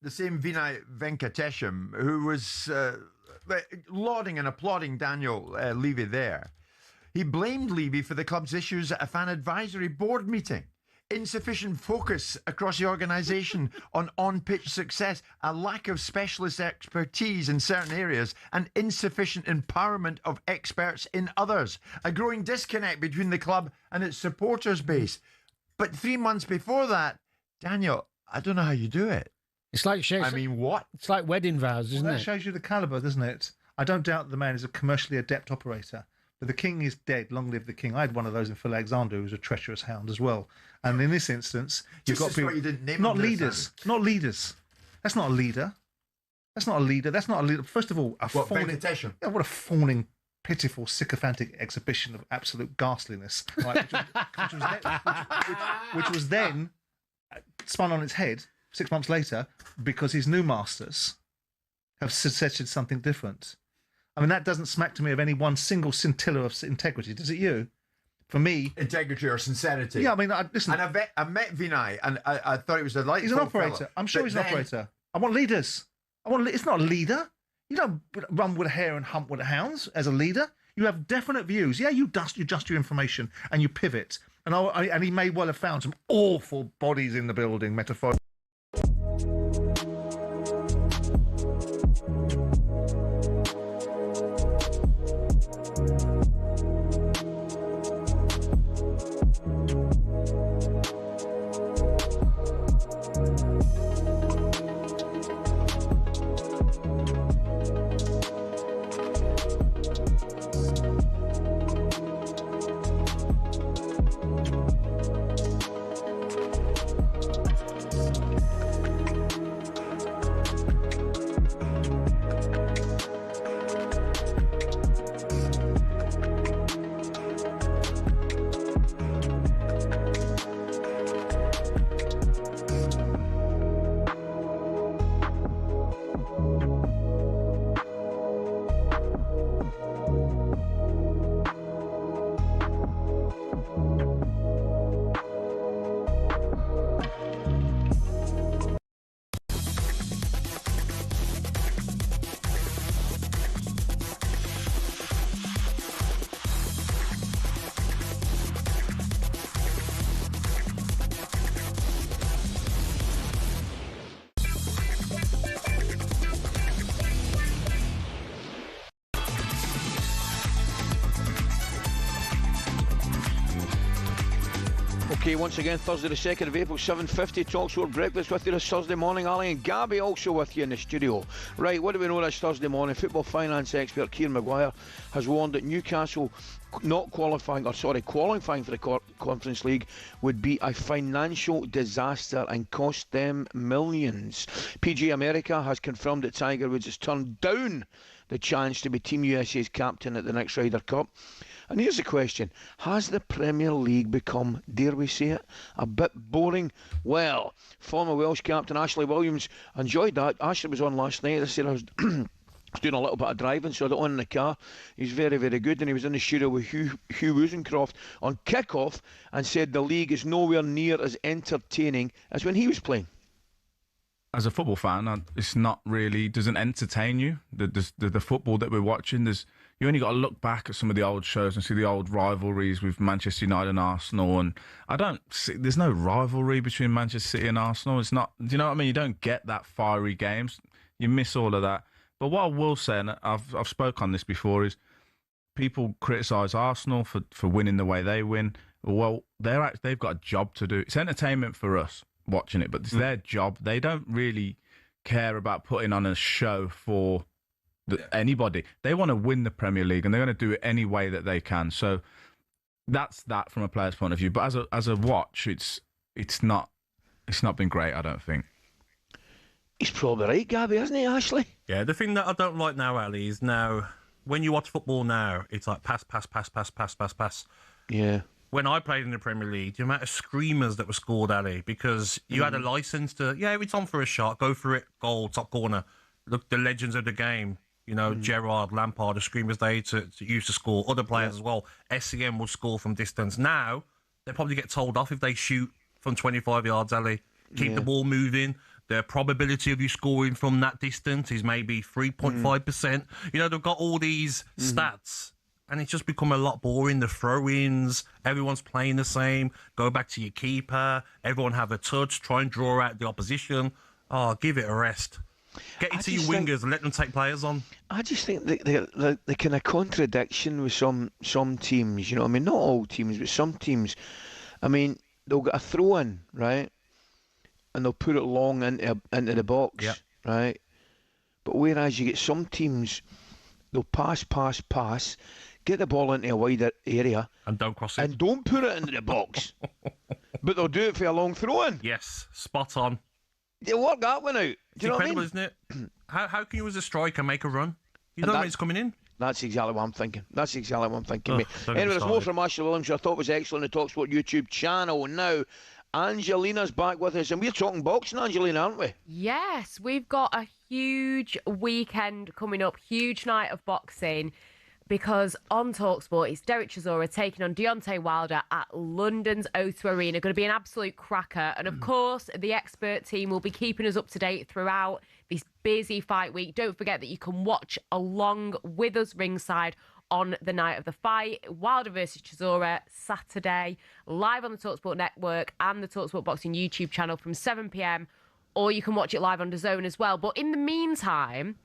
The same Vinay Venkatesham, who was lauding and applauding Daniel Levy there. He blamed Levy for the club's issues at a fan advisory board meeting. Insufficient focus across the organisation on-pitch success, a lack of specialist expertise in certain areas, and insufficient empowerment of experts in others. A growing disconnect between the club and its supporters base. But 3 months before that, Daniel, I don't know how you do it. It's like I mean, what? It's like wedding vows, isn't That it? shows you the calibre, doesn't it? I don't doubt the man is a commercially adept operator. But the king is dead. Long live the king. I had one of those in Phil Alexander, who was a treacherous hound as well. And in this instance, you've got people. You didn't name not them there, leaders. Not leaders. That's not a leader. That's not a leader. That's not a leader. First of all, Venkatesham? Yeah, what a fawning, pitiful, sycophantic exhibition of absolute ghastliness. Right, which was then spun on its head 6 months later because his new masters have suggested something different. I mean, that doesn't smack to me of any one single scintilla of integrity, does it you? For me... Integrity or sincerity. Yeah, I mean, listen... And I met Vinay, and I thought he was a delightful He's an operator. fella. I'm sure But he's an then- operator. I want leaders. It's not a leader. You don't run with a hare and hump with the hounds as a leader. You have definite views. Yeah, you adjust your information and you pivot. And he may well have found some awful bodies in the building, metaphorically. Okay, once again, Thursday the 2nd of April, 7:50, talkSPORT Breakfast with you this Thursday morning. Ali and Gabby also with you in the studio. Right, what do we know this Thursday morning? Football finance expert Kieran Maguire has warned that Newcastle qualifying for the Conference League would be a financial disaster and cost them millions. PG America has confirmed that Tiger Woods has turned down the chance to be Team USA's captain at the next Ryder Cup. And here's the question: has the Premier League become, dare we say it, a bit boring? Well, former Welsh captain Ashley Williams enjoyed that. Ashley was on last night. I said I was doing a little bit of driving, so I got on in the car. He's very, very good, and he was in the studio with Hugh Wozencroft on kick-off and said the league is nowhere near as entertaining as when he was playing. As a football fan, it's not really, doesn't entertain you. The football that we're watching, you only got to look back at some of the old shows and see the old rivalries with Manchester United and Arsenal. And there's no rivalry between Manchester City and Arsenal. It's not, do you know what I mean? You don't get that fiery games. You miss all of that. But what I will say, and I've spoke on this before, is people criticise Arsenal for winning the way they win. Well, they've got a job to do. It's entertainment for us watching it, but it's their job. They don't really care about putting on a show for anybody. They want to win the Premier League, and they're going to do it any way that they can. So that's that from a player's point of view. But as a watch, it's not been great, I don't think. He's probably right, Gabby, isn't he, Ashley? Yeah, the thing that I don't like now, Ali, is now when you watch football now, it's like pass. Yeah. When I played in the Premier League, the amount of screamers that were scored, Ali, because you had a license to, it's on for a shot, go for it, goal, top corner. Look, the legends of the game, Gerrard, Lampard, the screamers they used to score, other players as well. SCM will score from distance. Now, they probably get told off if they shoot from 25 yards, Ali. Keep the ball moving. The probability of you scoring from that distance is maybe 3.5%. They've got all these stats, and it's just become a lot boring. The throw-ins, everyone's playing the same. Go back to your keeper. Everyone have a touch. Try and draw out the opposition. Oh, give it a rest. Get into your wingers and let them take players on. I just think the kind of contradiction with some teams, not all teams, but some teams. They'll get a throw-in, right? And they'll put it long into the box, right? But whereas you get some teams, they'll pass, get the ball into a wider area. And don't cross it. And don't put it into the box. But they'll do it for a long throw-in. Yes, spot on. They'll work that one out. Do you know what I mean? Isn't it? How can you as a striker make a run? You don't know when it's coming in. That's exactly what I'm thinking. Mate. Anyway, there's more from Ashley Williams, who I thought was excellent, the talkSPORT YouTube channel. Now, Angelina's back with us, and we're talking boxing, Angelina, aren't we? Yes, we've got a huge weekend coming up, huge night of boxing, because on talkSPORT, it's Derek Chisora taking on Deontay Wilder at London's O2 Arena. Going to be an absolute cracker. And of course, the expert team will be keeping us up to date throughout this busy fight week. Don't forget that you can watch along with us ringside on the night of the fight. Wilder versus Chisora, Saturday, live on the talkSPORT network and the talkSPORT Boxing YouTube channel from 7 p.m, or you can watch it live on DAZN as well. But in the meantime,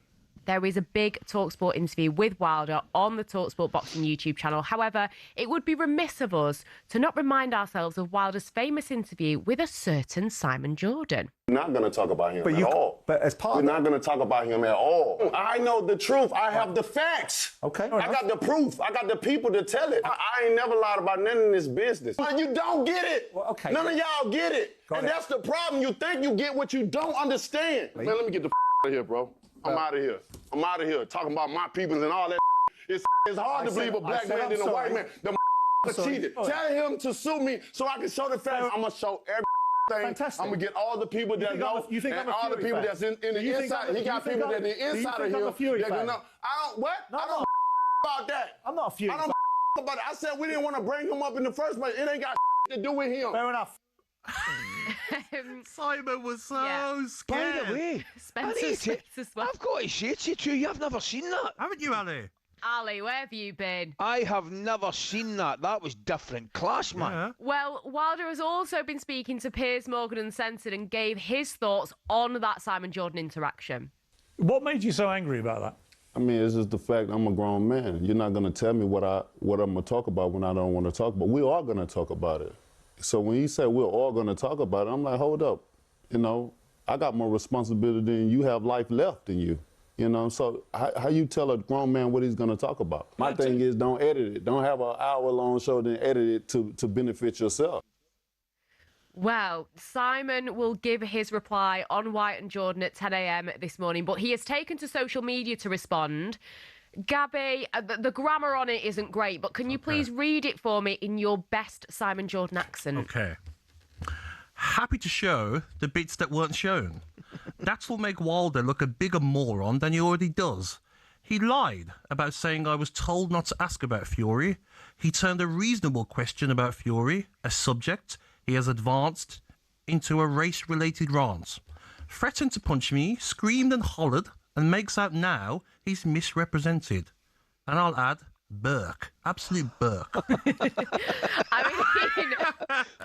there is a big talkSPORT interview with Wilder on the talkSPORT Boxing YouTube channel. However, it would be remiss of us to not remind ourselves of Wilder's famous interview with a certain Simon Jordan. We're not going to talk about him at all. But as part We're not going to talk about him at all. I know the truth. I have the facts. Okay. I got the proof. I got the people to tell it. I ain't never lied about none in this business. But you don't get it. Well, okay. None of y'all get it. That's the problem. You think you get what you don't understand. Man, let me get the out of here, bro. I'm out of here. Talking about my peoples and all that. It's hard to believe a black man than a white man. The cheated. Tell him to sue me so I can show the facts. I'm going to show everything. Fantastic. I'm going to get all the people that know and all the people that's in the inside. He got people that in the inside of him that can know. I don't, what? I don't about that. I'm not a Fury fan. I don't about it. I said we didn't want to bring him up in the first place. It ain't got to do with him. Fair enough. Simon was so scared. By the way, Spencer's as well. I've got to say to you, I've never seen that. Haven't you, Ali? Ali, where have you been? I have never seen that. That was different class, man. Yeah. Well, Wilder has also been speaking to Piers Morgan Uncensored and gave his thoughts on that Simon Jordan interaction. What made you so angry about that? I mean, it's just the fact I'm a grown man. You're not going to tell me what I'm going to talk about when I don't want to talk about. We are going to talk about it. So when he said we're all going to talk about it, I'm like, hold up. You know, I got more responsibility than you have life left in you. You know, so how you tell a grown man what he's going to talk about? My thing is don't edit it. Don't have an hour-long show, then edit it to benefit yourself. Well, Simon will give his reply on White and Jordan at 10 a.m. this morning, but he has taken to social media to respond. Gabby, the grammar on it isn't great, but can you please read it for me in your best Simon Jordan accent? Okay. Happy to show the bits that weren't shown. That will make Wilder look a bigger moron than he already does. He lied about saying I was told not to ask about Fury. He turned a reasonable question about Fury, a subject he has advanced, into a race-related rant. Threatened to punch me, screamed and hollered, and makes out now he's misrepresented. And I'll add, Burke. Absolute Burke.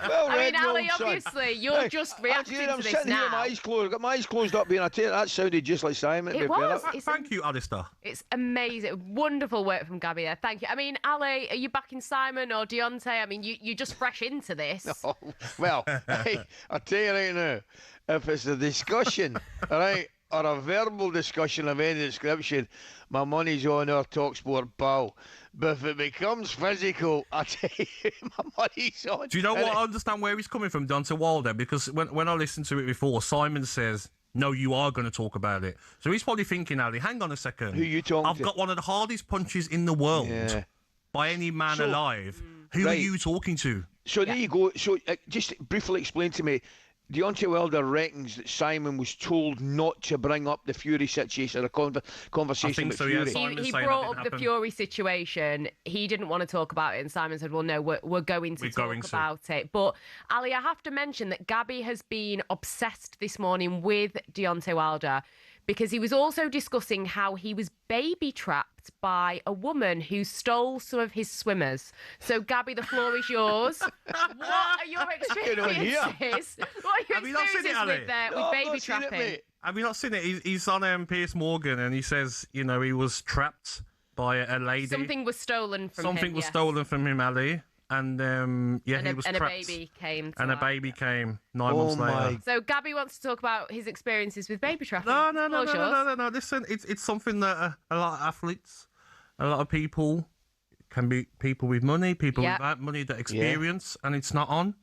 Well read, Ali, son. obviously, you're just reacting to I'm this sitting here with now. my eyes closed. I've got my eyes closed up being a tail. That sounded just like Simon. It was. Thank you, Alistair. It's amazing. Wonderful work from Gabby there. Thank you. I mean, Ali, are you backing Simon or Deontay? I mean, you're just fresh into this. No. Well, hey, I'll tell you right now, if it's a discussion, all right, or a verbal discussion of any description, my money's on our talkSPORT pal. But if it becomes physical, I tell you, my money's on. Do you know what? I understand where he's coming from, Deontay Wilder, because when I listened to it before, Simon says, no, you are going to talk about it. So he's probably thinking, Ali, hang on a second. Who you talking I've to? got one of the hardest punches in the world by any man alive. Who are you talking to? So there you go. So just briefly explain to me, Deontay Wilder reckons that Simon was told not to bring up the Fury situation, a conversation with Fury. He brought up the Fury situation. He didn't want to talk about it, and Simon said, well, no, we're going to talk about it. But, Ali, I have to mention that Gabby has been obsessed this morning with Deontay Wilder because he was also discussing how he was baby-trapped by a woman who stole some of his swimmers. So, Gabby, the floor is yours. What are your experiences? What are your experiences with baby trapping? Have you not seen it? He's on Piers Morgan, and he says, you know, he was trapped by a lady. Something was stolen from him. Something was stolen from him, Ali. And he was trapped. And a baby came. And a baby came 9 months later. So Gabby wants to talk about his experiences with baby trapping. No. Listen, it's something that a lot of athletes, a lot of people, can be people with money, people without money that experience, and it's not on.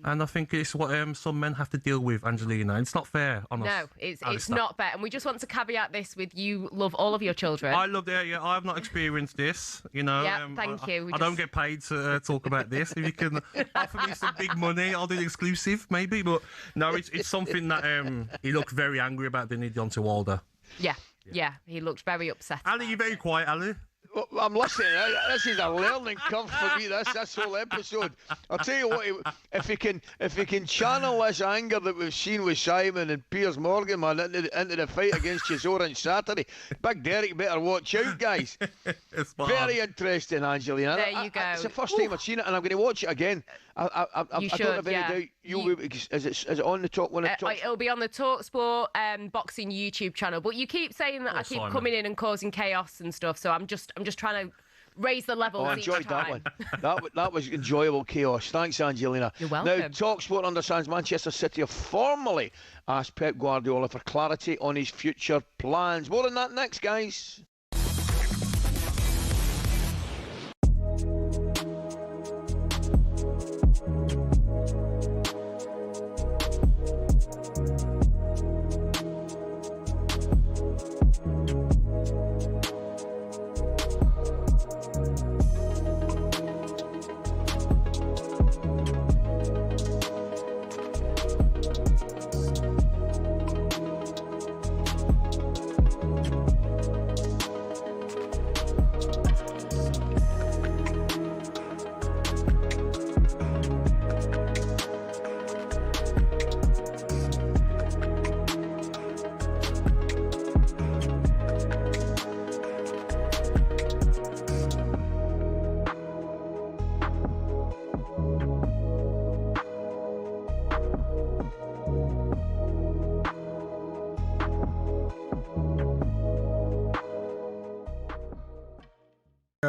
And I think it's what some men have to deal with, Angelina. It's not fair on us. No, it's not fair. And we just want to caveat this with you love all of your children. I love it. Yeah, I have not experienced this. You know, thank you. I don't get paid to talk about this. If you can offer me some big money, I'll do the exclusive, maybe. But no, it's something that he looked very angry about, didn't he, Deontay Wilder? Yeah, he looked very upset. Ali, you're very quiet, Ali. Well, I'm listening. This is a learning curve for me. This whole episode. I'll tell you what. If you can channel this anger that we've seen with Simon and Piers Morgan, man, into the fight against Chisora on Saturday, Big Derek better watch out, guys. Very interesting, Angelina. There you go. It's the first time I've seen it, and I'm going to watch it again. I don't have any doubt. Is it on the top one? It'll be on the talkSPORT boxing YouTube channel. But you keep saying that I keep coming in and causing chaos and stuff. So I'm just trying to raise the level. I enjoyed that one. That was enjoyable chaos. Thanks, Angelina. You're welcome. Now, talkSPORT understands Manchester City have formally asked Pep Guardiola for clarity on his future plans. More on that next, guys.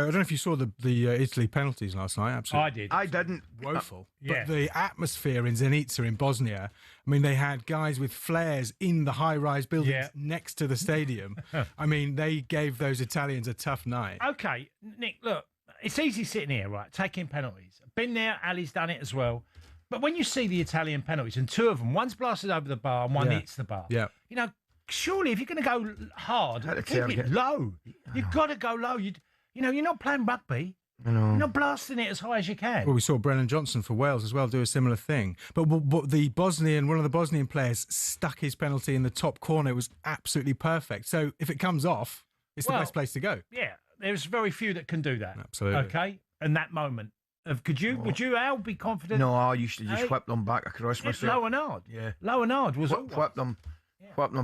I don't know if you saw the Italy penalties last night. Absolutely, I did. I didn't. Woeful. Yeah. But the atmosphere in Zenica in Bosnia, I mean, they had guys with flares in the high-rise buildings next to the stadium. I mean, they gave those Italians a tough night. Okay, Nick, look, it's easy sitting here, right, taking penalties. I've been there, Ali's done it as well. But when you see the Italian penalties, and two of them, one's blasted over the bar and one hits the bar. Yeah. You know, surely if you're going to go hard, keep it low. You've got to go low. You know, you're not playing rugby. You're not blasting it as high as you can. Well, we saw Brennan Johnson for Wales as well do a similar thing. But one of the Bosnian players stuck his penalty in the top corner. It was absolutely perfect. So if it comes off, it's the best place to go. Yeah, there's very few that can do that. Absolutely. Okay, in that moment. Would you, Al, be confident? No, I used to just whip them back across myself. Low and hard. Yeah. Low and hard was whip them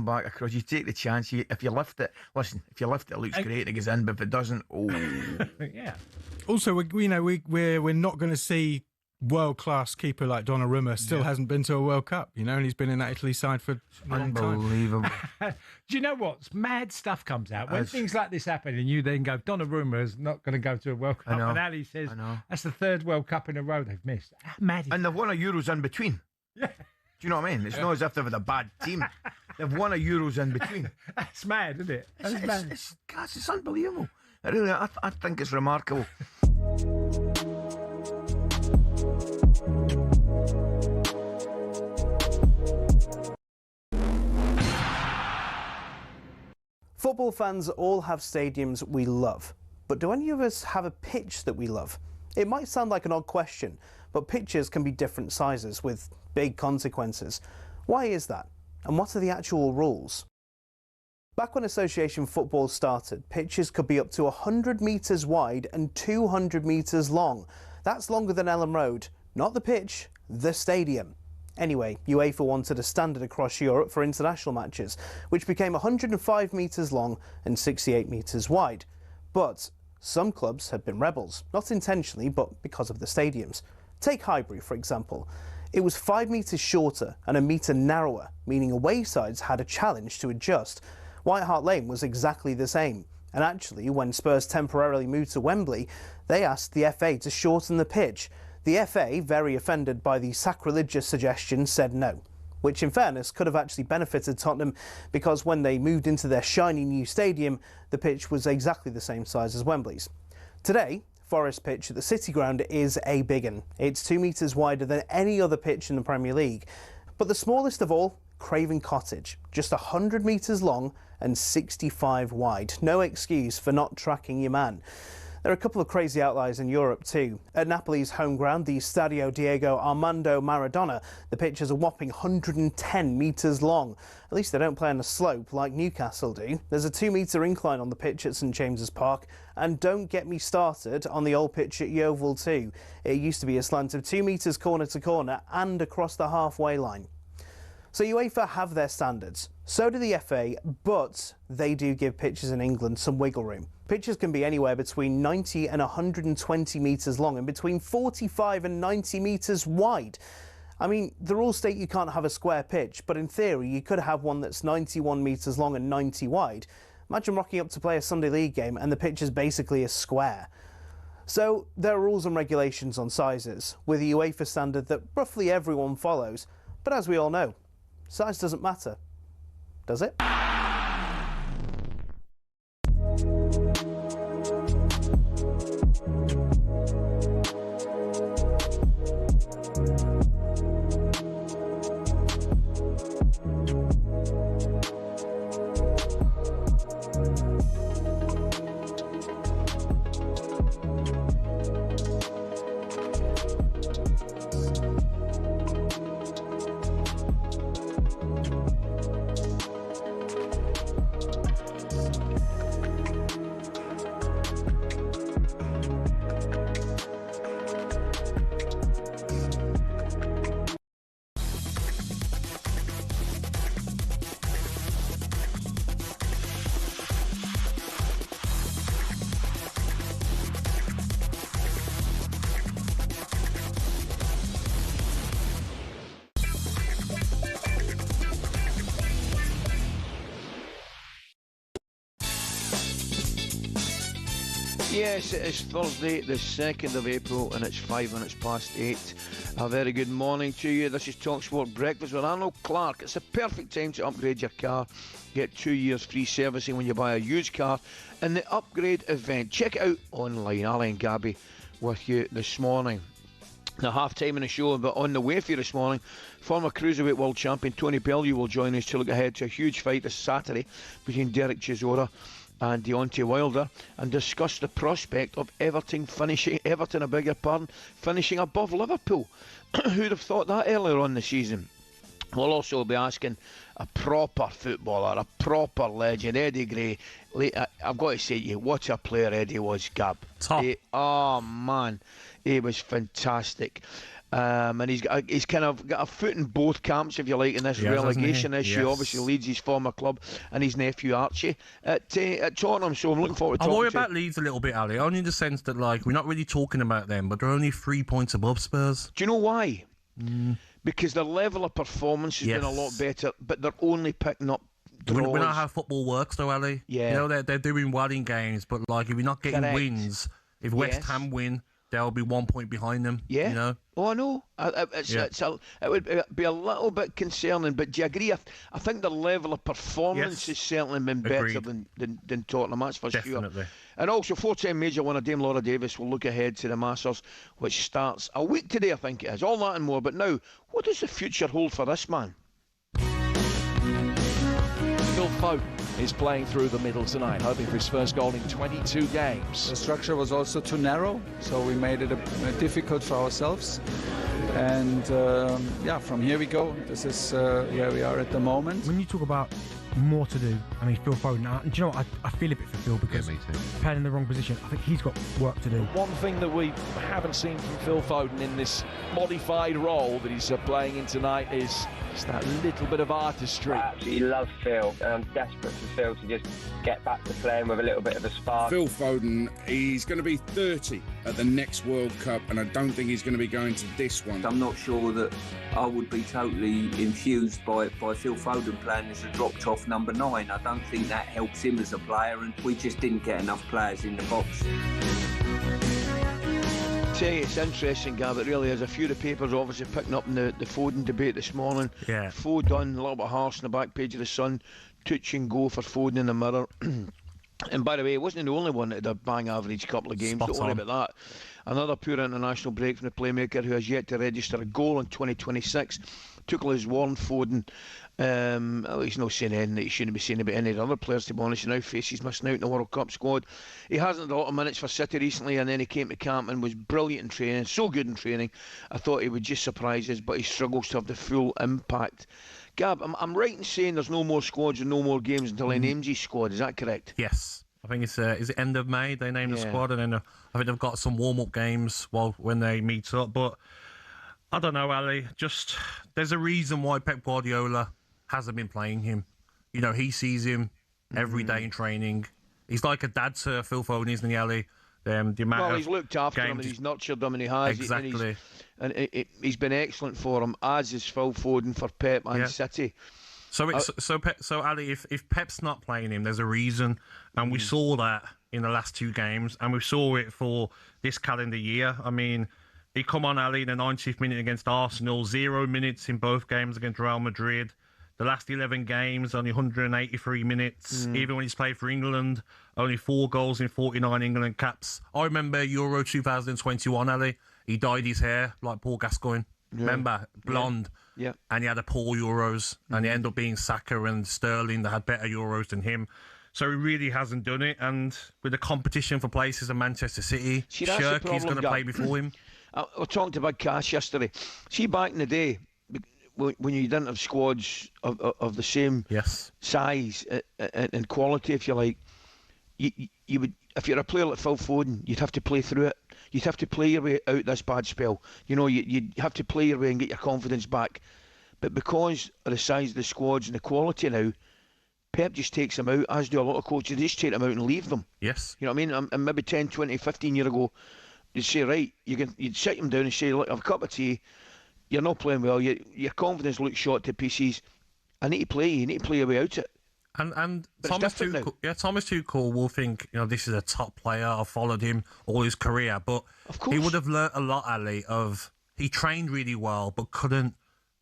back across. You take the chance. If you lift it, if you lift it, it looks great. It goes in, but if it doesn't, yeah. Also, we're not going to see world-class keeper like Donnarumma. Still hasn't been to a World Cup, and he's been in that Italy side for a long time. Unbelievable. Do you know what? Mad stuff comes out when things like this happen, and you then go, Donnarumma is not going to go to a World Cup, and Ali says that's the third World Cup in a row they've missed. Mad. And they've won a Euros in between. Yeah. Do you know what I mean? It's not as if they've had a bad team. They've won a Euros in between. That's mad, isn't it? It's unbelievable. I think it's remarkable. Football fans all have stadiums we love, but do any of us have a pitch that we love? It might sound like an odd question, but pitches can be different sizes with big consequences. Why is that? And what are the actual rules? Back when association football started, pitches could be up to 100 metres wide and 200 metres long. That's longer than Ellen Road. Not the pitch, the stadium. Anyway, UEFA wanted a standard across Europe for international matches, which became 105 metres long and 68 metres wide. But some clubs have been rebels, not intentionally, but because of the stadiums. Take Highbury, for example. It was 5 metres shorter and a metre narrower, meaning away sides had a challenge to adjust. White Hart Lane was exactly the same. And actually, when Spurs temporarily moved to Wembley, they asked the FA to shorten the pitch. The FA, very offended by the sacrilegious suggestion, said no, which in fairness could have actually benefited Tottenham because when they moved into their shiny new stadium, the pitch was exactly the same size as Wembley's. Today, Forest pitch at the City Ground is a big one. It's 2 metres wider than any other pitch in the Premier League. But the smallest of all, Craven Cottage, just 100 metres long and 65 wide. No excuse for not tracking your man. There are a couple of crazy outliers in Europe too. At Napoli's home ground, the Stadio Diego Armando Maradona, the pitch is a whopping 110 metres long. At least they don't play on a slope like Newcastle do. There's a 2-metre incline on the pitch at St James's Park. And don't get me started on the old pitch at Yeovil too. It used to be a slant of 2 metres corner to corner and across the halfway line. So UEFA have their standards. So do the FA, but they do give pitches in England some wiggle room. Pitches can be anywhere between 90 and 120 metres long and between 45 and 90 metres wide. I mean, the rules state you can't have a square pitch, but in theory you could have one that's 91 metres long and 90 wide. Imagine rocking up to play a Sunday League game and the pitch is basically a square. So there are rules and regulations on sizes, with a UEFA standard that roughly everyone follows. But as we all know, size doesn't matter, does it? Yes, it is Thursday, the 2nd of April, and it's 5 minutes past 8. A very good morning to you. This is talkSPORT Breakfast with Arnold Clark. It's a perfect time to upgrade your car. Get 2 years free servicing when you buy a used car in the upgrade event. Check it out online. Ali and Gabby with you this morning. Now, half-time in the show, but on the way for you this morning, former Cruiserweight World Champion Tony Bellew will join us to look ahead to a huge fight this Saturday between Derek Chisora and Deontay Wilder, and discuss the prospect of Everton finishing above Liverpool. Who'd have thought that earlier on the season? We'll also be asking a proper footballer, a proper legend, Eddie Gray. I've got to say to you, what a player Eddie was, Gab. Top. Oh man, he was fantastic. And he's kind of got a foot in both camps, if you like, in this relegation issue. Yes. Obviously Leeds, his former club, and his nephew Archie at Tottenham. So I'm looking forward to talking I worry to about Leeds a little bit, Ali. Only in the sense that, like, we're not really talking about them, but they're only 3 points above Spurs. Do you know why? Because their level of performance has been a lot better, but they're only picking up draws. We know how football works, though, Ali. Yeah. You know, they're doing well in games, but, like, if you're not getting wins, if West Ham win, they'll be 1 point behind them. Yeah. You know? Oh, I know. It would be a little bit concerning, but do you agree? I think the level of performance has certainly been better than Tottenham, that's for sure. And also, four-time major winner Dame Laura Davis will look ahead to the Masters, which starts a week today, I think it is. All that and more. But now, what does the future hold for this man? Phil Foden is playing through the middle tonight, hoping for his first goal in 22 games. The structure was also too narrow, so we made it difficult for ourselves. And from here we go. This is where we are at the moment. When you talk about more to do, I mean, Phil Foden, do you know what? I feel a bit for Phil because playing in the wrong position, I think he's got work to do. One thing that we haven't seen from Phil Foden in this modified role that he's playing in tonight is that little bit of artistry. I absolutely love Phil, and I'm desperate for Phil to just get back to playing with a little bit of a spark. Phil Foden, he's going to be 30 at the next World Cup, and I don't think he's going to be going to this one. I'm not sure that I would be totally infused by Phil Foden playing as a dropped-off number 9. I don't think that helps him as a player, and we just didn't get enough players in the box. It's interesting, Gav, it really is. A few of the papers obviously picking up in the Foden debate this morning. Yeah. Foden, a little bit harsh on the back page of the Sun. Touch and go for Foden in the Mirror. And by the way, he wasn't the only one that had a bang average couple of games. Don't worry about that. Another poor international break from the playmaker who has yet to register a goal in 2026. Tuchel has warned Foden. He's not saying anything that he shouldn't be saying about any of the other players, to be honest. He now faces missing out in the World Cup squad. He hasn't had a lot of minutes for City recently, and then he came to camp and was brilliant in training, so good in training. I thought he would just surprise us, but he struggles to have the full impact. Gab, I'm right in saying there's no more squads and no more games until he names his squad, is that correct? Yes. I think it's is it end of May they name the squad, and then I think they've got some warm-up games when they meet up. But I don't know, Ali. Just there's a reason why Pep Guardiola hasn't been playing him. You know, he sees him every day in training. He's like a dad to Phil Foden, isn't he, Ali? He's looked after him and he's nurtured him, and he has. Exactly. He's been excellent for him, as is Phil Foden for Pep and City. So Ali, if Pep's not playing him, there's a reason, and we saw that in the last 2 games, and we saw it for this calendar year. I mean, he come on, Ali, in the 90th minute against Arsenal, 0 minutes in both games against Real Madrid. The last 11 games, only 183 minutes. Even when he's played for England, only 4 goals in 49 England caps. I remember Euro 2021, Ali. He dyed his hair like Paul Gascoigne. Yeah. Remember? Blonde. Yeah. And he had a poor Euros. And he ended up being Saka and Sterling that had better Euros than him. So he really hasn't done it. And with the competition for places in Manchester City, Shirky's going to play before him. I was talking to Big Cash yesterday. See, back in the day, when you didn't have squads of the same size and quality, if you like, you would, if you're a player like Phil Foden, you'd have to play through it. You'd have to play your way out this bad spell. You know, you'd have to play your way and get your confidence back. But because of the size of the squads and the quality now, Pep just takes them out, as do a lot of coaches. They just take them out and leave them. Yes. You know what I mean? And maybe 10, 20, 15 years ago, you'd say, right, you'd sit them down and say, look, have a cup of tea. You're not playing well. Your confidence looks shot to pieces. I need to play. You need to play your way out it. And But Thomas it's different Tuchel, Thomas Tuchel will think, this is a top player. I've followed him all his career, but he would have learnt a lot, Ali. He trained really well, but couldn't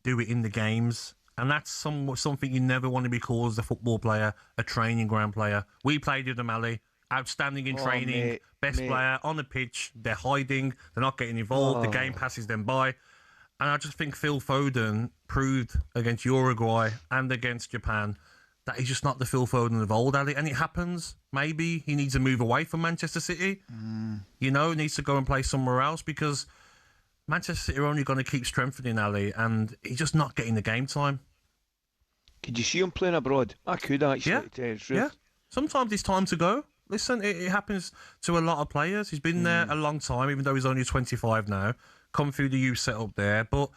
do it in the games, and that's something you never want to be called as a football player, a training ground player. We played with them, Ali. Outstanding in training, best player on the pitch. They're hiding, they're not getting involved. The game passes them by. And I just think Phil Foden proved against Uruguay and against Japan that he's just not the Phil Foden of old, Ali. And it happens. Maybe he needs to move away from Manchester City. Needs to go and play somewhere else, because Manchester City are only going to keep strengthening, Ali, and he's just not getting the game time. Could you see him playing abroad? I could, actually. Yeah. Sometimes it's time to go. Listen, it happens to a lot of players. He's been there a long time, even though he's only 25 now. Come through the youth setup there. But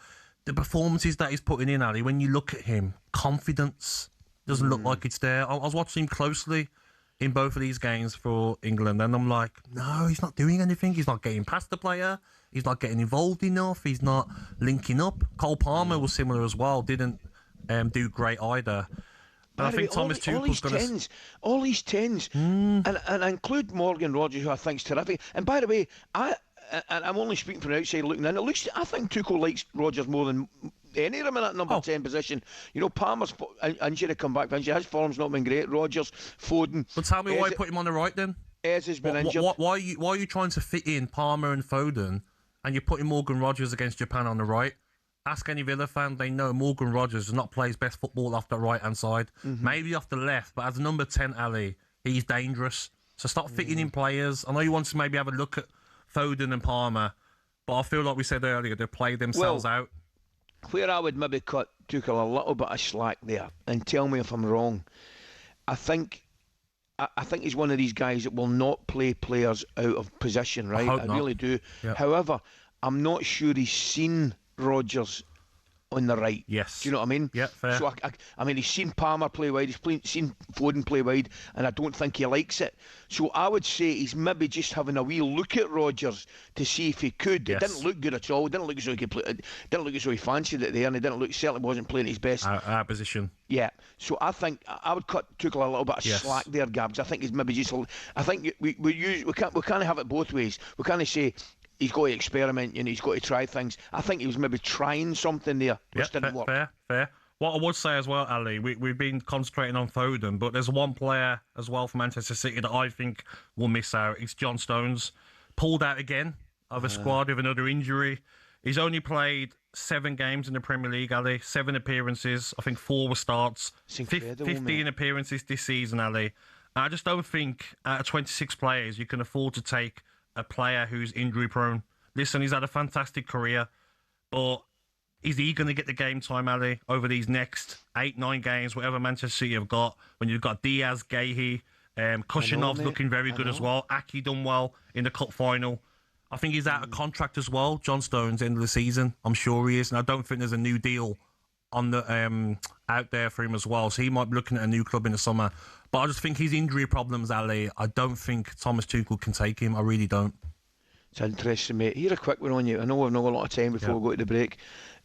the performances that he's putting in, Ali, when you look at him, confidence doesn't look like it's there. I was watching him closely in both of these games for England, and I'm like, no, he's not doing anything. He's not getting past the player. He's not getting involved enough. He's not linking up. Cole Palmer was similar as well. Didn't do great either. But I think Thomas Tuchel's going to... All these tens. And I include Morgan Rogers, who I think's terrific. And by the way, I'm only speaking from the outside looking in. At least I think Tuchel likes Rogers more than any of them in that number 10 position. Palmer's injury come back. His form's not been great. Rogers, Foden... But tell me why you put him on the right then? Ez has been injured. Why are you trying to fit in Palmer and Foden, and you're putting Morgan Rogers against Japan on the right? Ask any Villa fan, they know Morgan Rogers does not play his best football off the right-hand side. Maybe off the left, but as number 10, Ali, he's dangerous. So stop fitting in players. I know you want to maybe have a look at Foden and Palmer, but I feel like we said earlier, they play themselves out. Where I would maybe cut Tuchel a little bit of slack there, and tell me if I'm wrong, I think he's one of these guys that will not play players out of position, right? I really do. Yep. However, I'm not sure he's seen Rogers on the right. Yes. Do you know what I mean? Yeah, fair. So I mean, he's seen Palmer play wide, seen Foden play wide, and I don't think he likes it. So I would say he's maybe just having a wee look at Rogers to see if he could. Yes. It didn't look good at all. It didn't look as though he could play. It didn't look as though he fancied it there, and certainly wasn't playing his best. Our position. Yeah. So I think I would cut Tuchel a little bit of slack there, Gabs. I think he's maybe just. I think we can't have it both ways. We can't say he's got to experiment, he's got to try things. I think he was maybe trying something there, which didn't work. Fair. What I would say as well, Ali, we've been concentrating on Foden, but there's one player as well for Manchester City that I think will miss out. It's John Stones. Pulled out again of a squad with another injury. He's only played 7 games in the Premier League, Ali. 7 appearances. I think 4 were starts. 15 appearances this season, Ali. I just don't think out of 26 players you can afford to take a player who's injury prone. Listen, he's had a fantastic career, but is he going to get the game time, Ali, over these next 8-9 games, whatever Manchester City have got, when you've got Diaz, Gahey, Kushinov's looking very good as well. Aki done well in the cup final. I think he's out of contract as well, John Stones, end of the season. I'm sure he is, and I don't think there's a new deal on the out there for him as well, so he might be looking at a new club in the summer. But I just think his injury problems, Ali, I don't think Thomas Tuchel can take him. I really don't. It's interesting, mate. Here a quick one on you. I know we've not got a lot of time before we go to the break.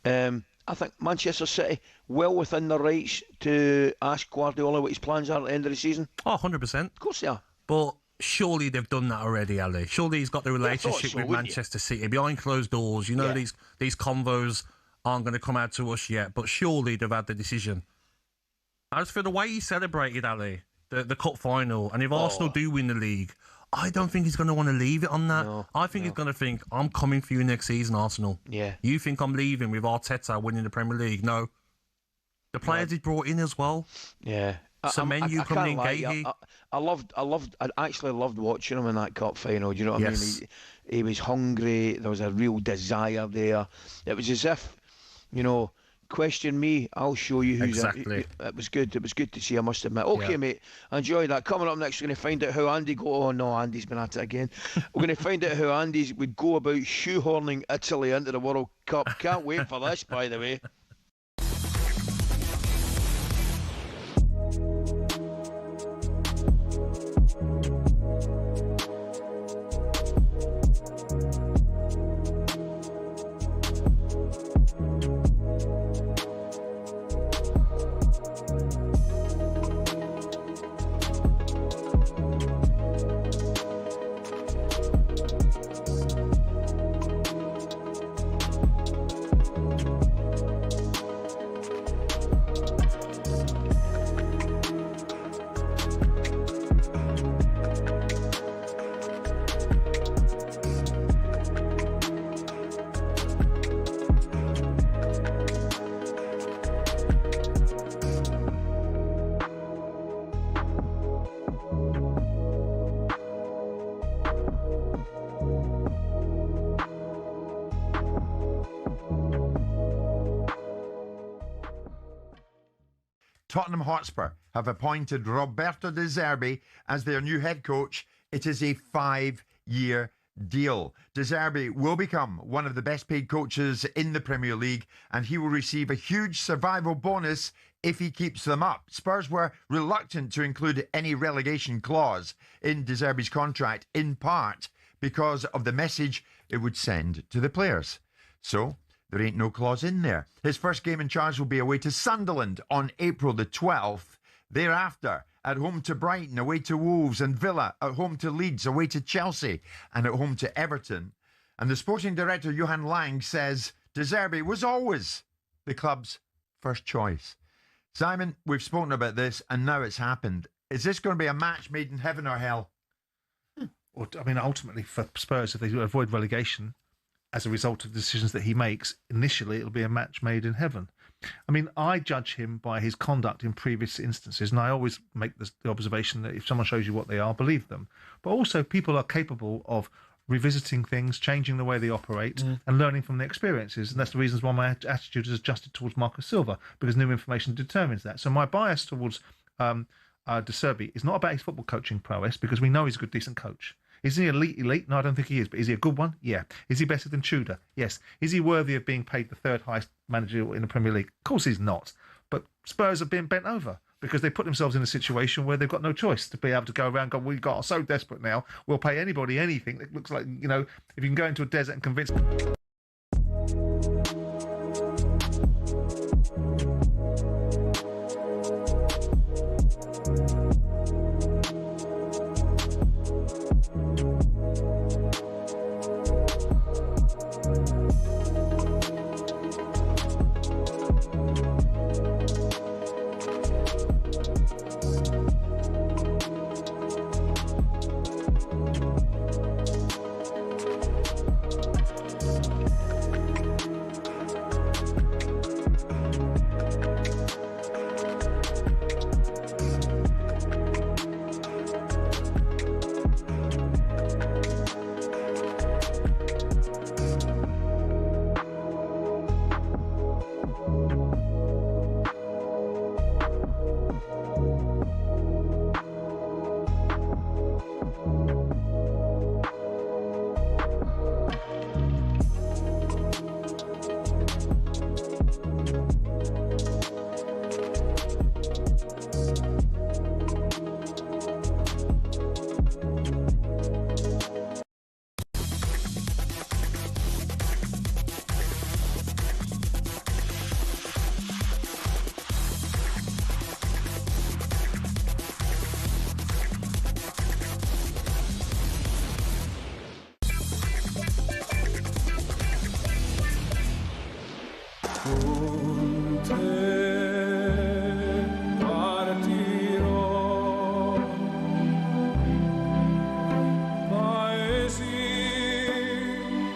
I think Manchester City well within their rights to ask Guardiola what his plans are at the end of the season. Oh, 100%. Of course they are. But surely they've done that already, Ali. Surely he's got the relationship with Manchester City behind closed doors. You know, these convos aren't going to come out to us yet, but surely they've had the decision. As for the way he celebrated, Ali, the cup final, and if Arsenal do win the league, I don't think he's going to want to leave it on that. I think he's going to think, I'm coming for you next season, Arsenal. Yeah. You think I'm leaving with Arteta winning the Premier League? No. The players he brought in as well. Yeah. Semenyo coming in, Gahey. I actually loved watching him in that cup final. Do you know what I mean? He was hungry. There was a real desire there. It was as if, question me, I'll show you who's exactly. It was good. It was good to see, I must admit. Okay, mate, enjoy that. Coming up next, we're going to find out how Andy Andy's been at it again. We're going to find out how Andy would go about shoehorning Italy into the World Cup. Can't wait for this, by the way. Tottenham Hotspur have appointed Roberto De Zerbi as their new head coach. It is a 5-year deal. De Zerbi will become one of the best paid coaches in the Premier League, and he will receive a huge survival bonus if he keeps them up. Spurs were reluctant to include any relegation clause in De Zerbi's contract, in part because of the message it would send to the players. So there ain't no clause in there. His first game in charge will be away to Sunderland on April the 12th. Thereafter, at home to Brighton, away to Wolves, and Villa, at home to Leeds, away to Chelsea, and at home to Everton. And the sporting director, Johan Lang, says De Zerbi was always the club's first choice. Simon, we've spoken about this, and now it's happened. Is this going to be a match made in heaven or hell? Well, I mean, ultimately for Spurs, if they avoid relegation as a result of the decisions that he makes, initially it'll be a match made in heaven. I mean, I judge him by his conduct in previous instances, and I always make the observation that if someone shows you what they are, believe them. But also, people are capable of revisiting things, changing the way they operate, and learning from their experiences. And that's the reasons why my attitude has adjusted towards Marcus Silva, because new information determines that. So my bias towards De Zerbi is not about his football coaching prowess, because we know he's a good, decent coach. Is he elite? No, I don't think he is. But is he a good one? Yeah. Is he better than Tudor? Yes. Is he worthy of being paid the third highest manager in the Premier League? Of course he's not. But Spurs have been bent over because they put themselves in a situation where they've got no choice to be able to go around and go, we got so desperate now, we'll pay anybody anything. It looks like, you know, if you can go into a desert and convince...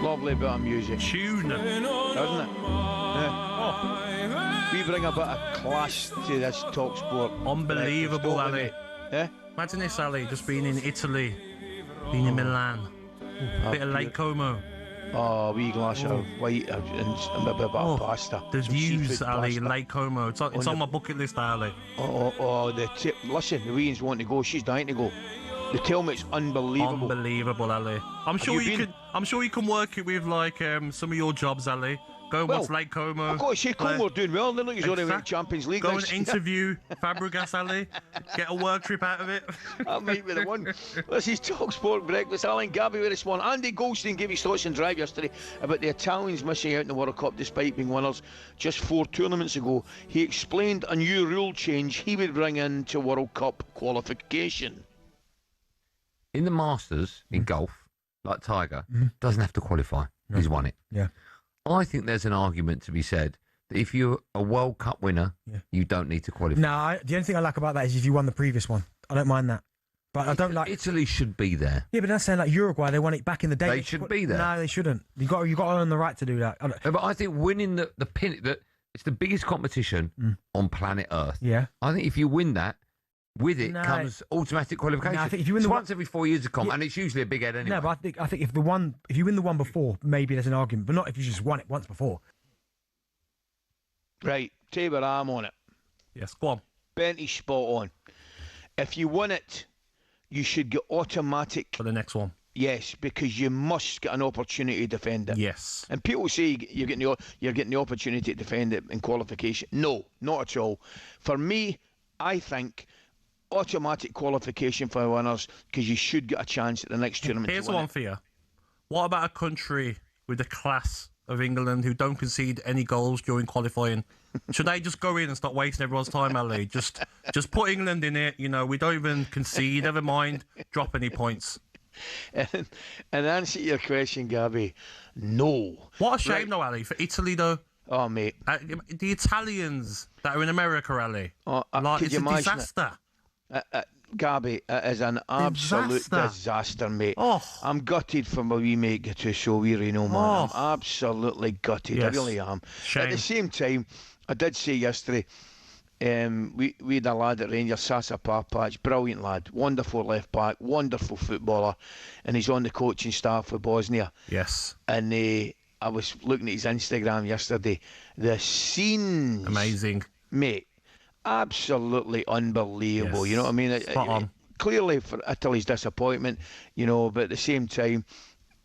Lovely bit of music. Tune. Doesn't it? Yeah. We bring a bit of class to this talkSPORT. Unbelievable, Ali. Yeah? Imagine this, Ali, just being in Italy, being in Milan. Bit of Lake Como. Oh, wee glass of white and a bit of pasta. The Some views, seafood Ali, pasta. Lake Como. It's on my bucket list, Ali. The tip. Listen, the Weans want to go. She's dying to go. They tell me it's unbelievable. Unbelievable, Ali. I'm sure you can work it with like some of your jobs, Ali. Go and watch Lake Como. I've got to say, Como are doing well. They look as though they win Champions League. Go and interview Fabregas, Ali. Get a work trip out of it. That might be the one. This is talkSPORT Breakfast. Alan Gabby with us one. Andy Goldstein gave his thoughts in Drive yesterday about the Italians missing out in the World Cup despite being winners just 4 tournaments ago. He explained a new rule change he would bring into World Cup qualification. In the Masters, in golf, like Tiger, doesn't have to qualify. No. He's won it. Yeah. I think there's an argument to be said that if you're a World Cup winner, you don't need to qualify. No, the only thing I like about that is if you won the previous one. I don't mind that. But I don't like... Italy should be there. Yeah, but that's saying like Uruguay, they won it back in the day. They should be there. No, they shouldn't. You got to earn the right to do that. But I think winning the pin... It's the biggest competition on planet Earth. Yeah. I think if you win that, with it comes automatic qualification. No, I think if you win it's once every 4 years, and it's usually a big head anyway. No, but I think if you win the one before, maybe there's an argument, but not if you just won it once before. Right, tell you where I'm on it. Yes, go on. Benty's spot on. If you win it, you should get automatic for the next one. Yes, because you must get an opportunity to defend it. Yes. And people say you're getting the opportunity to defend it in qualification. No, not at all. For me, I think automatic qualification for winners, because you should get a chance at the next tournament. Here's one for you. What about a country with the class of England who don't concede any goals during qualifying? Should they just go in and stop wasting everyone's time, Ali? Just put England in it. You know, we don't even concede. Never mind, drop any points. And answer your question, Gabby, no. What a shame, though, Ali, for Italy, though. Oh, mate. The Italians that are in America, Ali. It's a disaster. Gabby, it is an absolute disaster, mate. Oh. I'm gutted for my wee mate Gattuso, Reno, man. Oh. I'm absolutely gutted. Yes. I really am. Shame. At the same time, I did say yesterday, we had a lad at Rangers, Sasa Papach, brilliant lad, wonderful left back, wonderful footballer, and he's on the coaching staff with Bosnia. Yes. And I was looking at his Instagram yesterday. The scenes, amazing, mate, absolutely unbelievable. Yes. You know what I mean? Spot on. Clearly for Italy's disappointment, you know, but at the same time,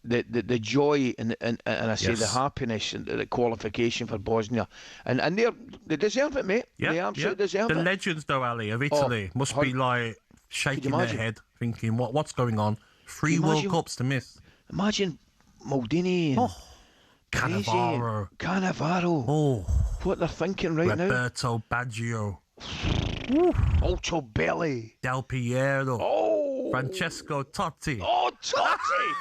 the joy and I say the happiness and the qualification for Bosnia, and they deserve it, mate. They absolutely deserve it. The legends, though, Ali, of Italy must be like shaking their head, thinking, "What's going on? Three World Cups to miss." Imagine Maldini, Cannavaro. Oh, what they're thinking right now. Roberto Baggio. Altobelli. Del Piero. Oh. Francesco Totti. Oh, Totti!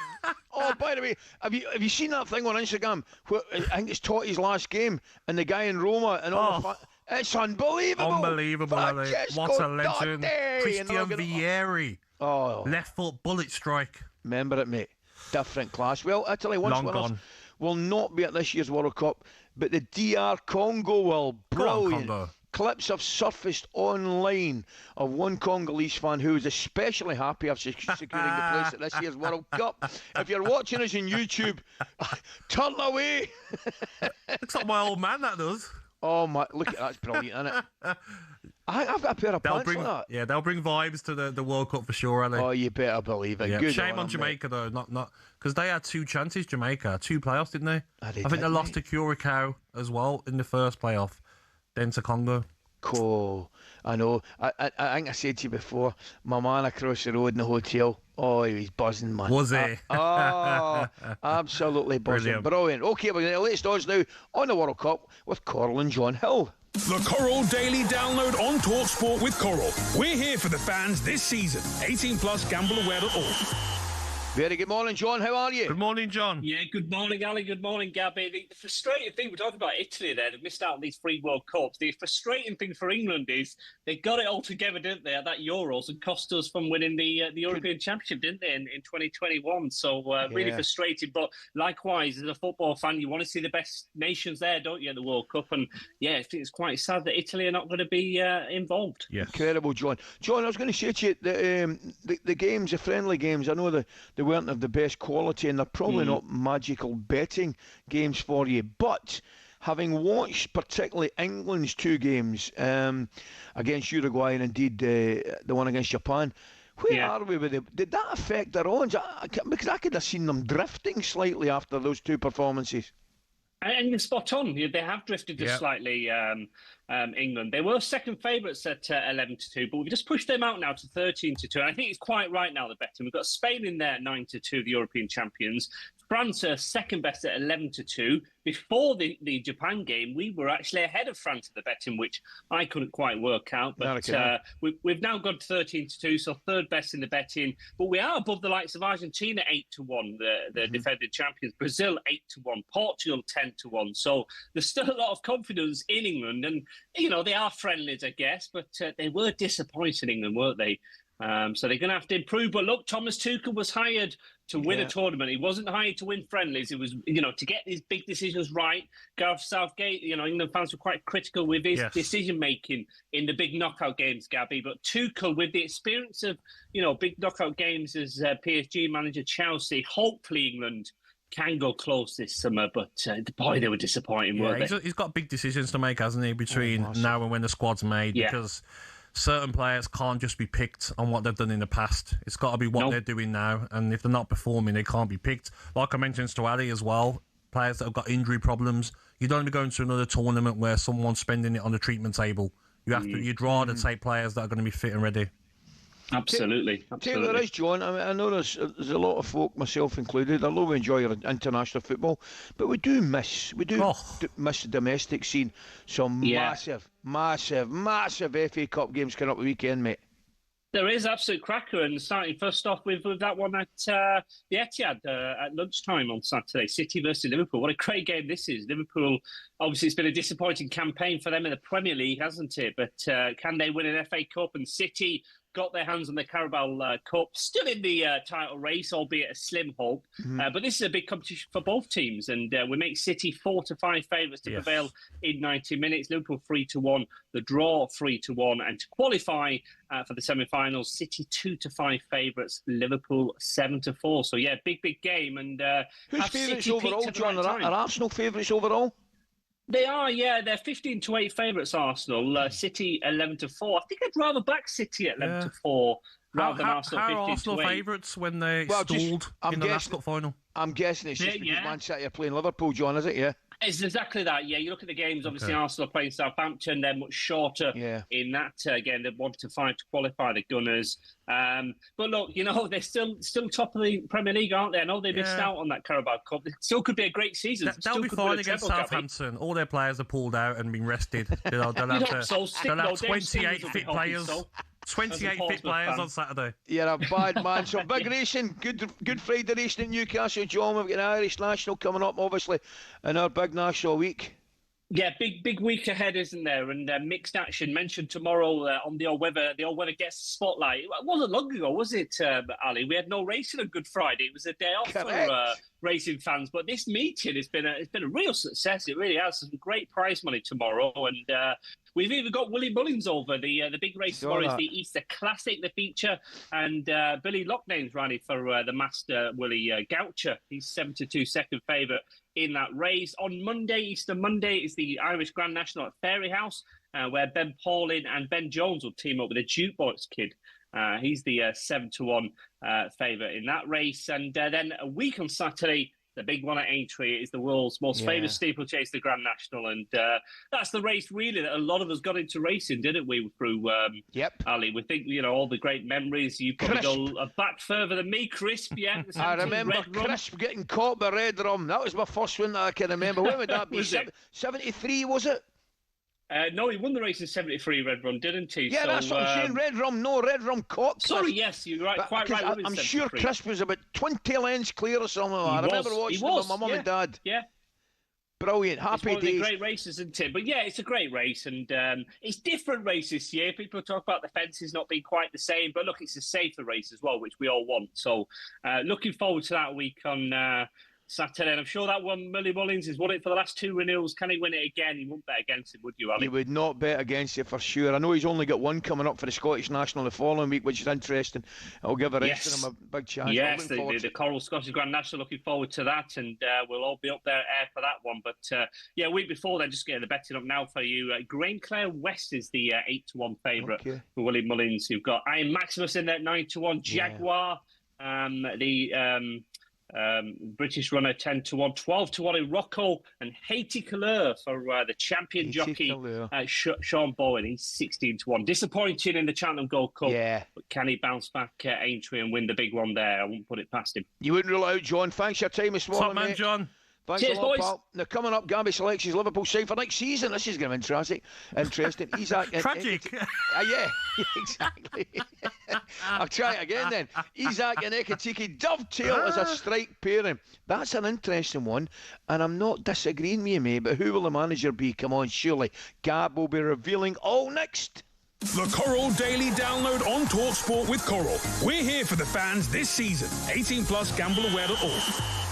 Oh, by the way, have you seen that thing on Instagram? Where, I think it's Totti's last game, and the guy in Roma and all it's unbelievable. Unbelievable, Ali. What a legend. Totti. Christian Vieri. Oh. Left foot bullet strike. Remember it, mate. Different class. Well, Italy once winners will not be at this year's World Cup, but the DR Congo will. Brilliant. Congo. Clips have surfaced online of one Congolese fan who is especially happy after securing the place at this year's World Cup. If you're watching us on YouTube, turn away. Looks like my old man, that does. Oh, my, look at that. That's brilliant, isn't it? I've got a pair of pants like that. Yeah, they'll bring vibes to the World Cup for sure, Ali. Oh, you better believe it. Yeah. Good Shame on Jamaica, though, not because they had two chances, Jamaica, two playoffs, didn't they? I think they lost to Curacao as well in the first playoff. Then to Congo. Cool. I know. I think I said to you before, my man across the road in the hotel, oh, he was buzzing, man. Was he? Absolutely buzzing. Brilliant. Okay, we're going to the latest odds now on the World Cup with Coral and John Hill. The Coral Daily Download on talkSPORT with Coral. We're here for the fans this season. 18 plus gambleaware.org. Very good morning, John. How are you? Good morning, John. Yeah, good morning, Ali. Good morning, Gabby. The frustrating thing, we're talking about Italy there, they've missed out on these 3 World Cups. The frustrating thing for England is they got it all together, didn't they, at that Euros and cost us from winning the European Championship, didn't they, in 2021? So really frustrating. But likewise, as a football fan, you want to see the best nations there, don't you, at the World Cup? And yeah, I think it's quite sad that Italy are not going to be involved. Yes. Incredible, John. John, I was going to say to you, the games, the friendly games, I know they weren't of the best quality and they're probably not magical betting games for you, but having watched particularly England's 2 games against Uruguay and indeed the one against Japan, where are we with it? Did that affect their odds? Because I could have seen them drifting slightly after those 2 performances. And you're spot on. They have drifted just slightly, England. They were second favourites at 11-2, but we've just pushed them out now to 13-2. And I think it's quite right now, the betting. We've got Spain in there, 9-2, the European champions. France are second best at 11-2. Before the Japan game, we were actually ahead of France at the betting, which I couldn't quite work out. But we've now got 13-2, so third best in the betting. But we are above the likes of Argentina, 8-1, the defending champions. Brazil, 8-1. Portugal, 10-1. So there's still a lot of confidence in England. And, you know, they are friendlies, I guess, but they were disappointing, England, weren't they? So they're going to have to improve. But look, Thomas Tuchel was hired to win a tournament. He wasn't hired to win friendlies. It was, you know, to get these big decisions right. Gareth Southgate, you know, England fans were quite critical with his decision-making in the big knockout games, Gabby. But Tuchel, with the experience of, you know, big knockout games as PSG manager Chelsea, hopefully England can go close this summer, but boy, they were disappointing, weren't they? He's got big decisions to make, hasn't he, between now and when the squad's made, because certain players can't just be picked on what they've done in the past. It's got to be what they're doing now, and if they're not performing, they can't be picked. Like I mentioned to Ali as well, players that have got injury problems, you don't be going to another tournament where someone's spending it on the treatment table. You'd rather take players that are going to be fit and ready. Absolutely. Taylor, there is, John. I know there's a lot of folk, myself included. I love enjoying international football, but we do miss the domestic scene. Some massive FA Cup games coming up the weekend, mate. There is absolute cracker, and starting first off with that one at the Etihad at lunchtime on Saturday, City versus Liverpool. What a great game this is. Liverpool, obviously, it's been a disappointing campaign for them in the Premier League, hasn't it? But can they win an FA Cup? And City got their hands on the Carabao Cup, still in the title race, albeit a slim hope. But this is a big competition for both teams, and we make City 4 to 5 favourites to prevail in 90 minutes. Liverpool 3-1, the draw 3-1, and to qualify for the semi-finals, City 2 to 5 favourites, Liverpool 7 to 4. So yeah, big game. And who's favourites overall, John? Are Arsenal favourites overall? They are, yeah. They're 15 to 8 favourites, Arsenal. City 11 to 4. I think I'd rather back City at 11 to 4 rather than Arsenal 15 to 8. How are Arsenal favourites when they stalled in the last cup final? I'm guessing it's just because Man City are playing Liverpool, John, is it? Yeah. It's exactly that, yeah. You look at the games, obviously Arsenal are playing Southampton, they're much shorter in that. Again, they wanted to fight to qualify the Gunners. But look, they're still top of the Premier League, aren't they? I know they missed out on that Carabao Cup. It still could be a great season. They'll be fine against Southampton. All their players are pulled out and been rested. They'll have 28 fit players. 28 fit players on Saturday. You're a bad man. So big racing, good Friday racing in Newcastle, John. We've got an Irish National coming up, obviously, in our big national week. Yeah, big week ahead, isn't there? And mixed action mentioned tomorrow on the all-weather. The all-weather gets the spotlight. It wasn't long ago, was it, Ali? We had no racing on Good Friday. It was a day off for racing fans. But this meeting has been a real success. It really has. Some great prize money tomorrow. And we've even got Willie Mullins over. The big race tomorrow is the Easter Classic, the feature. And Billy Loughnane's running for the Master Willie Goucher. He's 7 to 2 second favourite in that race. On Monday, Easter Monday, is the Irish Grand National at Fairyhouse, where Ben Paulin and Ben Jones will team up with a Jukebox Kid. He's the 7 to 1 favourite in that race. And then a week on Saturday, the big one at Aintree is the world's most famous steeplechase, the Grand National. And that's the race, really, that a lot of us got into racing, didn't we, through Ali? We think, all the great memories. You probably go back further than me, Crisp, yeah. I remember Crisp getting caught by Red Rum. That was my first one that I can remember. When would that be? 73, was it? No, he won the race in 73, Red Rum, didn't he? Yeah, that's what I'm saying. Red Rum caught Crisp. Sorry, yes, you're right, quite right. I'm sure Crisp was about 20 lengths clear or something like that. I remember watching him with my mum and dad. Yeah. Brilliant, happy days. It's one of the great races, isn't it? But yeah, it's a great race, and it's different race this year. People talk about the fences not being quite the same, but look, it's a safer race as well, which we all want. So looking forward to that week on Saturday, and I'm sure that one, Willie Mullins, has won it for the last 2 renewals. Can he win it again? You wouldn't bet against him, would you, Ali? You would not bet against it for sure. I know he's only got one coming up for the Scottish National the following week, which is interesting. I'll give the rest of them a big chance. Yes, the Coral Scottish Grand National, looking forward to that, and we'll all be up there for that one. But a week before then, just getting the betting up now for you. Grainclair West is the 8 to 1 favourite for Willie Mullins. You've got Iron Maximus in there, 9 to 1. Jaguar, British runner 10 to 1, 12 to 1 in Rocco, and Haiti Couleur for the champion jockey Sean Bowen. He's 16 to 1. Disappointing in the Cheltenham Gold Cup, but can he bounce back at Aintree and win the big one there? I wouldn't put it past him. You wouldn't rule it out, John. Thanks for your time this morning, Top man, mate. John. Thanks Cheers, a lot, boys. pal. Now, coming up, Gabby selects his Liverpool side for next season. This is going to be interesting. Isak Tragic. Yeah, exactly. I'll try it again then. Isak and Ekitike dovetail as a strike pairing. That's an interesting one, and I'm not disagreeing with you, mate, but who will the manager be? Come on, surely. Gab will be revealing all next. The Coral Daily Download on talkSPORT with Coral. We're here for the fans this season. 18 plus gambleaware.org.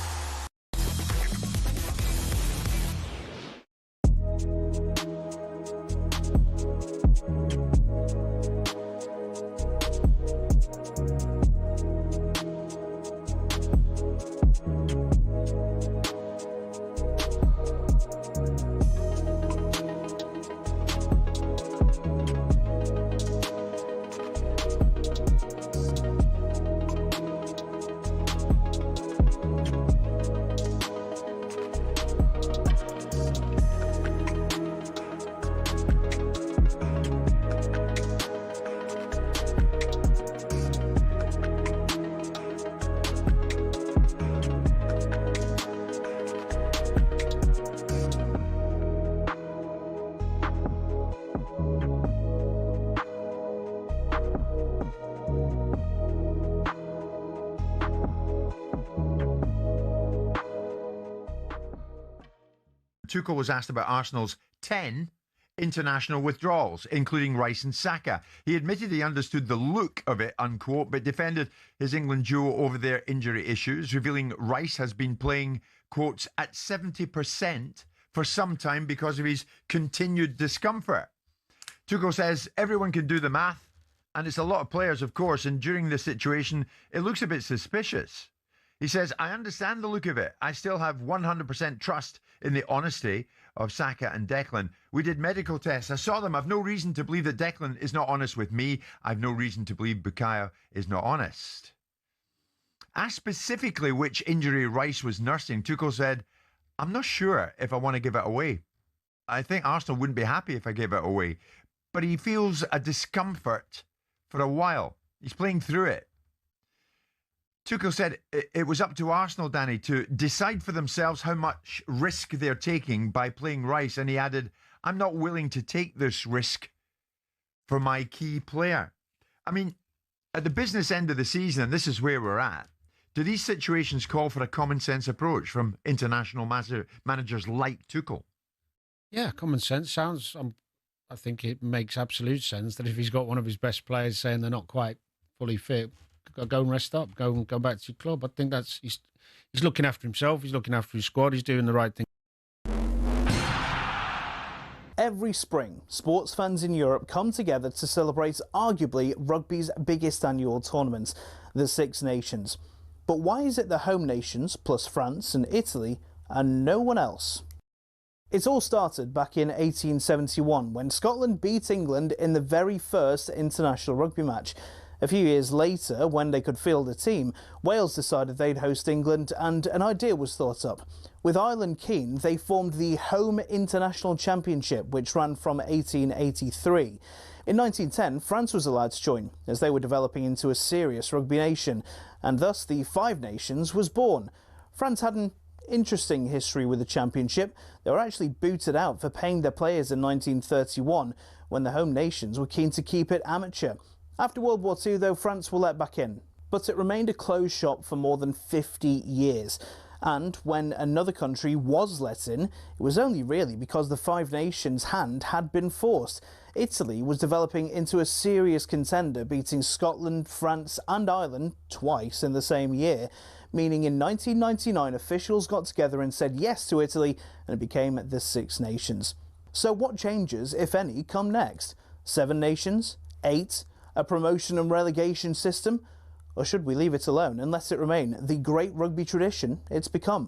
Tuchel was asked about Arsenal's 10 international withdrawals, including Rice and Saka. He admitted he understood the look of it, unquote, but defended his England duo over their injury issues, revealing Rice has been playing, quotes, at 70% for some time because of his continued discomfort. Tuchel says everyone can do the math, and it's a lot of players, of course, and during this situation, it looks a bit suspicious. He says, I understand the look of it. I still have 100% trust in the honesty of Saka and Declan. We did medical tests. I saw them. I've no reason to believe that Declan is not honest with me. I've no reason to believe Bukayo is not honest. Asked specifically which injury Rice was nursing, Tuchel said, I'm not sure if I want to give it away. I think Arsenal wouldn't be happy if I gave it away. But he feels a discomfort for a while. He's playing through it. Tuchel said it was up to Arsenal, Danny, to decide for themselves how much risk they're taking by playing Rice. And he added, I'm not willing to take this risk for my key player. I mean, at the business end of the season, and this is where we're at, do these situations call for a common sense approach from international managers like Tuchel? Yeah, common sense sounds, I think it makes absolute sense that if he's got one of his best players saying they're not quite fully fit, go and rest up, go back to your club. I think that's he's looking after himself, he's looking after his squad, he's doing the right thing. Every spring, sports fans in Europe come together to celebrate arguably rugby's biggest annual tournament, the Six Nations. But why is it the home nations, plus France and Italy, and no one else? It all started back in 1871 when Scotland beat England in the very first international rugby match. A few years later, when they could field a team, Wales decided they'd host England and an idea was thought up. With Ireland keen, they formed the Home International Championship, which ran from 1883. In 1910, France was allowed to join, as they were developing into a serious rugby nation, and thus the Five Nations was born. France had an interesting history with the championship. They were actually booted out for paying their players in 1931, when the home nations were keen to keep it amateur. After World War II, though, France were let back in, but it remained a closed shop for more than 50 years. And when another country was let in, it was only really because the Five Nations hand had been forced. Italy was developing into a serious contender, beating Scotland, France and Ireland twice in the same year, meaning in 1999 officials got together and said yes to Italy and it became the Six Nations. So what changes, if any, come next? 7 nations? 8? A promotion and relegation system? Or should we leave it alone and let it remain the great rugby tradition it's become?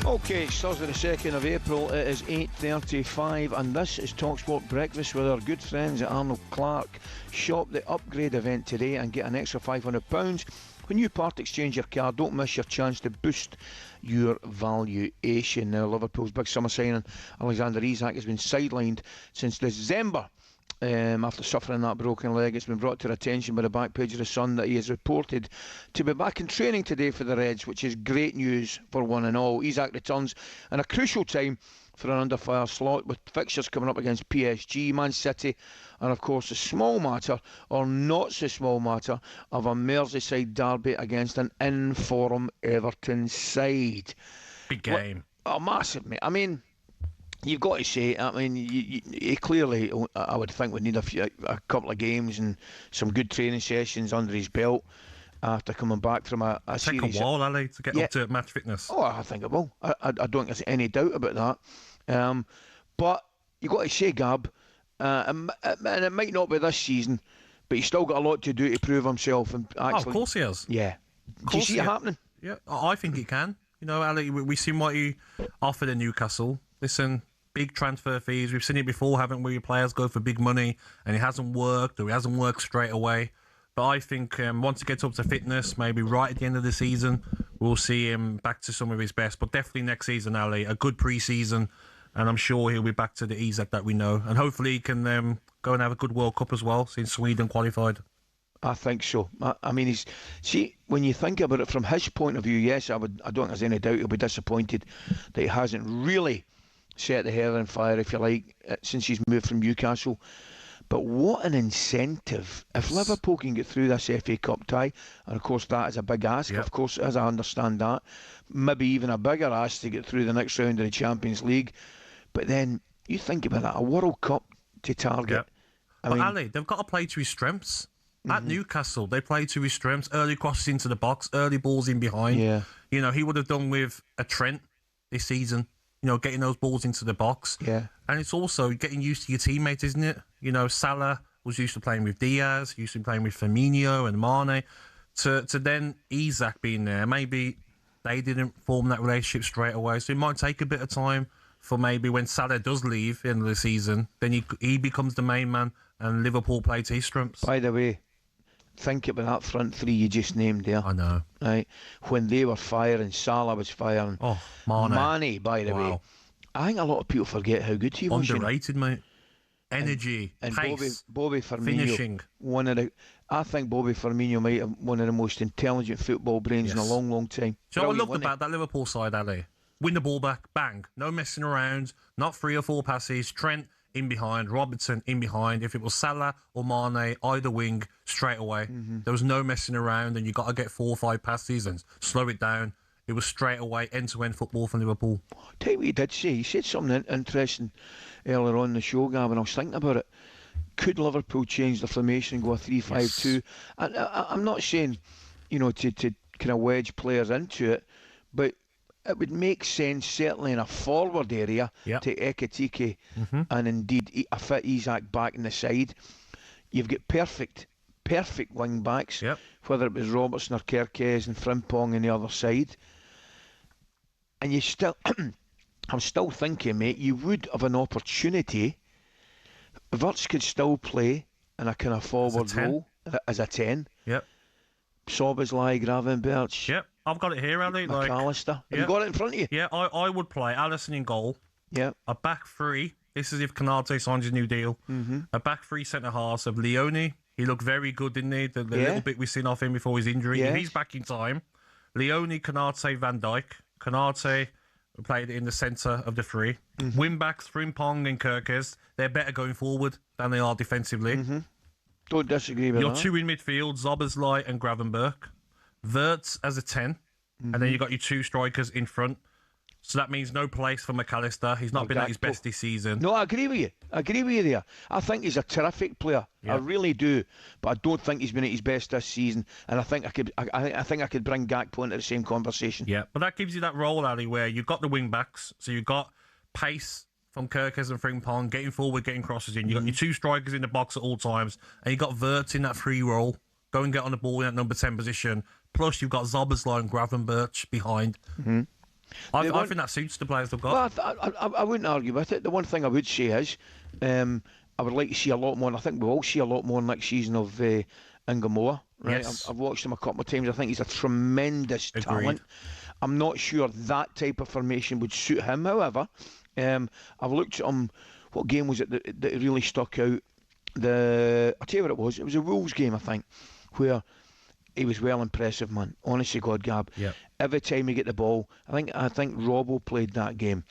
Okay, it's Thursday the 2nd of April, it is 8:35 and this is talkSPORT Breakfast with our good friends at Arnold Clark. Shop the upgrade event today and get an extra £500. When you part exchange your car, don't miss your chance to boost your valuation. Now, Liverpool's big summer signing, Alexander Isak, has been sidelined since December. After suffering that broken leg. It's been brought to our attention by the back page of the Sun that he is reported to be back in training today for the Reds, which is great news for one and all. Isak returns in a crucial time for an under-fire slot with fixtures coming up against PSG, Man City, and of course the small matter, or not so small matter, of a Merseyside derby against an in-form Everton side. Big game. Oh, massive, mate. I mean, you've got to say, I mean, you clearly, I would think, would need a couple of games and some good training sessions under his belt after coming back from a Take series. a while, Ali, to get up to match fitness. Oh, I think it will. I don't think there's any doubt about that. But you've got to say, Gab, and it might not be this season, but he's still got a lot to do to prove himself. And actually, of course he has. Yeah. Do you see it happening? Yeah, I think he can. You know, Ali, we've seen what he offered in Newcastle. Listen, big transfer fees. We've seen it before, haven't we? Players go for big money and it hasn't worked, or he hasn't worked straight away. But I think once he gets up to fitness, maybe right at the end of the season, we'll see him back to some of his best. But definitely next season, Ali, a good pre-season, and I'm sure he'll be back to the Isak that we know. And hopefully he can go and have a good World Cup as well, since Sweden qualified. I think so. I mean, when you think about it from his point of view, yes, I don't think there's any doubt he'll be disappointed that he hasn't really set the hair on fire, if you like, since he's moved from Newcastle. But what an incentive if Liverpool can get through this FA Cup tie, and of course that is a big ask, of course, as I understand that, maybe even a bigger ask to get through the next round of the Champions League. But then you think about that, a World Cup to target. But Ali, they've got to play to his strengths. At Newcastle, they play to his strengths, early crosses into the box, early balls in behind. Yeah. You know, he would have done with a Trent this season, you know, getting those balls into the box. Yeah. And it's also getting used to your teammates, isn't it? You know, Salah was used to playing with Diaz, used to playing with Firmino and Mane. To then Isak being there, maybe they didn't form that relationship straight away. So it might take a bit of time for maybe when Salah does leave at the end of the season, then he becomes the main man and Liverpool play to his strengths. By the way, think about that front three you just named there. I know. Right? When they were firing, Salah was firing. Oh, Mane. By the way. I think a lot of people forget how good he was. Underrated, mate. Energy, and pace, Bobby Firmino, finishing. I think Bobby Firmino might have one of the most intelligent football brains in a long, long time. Do you know what I loved about that Liverpool side, Ali? Win the ball back, bang. No messing around, not 3 or 4 passes. Trent in behind, Robertson in behind. If it was Salah or Mane, either wing, straight away. There was no messing around, and you got to get 4 or 5 passes and slow it down. It was straight away, end-to-end football for Liverpool. Tell you what he did say. He said something interesting earlier on in the show, Gavin. I was thinking about it. Could Liverpool change the formation and go a 3-5-2? And I'm not saying, you know, to kind of wedge players into it, but it would make sense, certainly in a forward area, to Ekitike and indeed a fit Isak back in the side. You've got perfect wing backs, whether it was Robertson or Kerkez and Frimpong on the other side. And you still, I'm still thinking, mate, you would have an opportunity. Wirtz could still play in a kind of forward role as a 10. Yep. Szoboszlai, Gravenberch. Yep. I've got it here, Ali. McAllister. Have you got it in front of you? Yeah, I would play Alisson in goal. Yeah. A back three. This is if Canate signs a new deal. A back three centre halves of Leone. He looked very good, didn't he? The little bit we've seen off him before his injury. If he's back in time, Leone, Canate, Van Dijk. Canate played in the centre of the three. Wing backs, Frimpong and Kerkez. They're better going forward than they are defensively. Don't disagree with Your that. 2 in midfield, Szoboszlai and Gravenberch. Wirtz as a 10. And then you've got your 2 strikers in front. So that means no place for McAllister. He's not been at his best this season. No, I agree with you. I agree with you there. I think he's a terrific player. I really do. But I don't think he's been at his best this season. And I think I could bring Gakpo into the same conversation. Yeah, but that gives you that role, Ali, where you've got the wing backs. So you've got pace from Kerkez and Frimpong, getting forward, getting crosses in. You've got your 2 strikers in the box at all times. And you've got Wirtz in that free role. Go and get on the ball in that number 10 position. Plus, you've got Szoboszlai and Gravenberch behind. I think that suits the players they've got. Well, I wouldn't argue with it. The one thing I would say is I would like to see a lot more, and I think we'll all see a lot more next season of Ingamoa. Right? Yes. I've watched him a couple of times. I think he's a tremendous talent. I'm not sure that type of formation would suit him, however. I've looked at him. What game was it that really stuck out? I'll tell you what it was. It was a Wolves game, I think, where he was well impressive, man. Honestly, God, Gab. Yep. Every time he get the ball, I think Robbo played that game,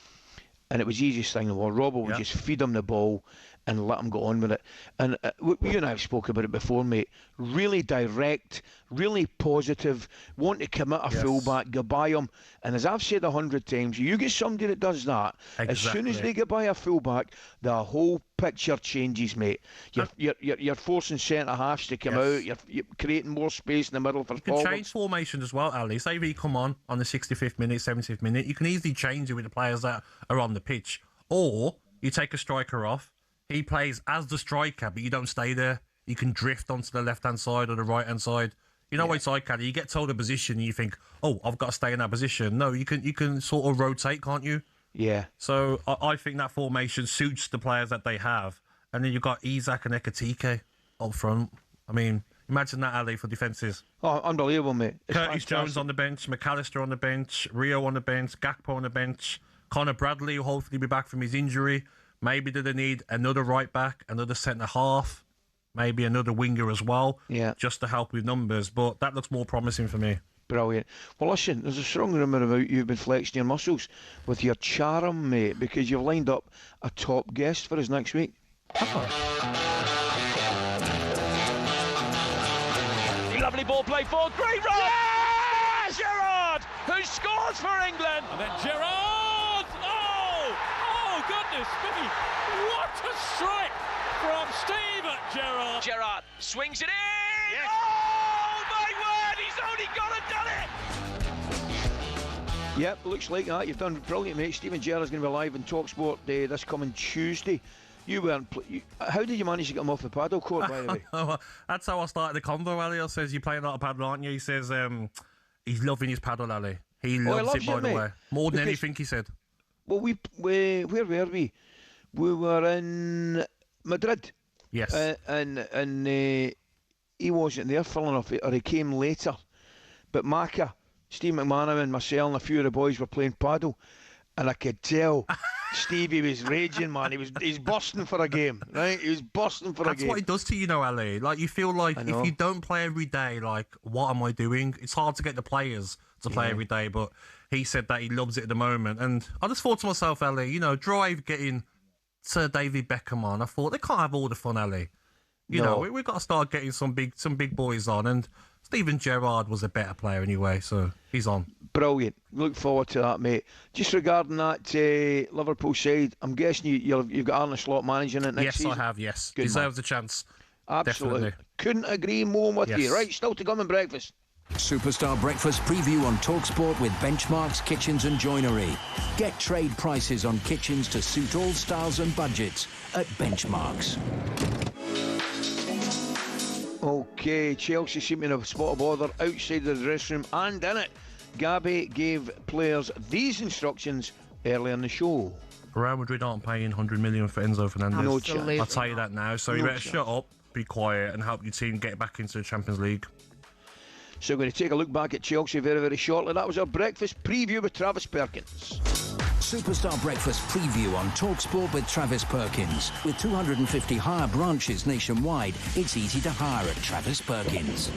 and it was the easiest thing in the world. Robbo would just feed him the ball, and let him go on with it. And you and I have spoken about it before, mate. Really direct, really positive, want to commit a fullback, go by him. And as I've said 100 times, you get somebody that does that, as soon as they get by a fullback, the whole picture changes, mate. You're forcing centre-halves to come out, you're creating more space in the middle for forwards. You can change formation as well, Ali. Say if he come on the 65th minute, 70th minute, you can easily change it with the players that are on the pitch. Or you take a striker off, he plays as the striker, but you don't stay there. You can drift onto the left-hand side or the right-hand side. You know what it's like, Caddy? You get told a position and you think, oh, I've got to stay in that position. No, you can sort of rotate, can't you? Yeah. So I think that formation suits the players that they have. And then you've got Isak and Ekatike up front. I mean, imagine that, Ali, for defences. Oh, unbelievable, mate. It's Curtis fantastic. Jones on the bench, McAllister on the bench, Rio on the bench, Gakpo on the bench, Connor Bradley will hopefully be back from his injury. Maybe do they need another right back, another centre half, maybe another winger as well, just to help with numbers. But that looks more promising for me. Brilliant. Well, listen, there's a strong rumour about you've been flexing your muscles with your charm, mate, because you've lined up a top guest for us next week. Lovely ball play forward, great run! Yes! Gerrard, who scores for England. And then Gerrard! Oh, goodness me! What a strike from Steven Gerrard. Gerrard swings it in! Yes. Oh, my word, he's only gone and done it! Yep, looks like that. You've done brilliant, mate. Steven Gerrard's going to be live on talkSPORT this coming Tuesday. You weren't. How did you manage to get him off the paddle court, by the way? That's how I started the convo, Ali. Says, you're playing a lot of paddle, aren't you? He says he's loving his paddle, Ali. He loves it, by the way. More than anything, he said. Well, where were we? We were in Madrid. Yes. And he wasn't there, full enough, or he came later. But Maka, Steve McManaman, myself and a few of the boys were playing paddle, and I could tell Stevie was raging, man. He's busting for a game, right? He was busting for a game. That's what it does to you, Ali. Like, you feel like if you don't play every day, like, what am I doing? It's hard to get the players to play every day, but he said that he loves it at the moment. And I just thought to myself, Ali, Drive getting Sir David Beckham on. I thought, they can't have all the fun, Ali. You know, we've got to start getting some big boys on, and Steven Gerrard was a better player anyway, so he's on. Brilliant. Look forward to that, mate. Just regarding that Liverpool side, I'm guessing you've got Arne Slot managing it next season? Yes, I have, yes. Good Deserves man. a chance. Absolutely. Definitely. Couldn't agree more with you. Right, still to come in breakfast. Superstar Breakfast preview on talkSPORT with Benchmarks Kitchens and Joinery. Get trade prices on kitchens to suit all styles and budgets at Benchmarks. Okay, Chelsea seem in a spot of order outside the dressing room and in it. Gabby gave players these instructions early in the show. Real Madrid aren't paying 100 million for Enzo Fernandez. No chance. I'll tell you that now. So you better shut up, be quiet, and help your team get back into the Champions League. So we're going to take a look back at Chelsea very, very shortly. That was our breakfast preview with Travis Perkins. Superstar Breakfast preview on talkSPORT with Travis Perkins. With 250 hire branches nationwide, it's easy to hire at Travis Perkins.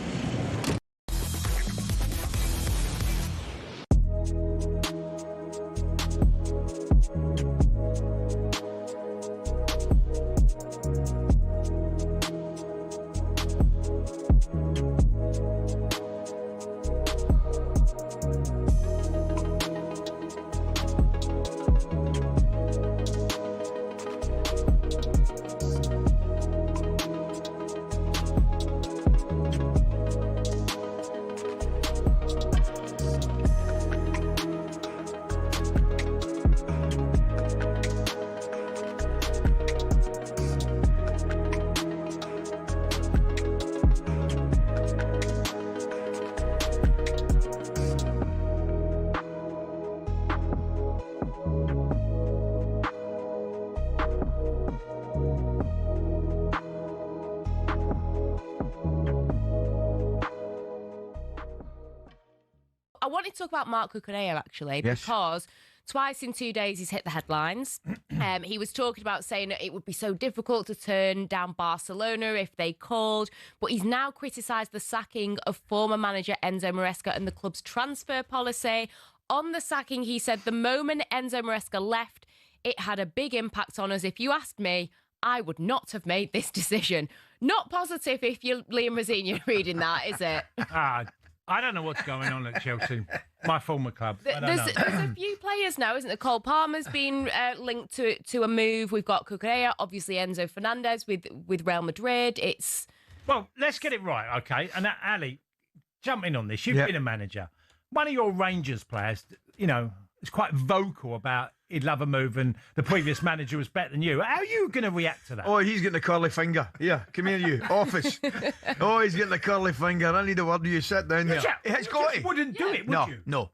I wanted to talk about Marc Cucurella, actually, because twice in 2 days he's hit the headlines. He was talking about saying that it would be so difficult to turn down Barcelona if they called, but he's now criticised the sacking of former manager Enzo Maresca and the club's transfer policy. On the sacking, he said, the moment Enzo Maresca left, it had a big impact on us. If you asked me, I would not have made this decision. Not positive if you're Liam Rosenior reading that, is it? I don't know what's going on at Chelsea, my former club. There's a few players now, isn't there? Cole Palmer's been linked to a move. We've got Cucurella, obviously Enzo Fernandez with Real Madrid. Well, let's get it right, okay? And Ali, jump in on this. You've been a manager. One of your Rangers players, is quite vocal about he'd love a move and the previous manager was better than you. How are you going to react to that? Oh, he's getting the curly finger. Here, come here, you. Office. Oh, he's getting the curly finger. I need a word with you. Sit down there. It's got it. Wouldn't do it, would you? No.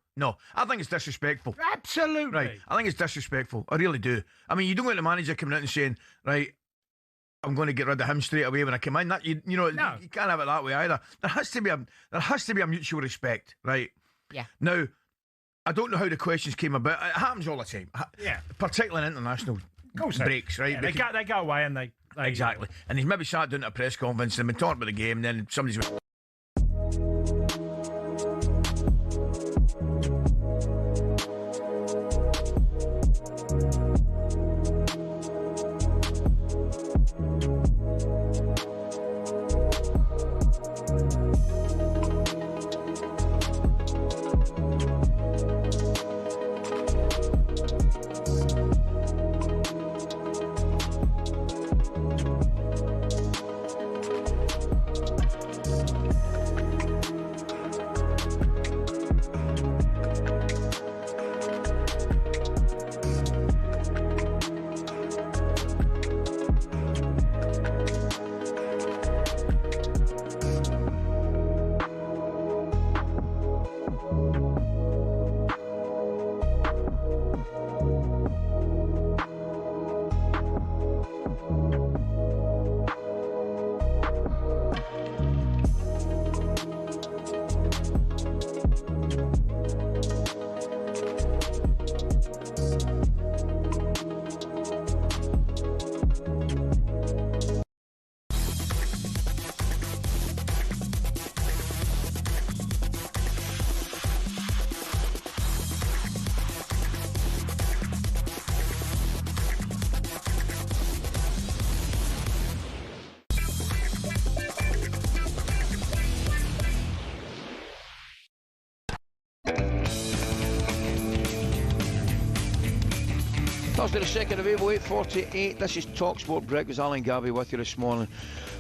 I think it's disrespectful. Absolutely. Right. I think it's disrespectful. I really do. I mean, you don't want the manager coming out and saying, right, I'm going to get rid of him straight away when I come in. That you can't have it that way either. There has to be a mutual respect, right? Yeah. Now, I don't know how the questions came about. It happens all the time. Yeah. Particularly in international breaks, right? Yeah, they go away and they exactly. And he's maybe sat down at a press conference and been talking about the game, and then somebody's Thursday the 2nd of April, 8:48. This is talkSPORT Breakfast. Alan Gabby with you this morning.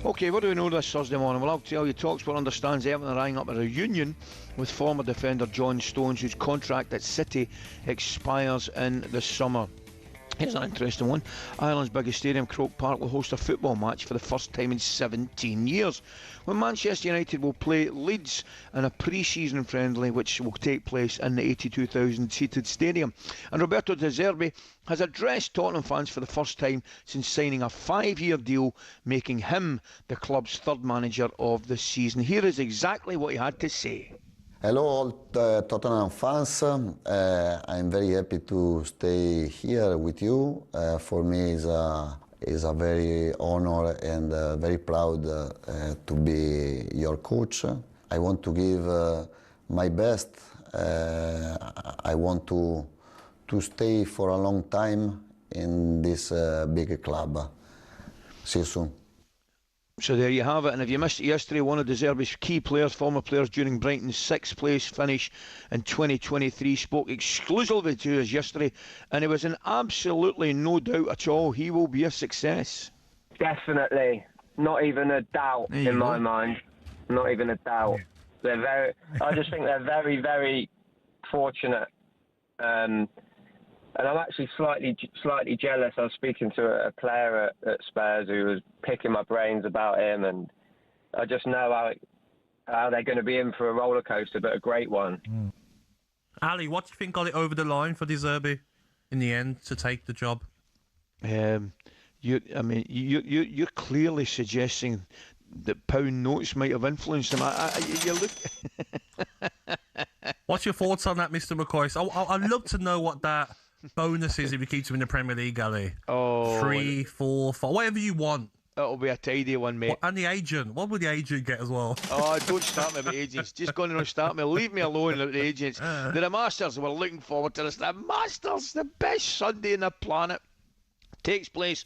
Okay, what do we know this Thursday morning? Well, I'll tell you, talkSPORT understands Everton are eyeing up a reunion with former defender John Stones, whose contract at City expires in the summer. Here's an interesting one. Ireland's biggest stadium, Croke Park, will host a football match for the first time in 17 years, when Manchester United will play Leeds in a pre-season friendly which will take place in the 82,000 seated stadium. And Roberto Zerbi has addressed Tottenham fans for the first time since signing a 5-year deal, making him the club's third manager of the season. Here is exactly what he had to say. Hello all Tottenham fans, I'm very happy to stay here with you. For me is a very honor and very proud to be your coach. I want to give my best. I want to stay for a long time in this big club. See you soon. So there you have it, and if you missed it yesterday, one of De Zerbi's key players, former players during Brighton's 6th place finish in 2023, spoke exclusively to us yesterday, and there was an absolutely no doubt at all he will be a success. Definitely, not even a doubt in my mind, not even a doubt. I just think they're very, very fortunate. And I'm actually slightly jealous. I was speaking to a player at Spurs who was picking my brains about him, and I just know how they're going to be in for a roller coaster, but a great one. Ali, what do you think got it over the line for De Zerbi in the end to take the job? You're clearly suggesting that pound notes might have influenced him. You look. What's your thoughts on that, Mr. McCoy? I'd love to know what that bonus is if you keep him in the Premier League, Ali. 3, 4, 5, whatever you want. It'll be a tidy one, mate. And the agent. What would the agent get as well? Oh, don't start me about agents. Just go and start me. Leave me alone about the agents. The Masters, we're looking forward to this. The Masters, the best Sunday on the planet. Takes place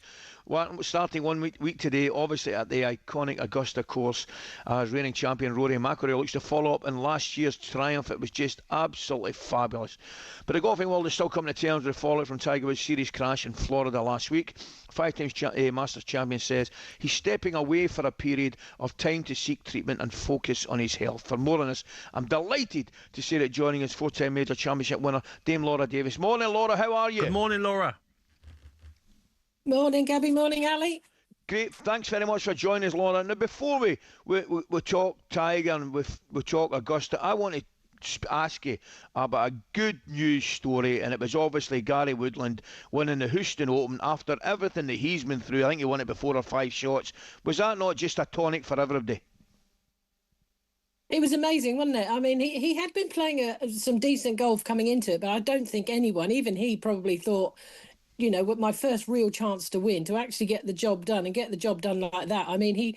starting one week today, obviously at the iconic Augusta course, as reigning champion Rory McIlroy looks to follow up in last year's triumph. It was just absolutely fabulous. But the golfing world is still coming to terms with the fallout from Tiger Woods' series crash in Florida last week. Five-time Masters champion says he's stepping away for a period of time to seek treatment and focus on his health. For more on this, I'm delighted to say that joining us, four-time major championship winner Dame Laura Davis. Morning, Laura. How are you? Good morning, Laura. Morning, Gabby. Morning, Ali. Great. Thanks very much for joining us, Laura. Now, before we talk Tiger and we talk Augusta, I want to ask you about a good news story, and it was obviously Gary Woodland winning the Houston Open after everything that he's been through. I think he won it before 4 or 5 shots. Was that not just a tonic for everybody? It was amazing, wasn't it? I mean, he had been playing some decent golf coming into it, but I don't think anyone, even he, probably thought, you know, with my first real chance to win, to actually get the job done and get the job done like that. I mean, he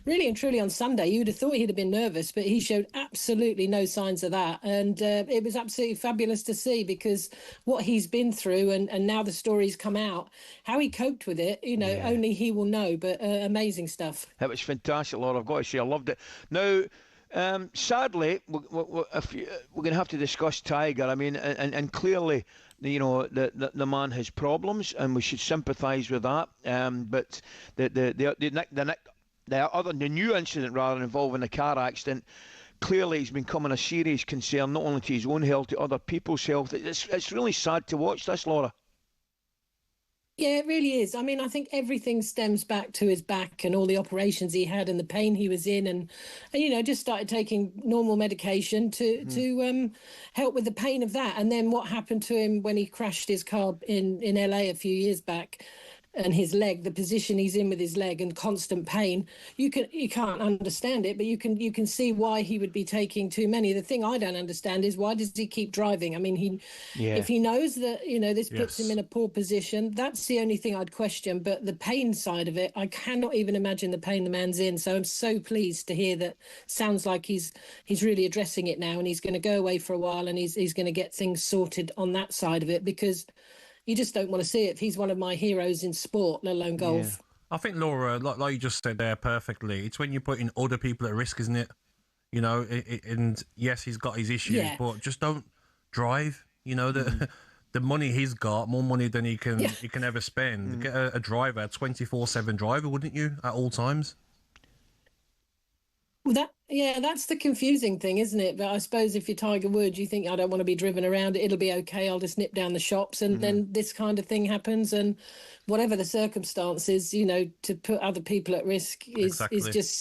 really and truly on Sunday, you would have thought he'd have been nervous, but he showed absolutely no signs of that. And it was absolutely fabulous to see, because what he's been through and now the story's come out, how he coped with it, you know, only he will know. But amazing stuff. It was fantastic, Laura. I've got to say, I loved it. Now, sadly, we're going to have to discuss Tiger. I mean, and clearly, you know, the man has problems, and we should sympathise with that. But the new incident rather involving the car accident, clearly he's becoming a serious concern not only to his own health, to other people's health. It's really sad to watch this, Laura. Yeah, it really is. I mean, I think everything stems back to his back and all the operations he had and the pain he was in, and you know, just started taking normal medication to help with the pain of that. And then what happened to him when he crashed his car in LA a few years back, and his leg, the position he's in with his leg and constant pain, you can't understand it, but you can see why he would be taking too many. The thing I don't understand is, why does he keep driving? I mean, if he knows that, you know, this puts him in a poor position, that's the only thing I'd question. But the pain side of it, I cannot even imagine the pain the man's in. So I'm so pleased to hear that. Sounds like he's really addressing it now, and he's going to go away for a while, and he's going to get things sorted on that side of it, because you just don't want to see it. If he's one of my heroes in sport, let alone golf. Yeah. I think, Laura, like you just said there perfectly, it's when you're putting other people at risk, isn't it? You know, and yes, he's got his issues, but just don't drive. You know, the money he's got, more money than he can ever spend. Get a driver, a 24/7 driver, wouldn't you, at all times? Well, that's the confusing thing, isn't it? But I suppose if you're Tiger Woods, you think, I don't want to be driven around. It'll be okay. I'll just nip down the shops, and then this kind of thing happens. And whatever the circumstances, you know, to put other people at risk is just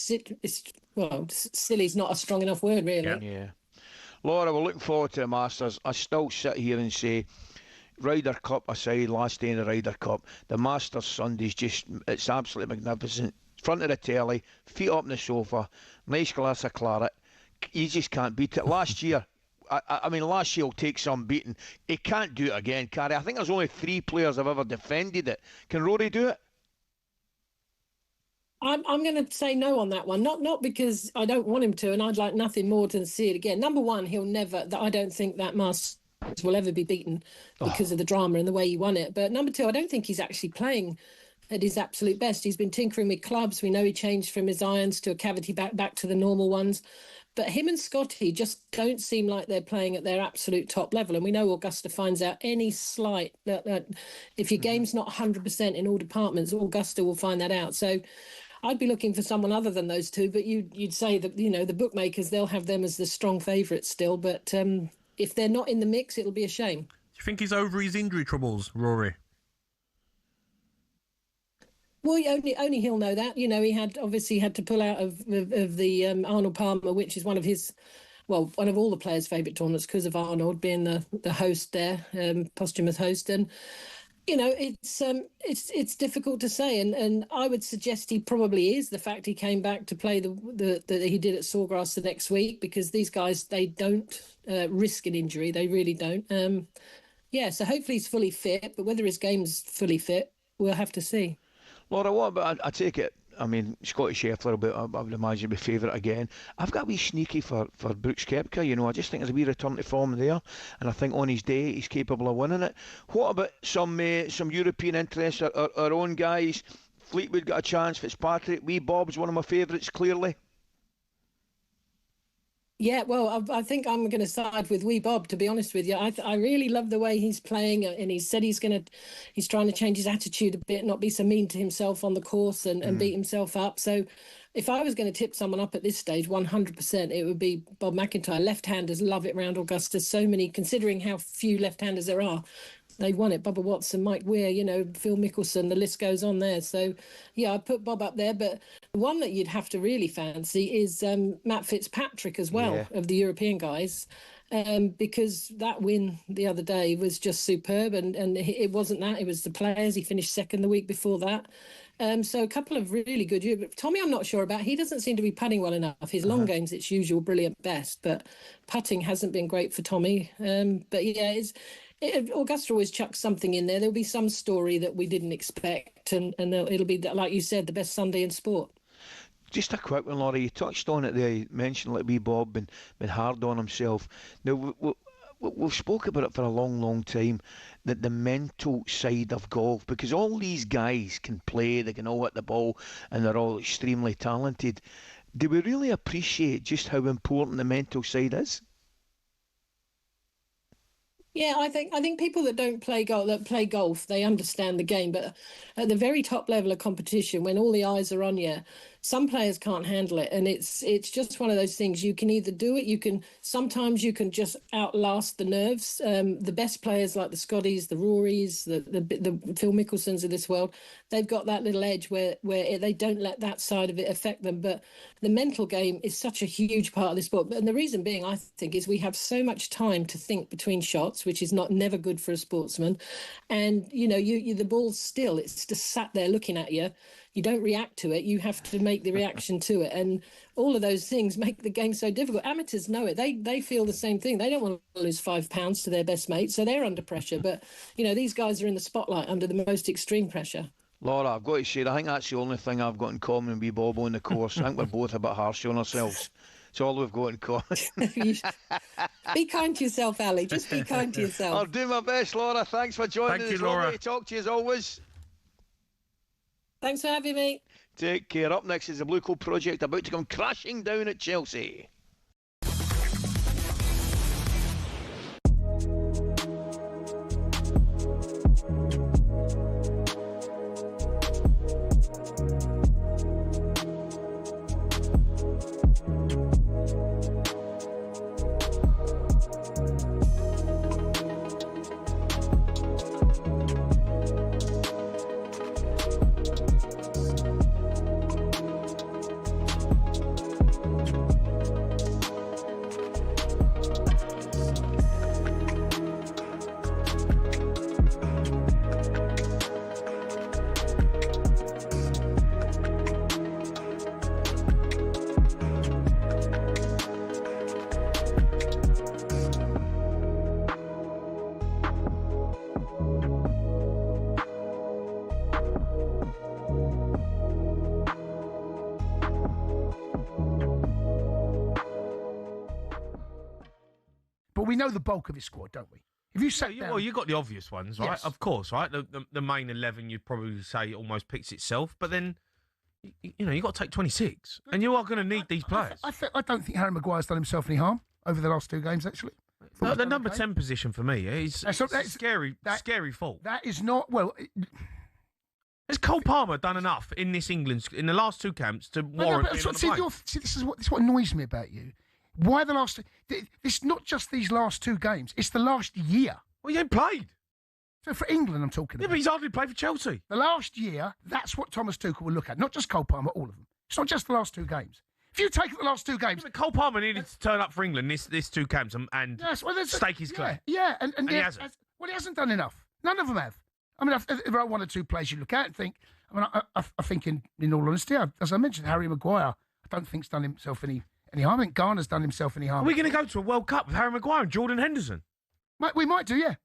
silly. Is not a strong enough word, really. Yeah. Laura, we're looking forward to the Masters. I still sit here and say, Ryder Cup aside, last day in the Ryder Cup, the Masters Sunday's it's absolutely magnificent. Front of the telly, feet up on the sofa, nice glass of claret. You just can't beat it. Last year, I mean, last year will take some beating. He can't do it again, Carrie. I think there's only 3 players have ever defended it. Can Rory do it? I'm going to say no on that one. Not because I don't want him to, and I'd like nothing more than see it again. Number one, he'll never. I don't think that Masters will ever be beaten because of the drama and the way he won it. But number two, I don't think he's actually playing at his absolute best. He's been tinkering with clubs. We know he changed from his irons to a cavity back to the normal ones. But him and Scotty just don't seem like they're playing at their absolute top level. And we know Augusta finds out any slight that if your game's not 100% in all departments, Augusta will find that out. So I'd be looking for someone other than those two. But you'd say that, you know, the bookmakers, they'll have them as the strong favourites still. But if they're not in the mix, it'll be a shame. Do you think he's over his injury troubles, Rory? Well, only he'll know that. You know, he obviously had to pull out of the Arnold Palmer, which is one of all the players' favourite tournaments because of Arnold being the host there, posthumous host. And, you know, it's difficult to say. And I would suggest he probably is. The fact he came back to play that he did at Sawgrass the next week, because these guys, they don't risk an injury. They really don't. So hopefully he's fully fit. But whether his game's fully fit, we'll have to see. Laura, what about, I take it, I mean, Scotty Scheffler, I would imagine, would be favourite again. I've got a wee sneaky for Brooks Koepka. You know, I just think there's a wee return to form there, and I think on his day he's capable of winning it. What about some European interests? Our own guys. Fleetwood got a chance. Fitzpatrick, wee Bob's one of my favourites, clearly. Yeah, well, I think I'm going to side with wee Bob, to be honest with you. I really love the way he's playing, and he said he's trying to change his attitude a bit, not be so mean to himself on the course and beat himself up. So if I was going to tip someone up at this stage, 100%, it would be Bob McIntyre. Left-handers love it round Augusta. So many, considering how few left-handers there are. They won it. Bubba Watson, Mike Weir, you know, Phil Mickelson, the list goes on there. So, yeah, I'd put Bob up there. But the one that you'd have to really fancy is Matt Fitzpatrick as well, of the European guys, because that win the other day was just superb. And it wasn't that. It was the players. He finished second the week before that. So a couple of really good. Tommy, I'm not sure about. He doesn't seem to be putting well enough. His long game's its usual brilliant best, but putting hasn't been great for Tommy. But, yeah, Augusta always chucks something in there. There'll be some story that we didn't expect, and it'll be, like you said, the best Sunday in sport. Just a quick one, Laurie. You touched on it there. You mentioned like wee Bob been hard on himself. Now, we've spoke about it for a long, long time, that the mental side of golf, because all these guys can play, they can all hit the ball, and they're all extremely talented. Do we really appreciate just how important the mental side is? Yeah, I think people that don't play golf, they understand the game. But at the very top level of competition, when all the eyes are on you, some players can't handle it, and it's just one of those things. You can either do it, sometimes you can just outlast the nerves. The best players like the Scotties, the Rorys, the Phil Mickelsons of this world, they've got that little edge where they don't let that side of it affect them. But the mental game is such a huge part of the sport, and the reason being, I think, is we have so much time to think between shots, which is never good for a sportsman. And you the ball's still, it's just sat there looking at you. You don't react to it. You have to make the reaction to it. And all of those things make the game so difficult. Amateurs know it. They feel the same thing. They don't want to lose £5 to their best mate, so they're under pressure. But, these guys are in the spotlight under the most extreme pressure. Laura, I've got to say, I think that's the only thing I've got in common with Bob on the course. I think we're both a bit harsh on ourselves. It's all we've got in common. Be kind to yourself, Ali. Just be kind to yourself. I'll do my best, Laura. Thanks for joining us. Thank you, Laura. Lovely to talk to you as always. Thanks for having me. Take care. Up next is the Blue Coat Project, about to come crashing down at Chelsea. But we know the bulk of his squad, don't we? If you sat down... Well, you got the obvious ones, right? Yes. Of course, right? The main 11, you'd probably say almost picks itself. But then, you got to take 26. And you are going to need these players. I don't think Harry Maguire's done himself any harm over the last two games, actually. No, the number 10 position for me is scary fault. That is not... Well... Has Cole Palmer done enough in this England, in the last two camps, to warrant being on the plane? This is what annoys me about you. Why the last... It's not just these last two games. It's the last year. Well, he ain't played. So for England, I'm talking about. Yeah, but he's hardly played for Chelsea. The last year, that's what Thomas Tuchel will look at. Not just Cole Palmer, all of them. It's not just the last two games. If you take the last two games... Yeah, but Cole Palmer needed to turn up for England this two camps and stake his claim. Yeah, and he hasn't. Well, he hasn't done enough. None of them have. I mean, there are one or two players you look at and think... I think, in all honesty, as I mentioned, Harry Maguire, I don't think's done himself any harm. I think Garner's done himself any harm. Are we going to go to a World Cup with Harry Maguire and Jordan Henderson? We might do, yeah.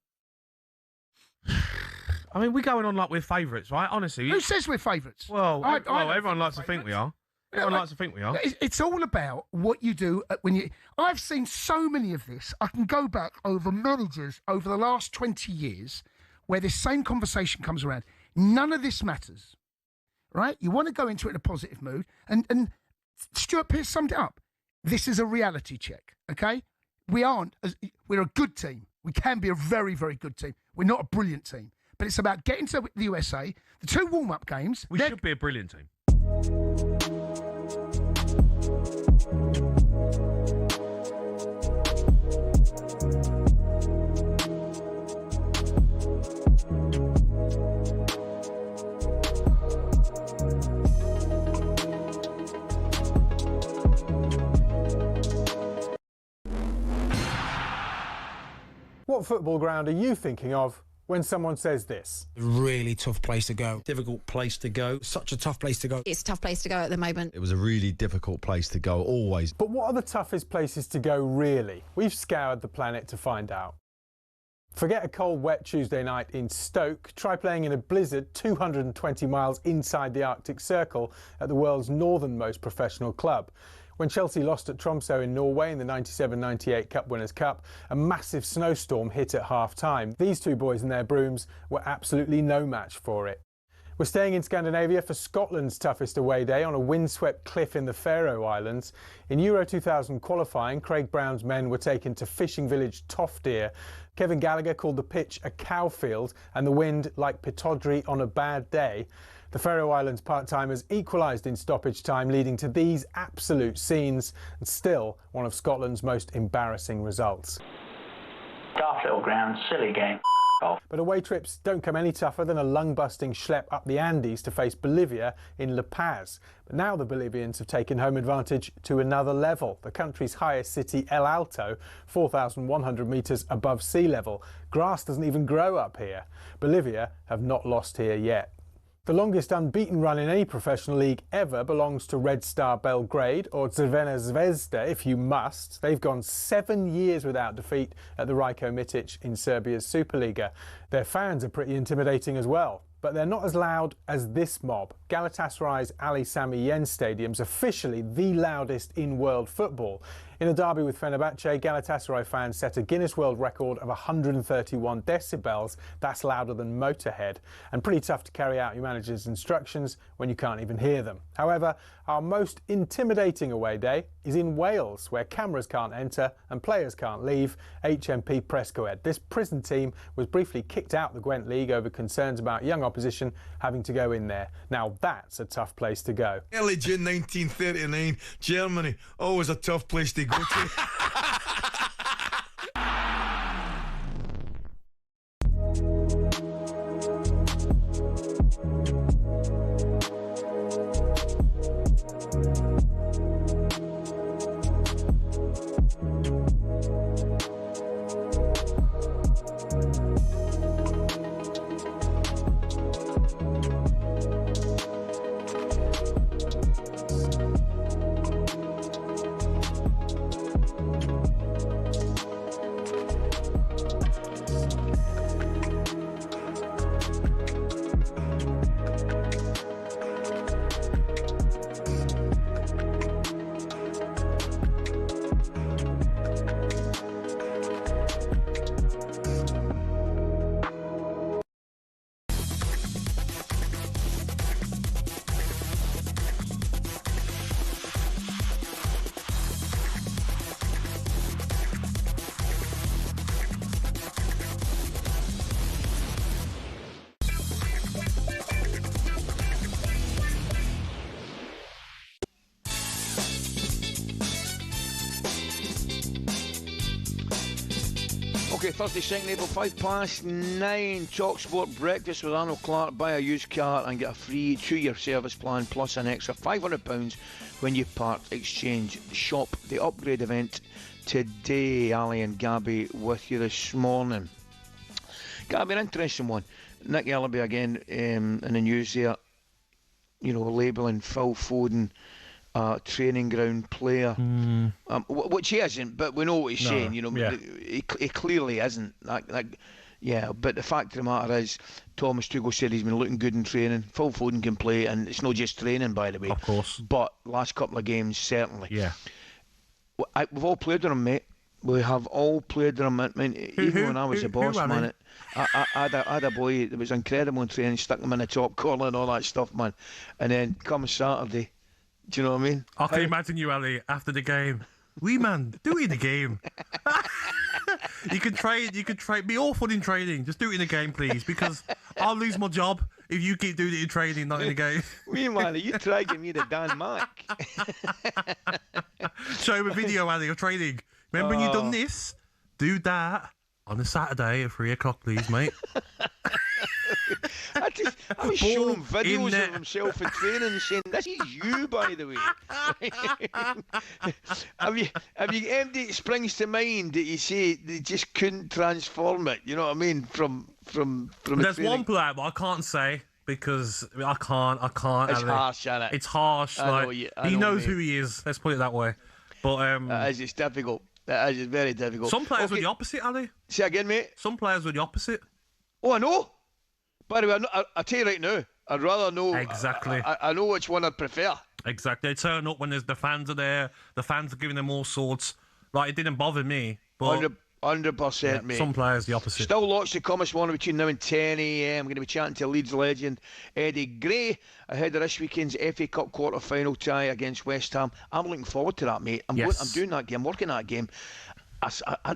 I mean, we're going on like we're favourites, right? Honestly. Who says we're favourites? Well, everyone likes to think we are. Everyone likes to think we are. It's all about what you do when you... I've seen so many of this. I can go back over managers over the last 20 years where this same conversation comes around. None of this matters, right? You want to go into it in a positive mood. And Stuart Pearce summed it up. This is a reality check, okay? We're a good team. We can be a very, very good team. We're not a brilliant team. But it's about getting to the USA. The 2 warm-up games... We should be a brilliant team. What football ground are you thinking of when someone says this? A really tough place to go. Difficult place to go. Such a tough place to go. It's a tough place to go at the moment. It was a really difficult place to go, always. But what are the toughest places to go, really? We've scoured the planet to find out. Forget a cold, wet Tuesday night in Stoke. Try playing in a blizzard 220 miles inside the Arctic Circle at the world's northernmost professional club. When Chelsea lost at Tromsø in Norway in the 97-98 Cup Winners' Cup, a massive snowstorm hit at half-time. These 2 boys and their brooms were absolutely no match for it. We're staying in Scandinavia for Scotland's toughest away day on a windswept cliff in the Faroe Islands. In Euro 2000 qualifying, Craig Brown's men were taken to fishing village Toftir. Kevin Gallagher called the pitch a cowfield and the wind like Pittodrie on a bad day. The Faroe Islands part-timers equalised in stoppage time, leading to these absolute scenes, and still one of Scotland's most embarrassing results. Daft little ground, silly game. But away trips don't come any tougher than a lung-busting schlep up the Andes to face Bolivia in La Paz. But now the Bolivians have taken home advantage to another level. The country's highest city, El Alto, 4,100 metres above sea level. Grass doesn't even grow up here. Bolivia have not lost here yet. The longest unbeaten run in any professional league ever belongs to Red Star Belgrade, or Crvena Zvezda if you must. They've gone 7 years without defeat at the Rajko Mitic in Serbia's Superliga. Their fans are pretty intimidating as well, but they're not as loud as this mob. Galatasaray's Ali Sami Yen Stadium's officially the loudest in world football. In a derby with Fenerbahce, Galatasaray fans set a Guinness World Record of 131 decibels. That's louder than Motorhead, and pretty tough to carry out your manager's instructions when you can't even hear them. However, our most intimidating away day is in Wales, where cameras can't enter and players can't leave. HMP Prescoed. This prison team was briefly kicked out the Gwent League over concerns about young opposition having to go in there. Now that's a tough place to go. Early June 1939, Germany, always a tough place to go to. Okay, Thursday, 2nd April, 9:05, talkSPORT breakfast with Arnold Clark. Buy a used car and get a free 2-year service plan plus an extra £500 when you part exchange. Shop the upgrade event today. Ali and Gabby with you this morning. Gabby, an interesting one. Nick Ellaby again in the news there, you know, labelling Phil Foden training ground player, which he isn't, but we know what he's saying. You know, he clearly isn't. Like, Yeah, but the fact of the matter is, Thomas Tuchel said he's been looking good in training. Phil Foden can play, and it's not just training, by the way. Of course. But last couple of games, certainly. Yeah. We've all played with him, mate. We have all played with him. I mean, even when I was a boss, man, I had a boy that was incredible in training, stuck him in the top corner and all that stuff, man. And then come Saturday, do you know what I mean? I can imagine you, Ali, after the game. Wee man, do it in the game. You can be awful in training. Just do it in the game, please, because I'll lose my job if you keep doing it in training, not in the game. Wee man, you try giving me the Dan Mac. Show him a video, Ali, of training. Remember when you done this? Do that on a Saturday at 3 o'clock, please, mate. I was showing videos of himself in training and saying, "This is you, by the way." have you anything that springs to mind that you say they just couldn't transform it? You know what I mean? From There's one player, but I can't say because I can't. It's harsh, isn't it? It's harsh. He knows who he is. Let's put it that way. But it's difficult. It's very difficult. Some players were the opposite, Ali. Say again, mate. Some players were the opposite. Oh, I know. By the way, I tell you right now, I'd rather know. Exactly. I know which one I'd prefer. Exactly. They turn up when the fans are there. The fans are giving them all sorts. Like, it didn't bother me. But 100%, mate. Some players the opposite. Still lots to come this morning between now and 10 a.m. I'm going to be chatting to Leeds legend Eddie Gray ahead of this weekend's FA Cup quarter-final tie against West Ham. I'm looking forward to that, mate. I'm doing that game, working that game.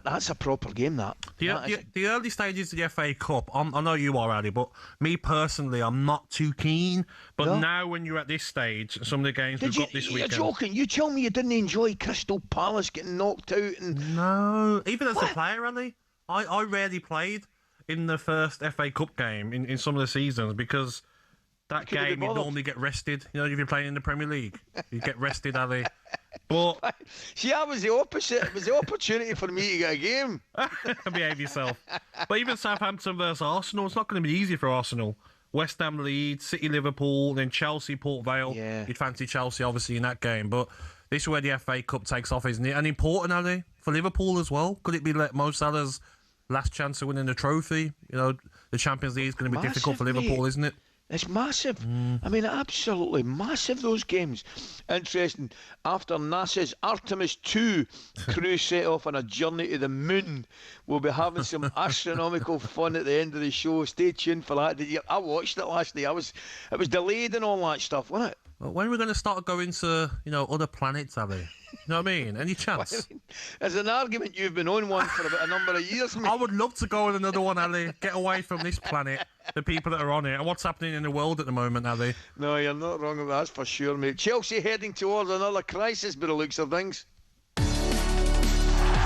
That's a proper game, that. The early stages of the FA Cup, I know you are, Ali, but me personally, I'm not too keen. But now when you're at this stage, some of the games we've got this weekend... You're joking. You tell me you didn't enjoy Crystal Palace getting knocked out. No, even as a player, Ali, I rarely played in the first FA Cup game in some of the seasons because that game you normally get rested. You know, if you're playing in the Premier League, you get rested, Ali. But see, I was the opposite. It was the opportunity for me to get a game. Behave yourself. But even Southampton versus Arsenal, it's not going to be easy for Arsenal. West Ham, Leeds, City, Liverpool, then Chelsea, Port Vale. Yeah. You'd fancy Chelsea, obviously, in that game. But this is where the FA Cup takes off, isn't it? And important, Ali, for Liverpool as well. Could it be Mo Salah's last chance of winning the trophy? You know, the Champions League is going to be difficult for Liverpool, isn't it? It's massive. I mean, absolutely massive, those games. Interesting. After NASA's Artemis 2 crew set off on a journey to the moon, we'll be having some astronomical fun at the end of the show. Stay tuned for that. I watched it last night. It was delayed and all that stuff, wasn't it? Well, when are we going to start going to, other planets, Ali? You know what I mean? Any chance? There's an argument you've been on one for about a number of years, mate. I would love to go on another one, Ali. Get away from this planet, the people that are on it, and what's happening in the world at the moment, Ali. No, you're not wrong about that, that's for sure, mate. Chelsea heading towards another crisis by the looks of things.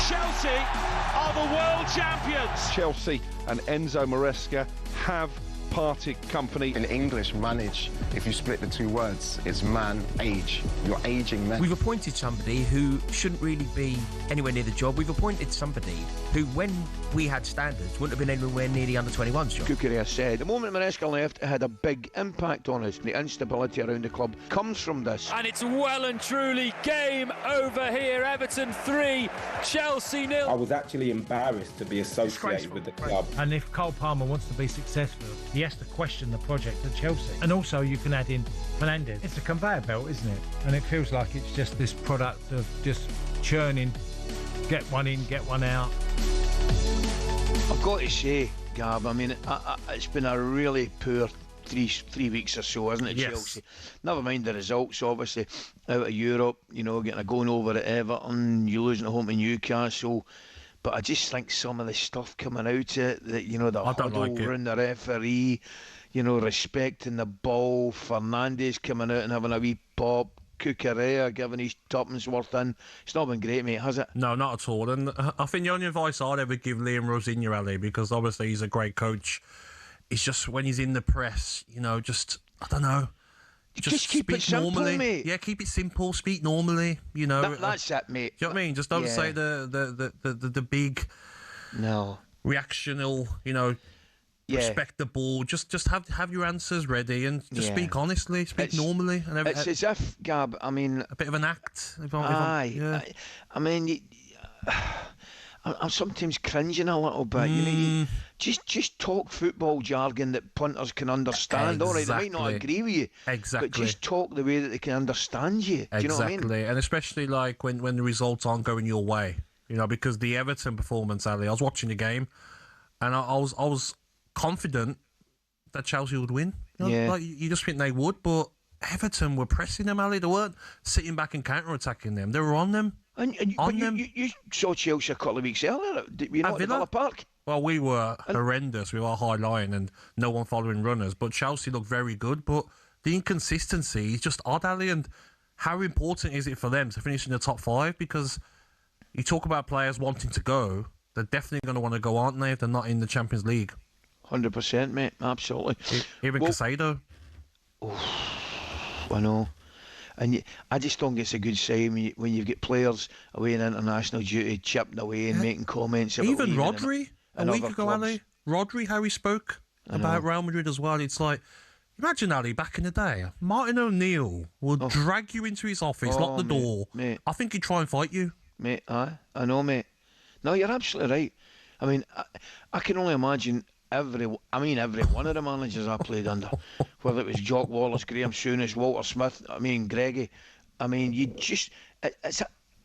Chelsea are the world champions. Chelsea and Enzo Maresca have parted company. In English, manage, if you split the two words, it's man, age. You're aging men. We've appointed somebody who shouldn't really be anywhere near the job. We've appointed somebody who, when we had standards, wouldn't have been anywhere near the under-21s job. Kukurella said, the moment Maresca left, it had a big impact on us. The instability around the club comes from this. And it's well and truly game over here. Everton 3, Chelsea 0. I was actually embarrassed to be associated with the club. And if Cole Palmer wants to be successful, he has to question the project at Chelsea. And also you can add in Fernandez. It's a conveyor belt, isn't it? And it feels like it's just this product of just churning, get one in, get one out. I've got to say, Gab, I mean, it's been a really poor three weeks or so, hasn't it, Chelsea? Never mind the results, obviously, out of Europe, getting a going over at Everton, you losing at home to Newcastle. But I just think some of the stuff coming out of it, that, the huddle around the referee, respecting the ball, Fernandez coming out and having a wee pop, Cucurella giving his tuppence worth in. It's not been great, mate, has it? No, not at all. And I think the only advice I'd ever give Liam Rosignol, Ali, because obviously he's a great coach, is just when he's in the press, just, I don't know. Just keep it simple, normally, mate. Yeah, keep it simple. Speak normally. That's it, mate. Do you know what I mean? Just don't say the big, reactional. Respect the ball. Just have your answers ready and just speak honestly. Speak normally. And it's as if, Gab. I mean, a bit of an act. I mean, I'm sometimes cringing a little bit. You know, just talk football jargon that punters can understand. Exactly. All right, they might not agree with you, exactly, but just talk the way that they can understand you. Do you know what I mean? And especially like when the results aren't going your way. You know, because the Everton performance, Ali, I was watching the game, and I was confident that Chelsea would win. You know, like, you just think they would, but Everton were pressing them, Ali. They weren't sitting back and counter-attacking them. They were on them. You saw Chelsea a couple of weeks earlier. Were you not at Villa Park? Well, we were horrendous with our high line and no one following runners, but Chelsea looked very good. But the inconsistency is just odd, Ali, and how important is it for them to finish in the top 5? Because you talk about players wanting to go, they're definitely going to want to go, aren't they, if they're not in the Champions League? 100%, mate, absolutely. Even Casado. I know. And I just don't think it's a good sign when you've got players away in international duty chipping away and making comments about even Rodri a week ago, clubs. Ali. Rodri, how he spoke about Real Madrid as well. It's like, imagine, Ali, back in the day, Martin O'Neill would drag you into his office, lock the door. Mate. I think he'd try and fight you. Mate, I know, mate. No, you're absolutely right. I mean, I can only imagine every one of the managers I played under, whether it was Jock Wallace, Graham Souness, Walter Smith, Greggy. I mean,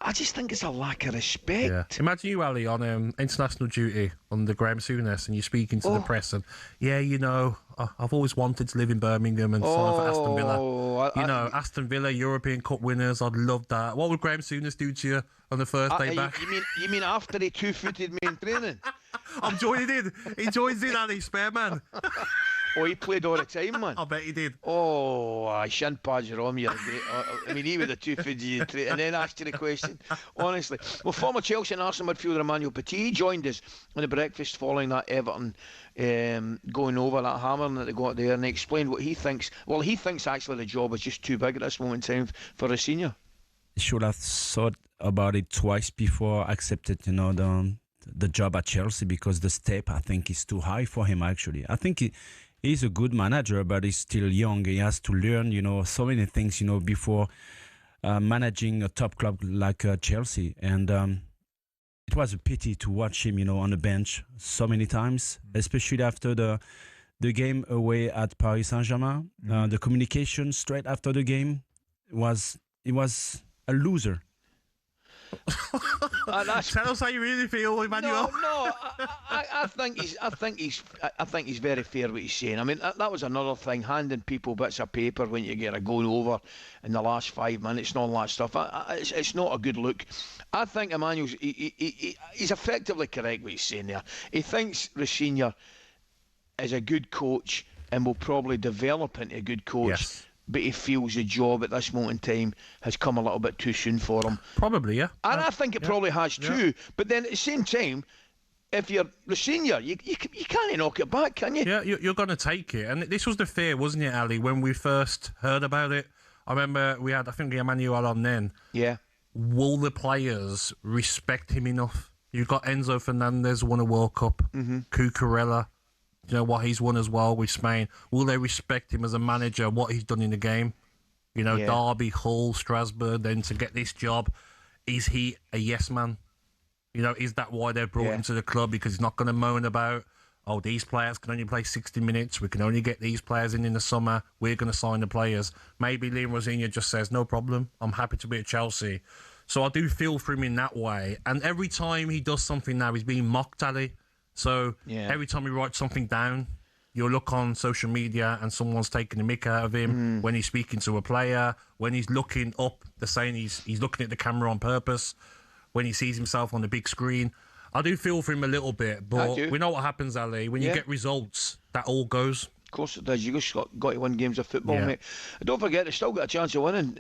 I just think it's a lack of respect. Yeah. Imagine you, Ali, on international duty under Graham Souness, and you're speaking to the press, and I've always wanted to live in Birmingham and sign for Aston Villa. Aston Villa, European Cup winners. I'd love that. What would Graham Souness do to you on the first day back? You mean after he two-footed me in training? I'm joining in. He joins in, Ali, spare man. He played all the time, man. I bet he did. Shin pads are on me. He would have two-footed you in training and then asked you the question. Honestly. Well, former Chelsea and Arsenal midfielder Emmanuel Petit joined us on the breakfast following that Everton going over, that hammering that they got there, and he explained what he thinks. Well, he thinks actually the job is just too big at this moment in time for a senior. He should have thought about it twice before accepted, the job at Chelsea, because the step, I think, is too high for him, actually. I think he's a good manager, but he's still young. He has to learn, so many things, before managing a top club like Chelsea. And it was a pity to watch him, on the bench so many times, especially after the game away at Paris Saint-Germain. The communication straight after the game was a loser. Tell us how you really feel, Emmanuel. No, I think he's very fair what he's saying. I mean, that was another thing, handing people bits of paper when you get a goal over in the last 5 minutes and all that stuff. It's not a good look. I think Emmanuel's he's effectively correct what he's saying there. He thinks Rosenior is a good coach and will probably develop into a good coach. Yes. But he feels the job at this moment in time has come a little bit too soon for him. Probably, yeah. And I think it probably has too. But then at the same time, if you're the senior, you can't knock it back, can you? Yeah, you're going to take it. And this was the fear, wasn't it, Ali, when we first heard about it? I remember we had, I think, Emmanuel on then. Yeah. Will the players respect him enough? You've got Enzo Fernandez won a World Cup. Kukurella. What he's won as well with Spain. Will they respect him as a manager, what he's done in the game? Derby, Hull, Strasbourg, then to get this job. Is he a yes man? Is that why they brought him to the club? Because he's not going to moan about, these players can only play 60 minutes. We can only get these players in the summer. We're going to sign the players. Maybe Liam Rosenior just says, no problem. I'm happy to be at Chelsea. So I do feel for him in that way. And every time he does something now, he's being mocked, Ali. So every time he writes something down, you'll look on social media and someone's taking the mick out of him when he's speaking to a player, when he's looking up, they're saying he's looking at the camera on purpose, when he sees himself on the big screen. I do feel for him a little bit, but we know what happens, Ali. When you get results, that all goes. Of course it does. You just got to win games of football, mate. And don't forget, they still got a chance of winning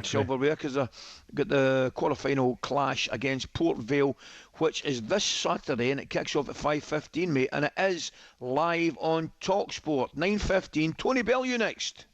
silverware, because they've got the quarter-final clash against Port Vale, which is this Saturday, and it kicks off at 5:15, mate, and it is live on talkSPORT, 9:15. Tony Bellew next.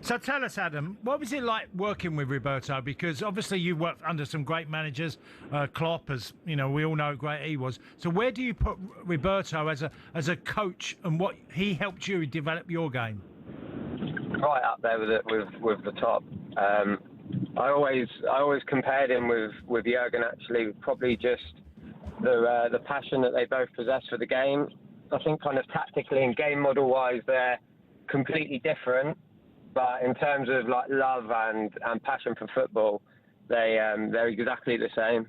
So tell us, Adam, what was it like working with Roberto? Because obviously you worked under some great managers, Klopp, as you know, we all know how great he was. So where do you put Roberto as a coach, and what he helped you develop your game? Right up there with the top. I always compared him with Jurgen. Actually, probably just the passion that they both possess for the game. I think kind of tactically and game model wise, they're completely different. But in terms of like love and passion for football, they're exactly the same.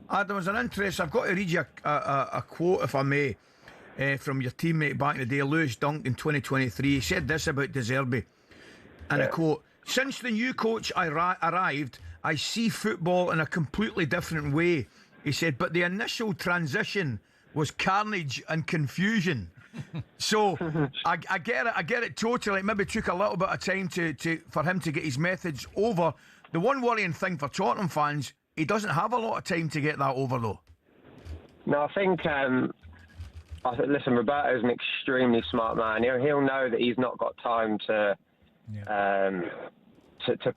Adam, as an interest, I've got to read you a quote, if I may, from your teammate back in the day, Lewis Dunk, in 2023. He said this about Zerbi, and I quote, "Since the new coach arrived, I see football in a completely different way." He said, "But the initial transition was carnage and confusion." So I get it totally. It maybe took a little bit of time for him to get his message over. The one worrying thing for Tottenham fans, he doesn't have a lot of time to get that over, though. No, I think listen, Roberto's an extremely smart man. He'll know that he's not got time to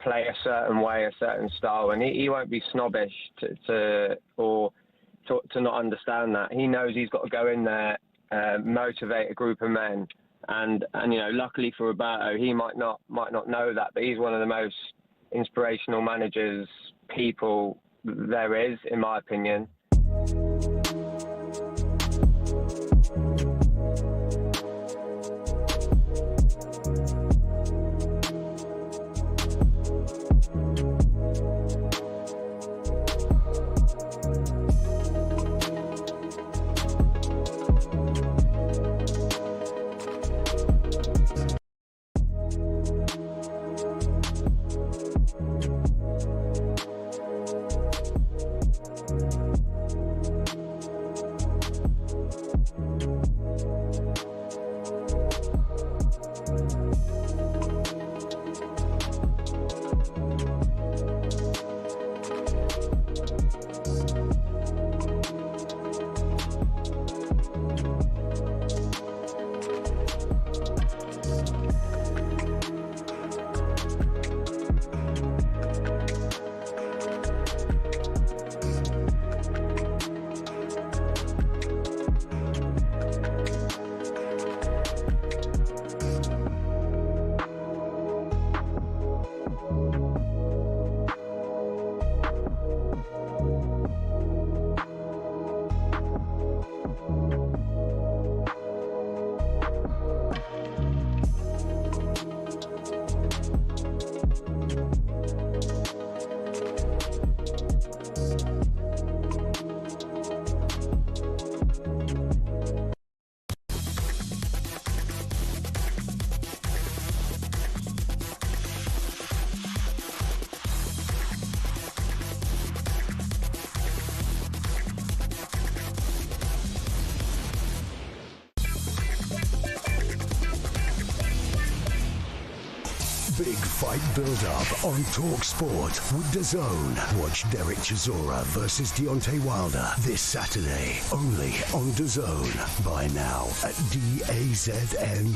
play a certain way, a certain style, and he won't be snobbish to not understand that. He knows he's got to go in there, motivate a group of men, and luckily for Roberto, he might not know that, but he's one of the most inspirational managers people there is, in my opinion. Big fight build-up on talkSPORT with DAZN. Watch Derek Chisora versus Deontay Wilder this Saturday, only on DAZN. Buy now at DAZN.com.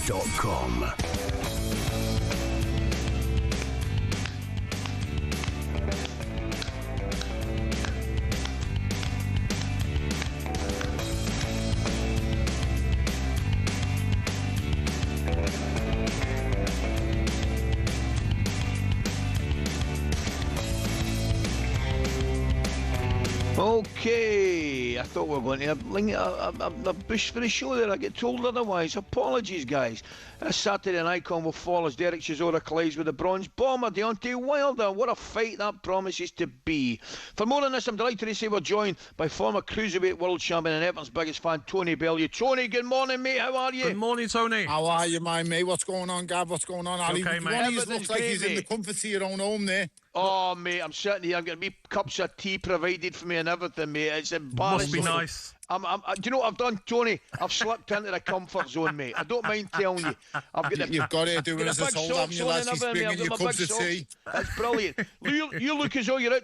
Okay, I thought we were going to a bush for the show there. I get told otherwise. Apologies, guys. Saturday Night Icon will fall as Derek Chisora collides with the bronze bomber Deontay Wilder. What a fight that promises to be. For more on this, I'm delighted to say we're joined by former Cruiserweight World Champion and Everton's biggest fan, Tony Bellew. Tony, good morning, mate. How are you? Good morning, Tony. How are you, my mate? What's going on, Gav? What's going on, Ali? Okay, mate. One of you looks like he's in the comfort of your own home there. Oh, mate, I'm sitting here. I'm getting me cups of tea provided for me and everything, mate. It's embarrassing. Must be nice. Do you know what I've done, Tony? I've slipped into the comfort zone, mate. I don't mind telling you. You've got to do it as a soul, haven't you, lads? He's bringing you cups of tea. That's brilliant. You look as though you're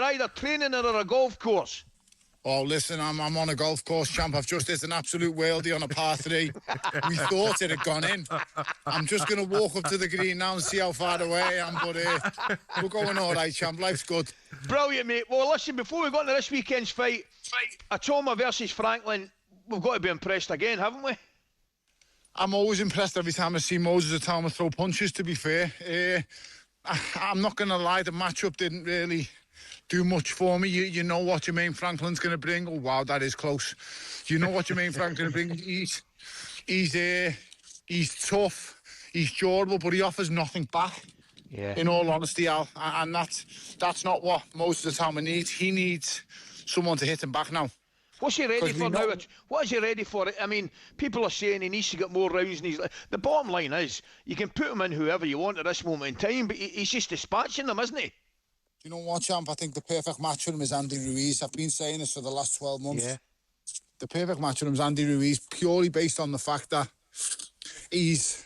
either training or at a golf course. Oh, listen, I'm on a golf course, champ. I've just hit an absolute worldie on a par 3. We thought it had gone in. I'm just going to walk up to the green now and see how far away I am, but we're going all right, champ. Life's good. Brilliant, mate. Well, listen, before we go into this weekend's fight, Atoma versus Franklin, we've got to be impressed again, haven't we? I'm always impressed every time I see Moses Atoma throw punches, to be fair. I'm not going to lie, the matchup didn't really do much for me. You know what Jermain Franklin's going to bring. Oh, wow, that is close. You know what Jermain Franklin's going to bring. He's tough, he's durable, but he offers nothing back. Yeah. In all honesty, Al, and that's not what Moses Atoma needs. He needs someone to hit him back now. What's he ready for now? What is he ready for? I mean, people are saying he needs to get more rounds. And the bottom line is, you can put him in whoever you want at this moment in time, but he's just dispatching them, isn't he? You know what, champ? I think the perfect match for him is Andy Ruiz. I've been saying this for the last 12 months. Yeah. The perfect match for him is Andy Ruiz, purely based on the fact that he's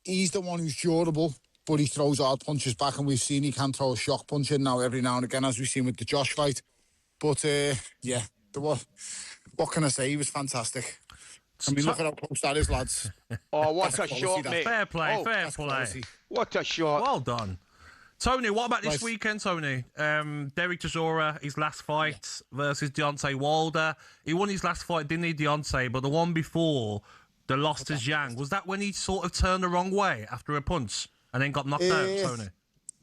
the one who's durable, but he throws hard punches back, and we've seen he can throw a shock punch in now every now and again, as we've seen with the Josh fight. But, yeah, what can I say? He was fantastic. I mean, look at how close that is, lads. Oh, what a shot, mate. Fair play, oh, fair play. Quality. What a shot. Well done. Tony, what about this weekend, Tony? Derek Chisora, his last fight versus Deontay Wilder. He won his last fight, didn't he, Deontay? But the one before, the loss to Zhang, was that when he sort of turned the wrong way after a punch and then got knocked out, Tony?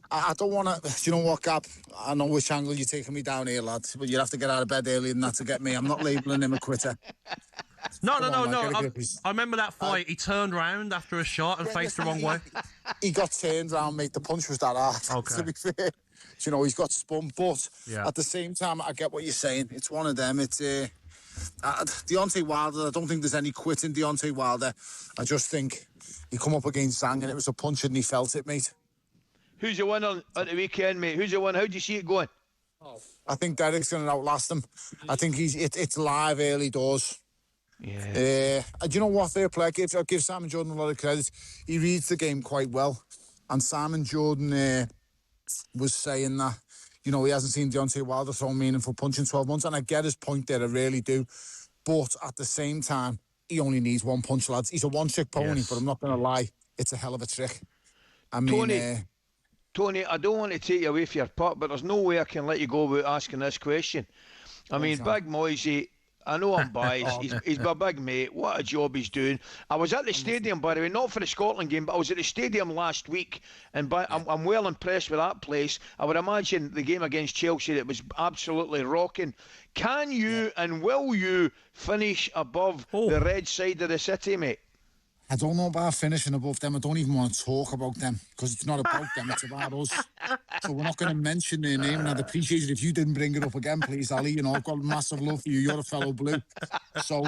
I don't want to... Do you know what, Gab? I know which angle you're taking me down here, lad, but you have to get out of bed early and that to get me. I'm not labelling him a quitter. No. I remember that fight. He turned round after a shot and faced the wrong way. He got turned round, mate. The punch was that hard, to be fair. You know, he's got spun, but at the same time, I get what you're saying. It's one of them. It's Deontay Wilder. I don't think there's any quitting Deontay Wilder. I just think he come up against Zhang and it was a punch and he felt it, mate. Who's the winner at the weekend, mate? Who's the winner? How do you see it going? I think Derek's going to outlast him. I think it's live early doors. Yeah. Do you know what? Fair play. I give Simon Jordan a lot of credit. He reads the game quite well. And Simon Jordan was saying that, you know, he hasn't seen Deontay Wilder throw meaningful punch in 12 months. And I get his point there, I really do. But at the same time, he only needs one punch, lads. He's a one-trick pony, but I'm not going to lie. It's a hell of a trick. I mean... Tony, I don't want to take you away from your putt, but there's no way I can let you go without asking this question. I mean, Big Moisey, I know I'm biased. He's my big mate. What a job he's doing. I was at the stadium, by the way, not for the Scotland game, but I was at the stadium last week, and I'm well impressed with that place. I would imagine the game against Chelsea, that was absolutely rocking. Can you and will you finish above the red side of the city, mate? I don't know about finishing above them. I don't even want to talk about them because it's not about them, it's about us. So we're not going to mention their name, and I'd appreciate it if you didn't bring it up again, please, Ali. You know, I've got massive love for you. You're a fellow Blue. So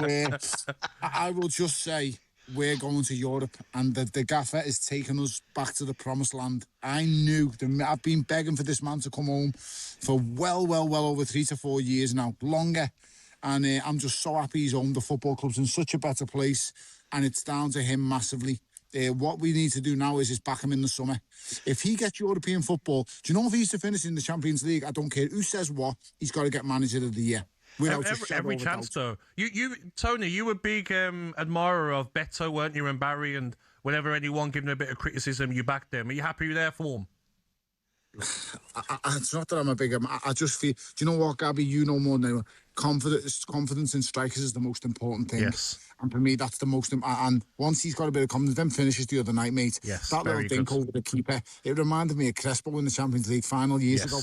I will just say we're going to Europe, and the gaffer is taking us back to the promised land. I knew, I've been begging for this man to come home for well over 3 to 4 years now, longer. And I'm just so happy he's home. The football club's in such a better place. And it's down to him massively. What we need to do now is back him in the summer. If he gets European football, do you know if he's to finish in the Champions League? I don't care who says what. He's got to get manager of the year. Every chance, though. You, Tony, you were a big admirer of Beto, weren't you, and Barry? And whenever anyone gave him a bit of criticism, you backed them. Are you happy with their form? It's not that I'm a big... I just feel... Do you know what, Gabby? You know more than anyone. Confidence in strikers is the most important thing. Yes. And for me, that's the most... And once he's got a bit of confidence, then finishes the other night, mate. Yes, that little dink over the keeper. It reminded me of Crespo in the Champions League final years ago.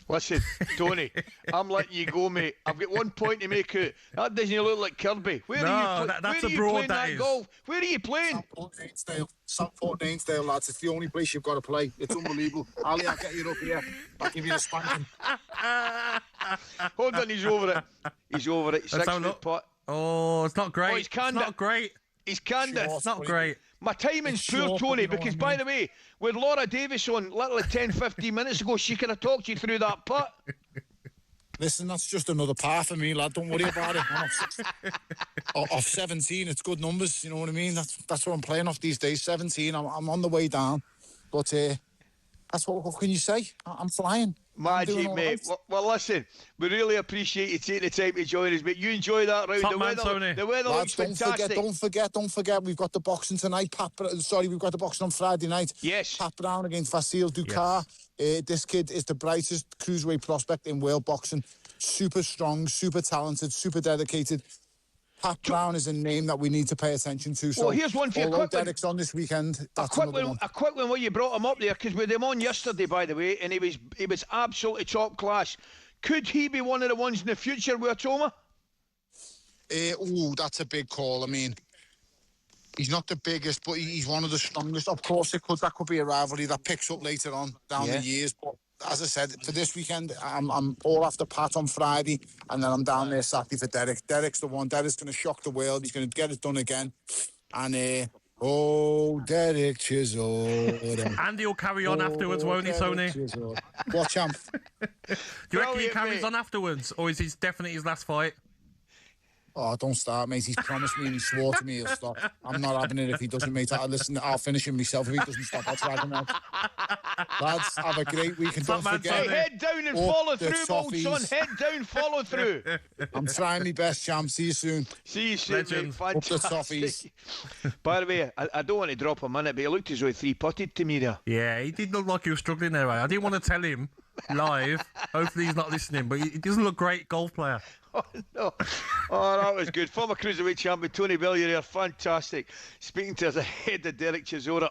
Listen, Tony, I'm letting you go, mate. I've got one point to make out. That doesn't look like Kirby. Where are you that's where abroad, playing that golf? Where are you playing? Southport Ainsdale, lads. It's the only place you've got to play. It's unbelievable. Ali, I'll get you up here. I'll give you a spanking. Hold on, he's over it. He's over it. 6-foot putt. Oh, it's not great. Oh, he's canned it's not great. He's canned it. It's not great. My timing's poor, Tony, because, by the way, with Laura Davis on literally 10-15 minutes ago, she could have talked you through that putt. Listen, that's just another par for me, lad. Don't worry about it. Off 17, it's good numbers, you know what I mean? That's what I'm playing off these days, 17. I'm on the way down. But that's what can you say? I'm flying. Magic, mate. Well, listen, we really appreciate you taking the time to join us, mate. You enjoy that round. The weather looks fantastic. Don't forget, we've got the boxing tonight. We've got the boxing on Friday night. Yes. Pat Brown against Vasil Dukar. Yes. This kid is the brightest cruiserweight prospect in world boxing. Super strong, super talented, super dedicated. Pat Brown is a name that we need to pay attention to. So, here's one for you. Although Derek's on this weekend, that's a quick one. Well, you brought him up there because we had him on yesterday, by the way, and he was absolutely top class. Could he be one of the ones in the future with Atoma? That's a big call. I mean, he's not the biggest, but he's one of the strongest. Of course, that could be a rivalry that picks up later on down the years. But as I said, for this weekend, I'm all after Pat on Friday, and then I'm down there Saturday for Derek. Derek's the one. Derek's going to shock the world. He's going to get it done again. And, Derek Chisora. Andy will carry on afterwards, won't he, Tony? What, champ? Do you reckon he carries on afterwards, or is he definitely his last fight? Oh, don't start, mate. He's promised me and he swore to me he'll stop. I'm not having it if he doesn't, mate. I'll finish him myself if he doesn't stop. I'll try him out. Lads, have a great week and don't forget. Hey, head down and follow through, old son. Head down, follow through. I'm trying my best, champ. See you soon. See you soon, mate. Fantastic. Up the toffees. By the way, I don't want to drop him in it, but he looked as though he three-putted to me there. Yeah, he did look like he was struggling there. I didn't want to tell him live. Hopefully he's not listening, but he doesn't look great golf player. Oh, no. Oh, that was good. Former cruiserweight champion Tony Bellew here. Fantastic. Speaking to us ahead of Derek Chisora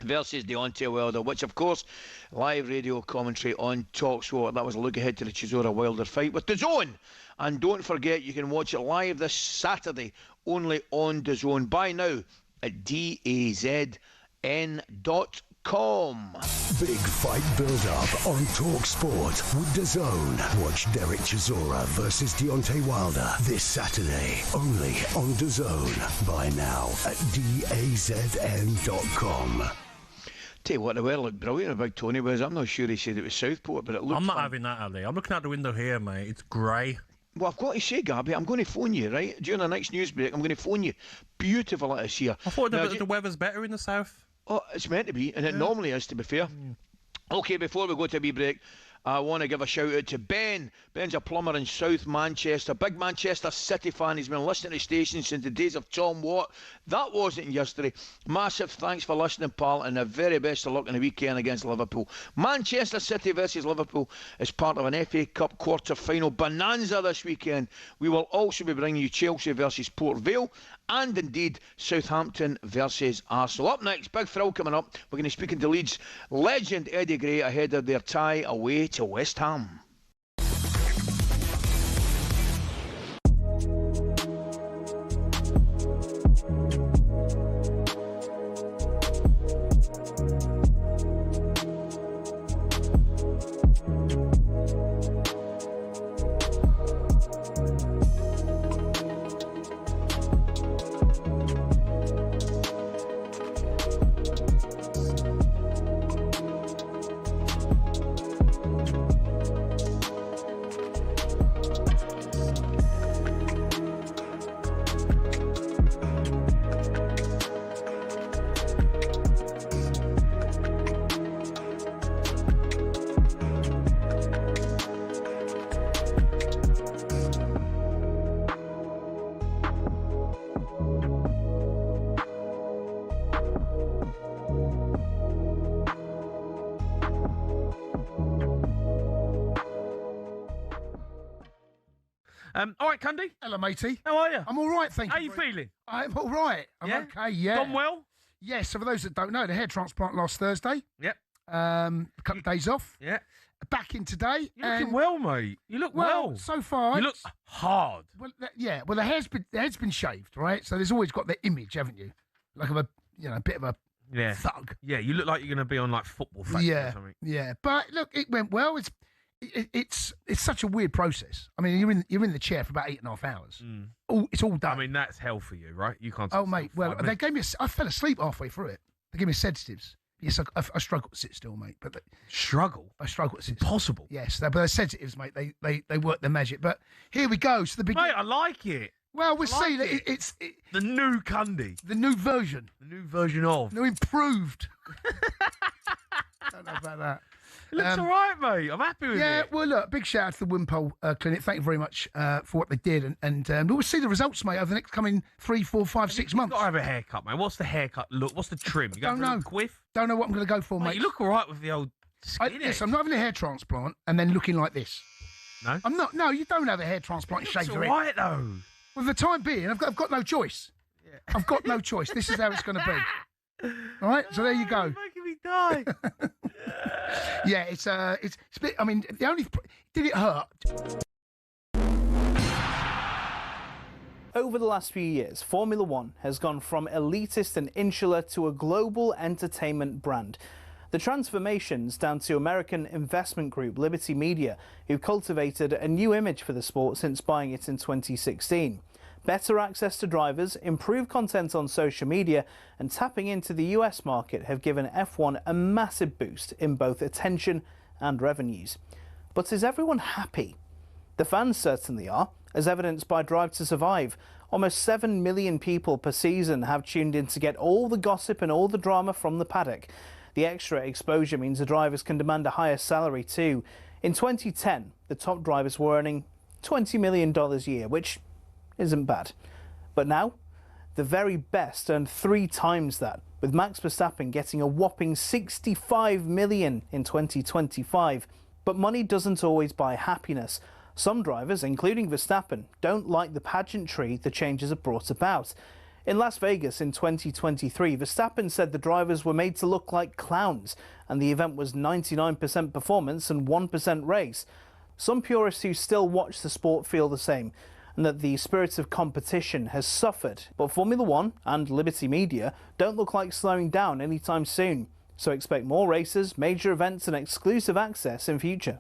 versus Deontay Wilder, which, of course, live radio commentary on talkSPORT. That was a look ahead to the Chisora-Wilder fight with DAZN. And don't forget, you can watch it live this Saturday only on DAZN. Buy now at DAZN.com. Big fight build-up on talkSPORT with DAZN. Watch Derek Chisora versus Deontay Wilder this Saturday, only on DAZN. Buy now at DAZN.com. Tell you what, the weather looked brilliant about Tony was. I'm not sure he said it was Southport, but it looked I'm not having that, Ali. I'm looking out the window here, mate. It's grey. Well, I've got to say, Gabby, I'm going to phone you, right? During the next news break, I'm going to phone you. Beautiful it is here. I thought the weather's better in the south. Oh, it's meant to be, and it normally is, to be fair. OK, before we go to a wee break, I want to give a shout out to Ben. Ben's a plumber in South Manchester. Big Manchester City fan. He's been listening to the station since the days of Tom Watt. That wasn't yesterday. Massive thanks for listening, pal, and the very best of luck in the weekend against Liverpool. Manchester City versus Liverpool is part of an FA Cup quarter-final bonanza this weekend. We will also be bringing you Chelsea versus Port Vale, and indeed Southampton versus Arsenal. Up next, big thrill coming up. We're going to speak to Leeds legend Eddie Gray ahead of their tie away to West Ham. All right, Cundy. Hello, matey. How are you? I'm all right, thank you. How you feeling? I'm all right. I'm okay, yeah. Gone well? Yes, so for those that don't know, the hair transplant last Thursday. Yep. A couple of days off. Yeah. Back in today. You're looking well, mate. You look well. So far. You look hard. Well, well, the head's been shaved, right? So there's always got the image, haven't you? Like of a bit of a thug. Yeah, you look like you're going to be on like Football Factory or something. Yeah. But look, it went well. It's such a weird process. I mean, you're in the chair for about 8.5 hours. It's all done. I mean, that's hell for you, right? You can't. Oh, mate. Well, they gave me. I fell asleep halfway through it. They gave me sedatives. Yes, I struggle to sit still, mate. But struggle. I struggle to sit. Impossible. Still. Yes, but they're sedatives, mate. They work their magic. But here we go. So the beginning. Mate, I like it. Well, we'll see. It's the new Cundy. The new version. The new version of. New improved. Don't know about that. It looks all right, mate. I'm happy with it. Yeah, well, look, big shout out to the Wimpole Clinic. Thank you very much for what they did. And we'll see the results, mate, over the next coming 3, 4, 5, 6 months. You've got to have a haircut, mate. What's the haircut look? What's the trim? You Don't know. Quiff? Don't know what I'm going to go for, mate. You look all right with the old skin. Yes, I'm not having a hair transplant and then looking like this. No? I'm not. No, you don't have a hair transplant and shave your head. It's all right, though. Well, for the time being, I've got no choice. Yeah. I've got no choice. This is how it's going to be. All right, so there you go. You're making me die. Yeah, it's a bit. I mean, did it hurt? Over the last few years, Formula One has gone from elitist and insular to a global entertainment brand. The transformation's down to American investment group Liberty Media, who cultivated a new image for the sport since buying it in 2016. Better access to drivers, improved content on social media and tapping into the US market have given F1 a massive boost in both attention and revenues. But is everyone happy? The fans certainly are, as evidenced by Drive to Survive. Almost 7 million people per season have tuned in to get all the gossip and all the drama from the paddock. The extra exposure means the drivers can demand a higher salary too. In 2010, the top drivers were earning $20 million a year, which isn't bad. But now, the very best earn 3 times that, with Max Verstappen getting a whopping $65 million in 2025. But money doesn't always buy happiness. Some drivers, including Verstappen, don't like the pageantry the changes have brought about. In Las Vegas in 2023, Verstappen said the drivers were made to look like clowns, and the event was 99% performance and 1% race. Some purists who still watch the sport feel the same, and that the spirit of competition has suffered. But Formula One and Liberty Media don't look like slowing down anytime soon. So expect more races, major events and exclusive access in future.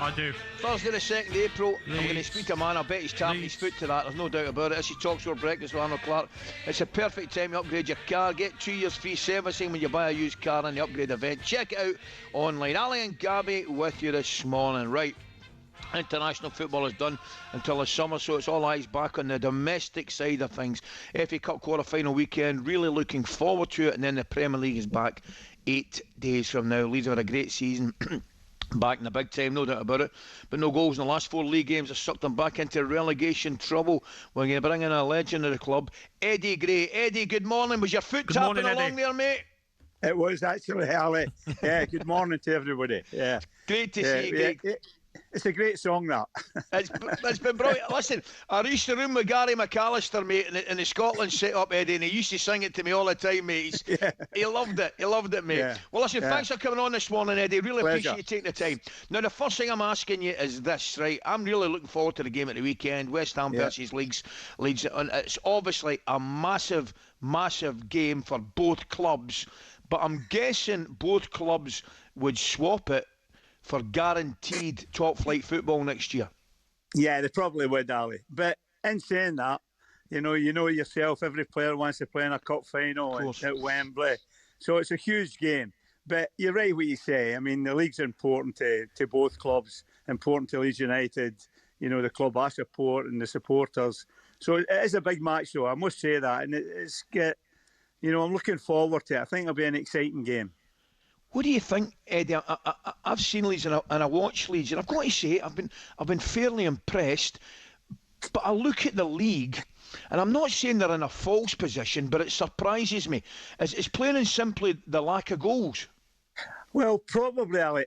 I do. Thursday the 2nd of April, I'm going to speak to a man, I bet he's tapping his foot to that, there's no doubt about it. This is talkSPORT Breakfast with Arnold Clark. It's a perfect time to upgrade your car. Get 2 years free servicing when you buy a used car in the upgrade event. Check it out online. Ali and Gabby with you this morning. Right, international football is done until the summer, so it's all eyes back on the domestic side of things. FA Cup quarter-final weekend, really looking forward to it, and then the Premier League is back 8 days from now. Leeds have had a great season. Back in the big time, no doubt about it. But no goals in the last 4 league games have sucked them back into relegation trouble. We're going to bring in a legend of the club, Eddie Gray. Eddie, good morning. Was your foot tapping along there, mate? It was actually, Ali. Yeah, good morning to everybody. Yeah, great to see you, Greg. It's a great song, that. It's been brilliant. Listen, I used to room with Gary McAllister, mate, in the Scotland set-up, Eddie, and he used to sing it to me all the time, mate. He loved it. He loved it, mate. Yeah. Well, listen, thanks for coming on this morning, Eddie. Really appreciate you taking the time. Now, the first thing I'm asking you is this, right? I'm really looking forward to the game at the weekend, West Ham versus Leeds. And it's obviously a massive, massive game for both clubs, but I'm guessing both clubs would swap it for guaranteed top-flight football next year. Yeah, they probably would, Ali. But in saying that, you know yourself, every player wants to play in a cup final at Wembley. So it's a huge game. But you're right what you say. I mean, the league's important to both clubs, important to Leeds United, the club I support and the supporters. So it is a big match, though. I must say that, and I'm looking forward to it. I think it'll be an exciting game. What do you think, Eddie? I've seen Leeds and I watch Leeds, and I've got to say I've been fairly impressed. But I look at the league, and I'm not saying they're in a false position, but it surprises me. It's plain and simply the lack of goals. Well, probably, Ali.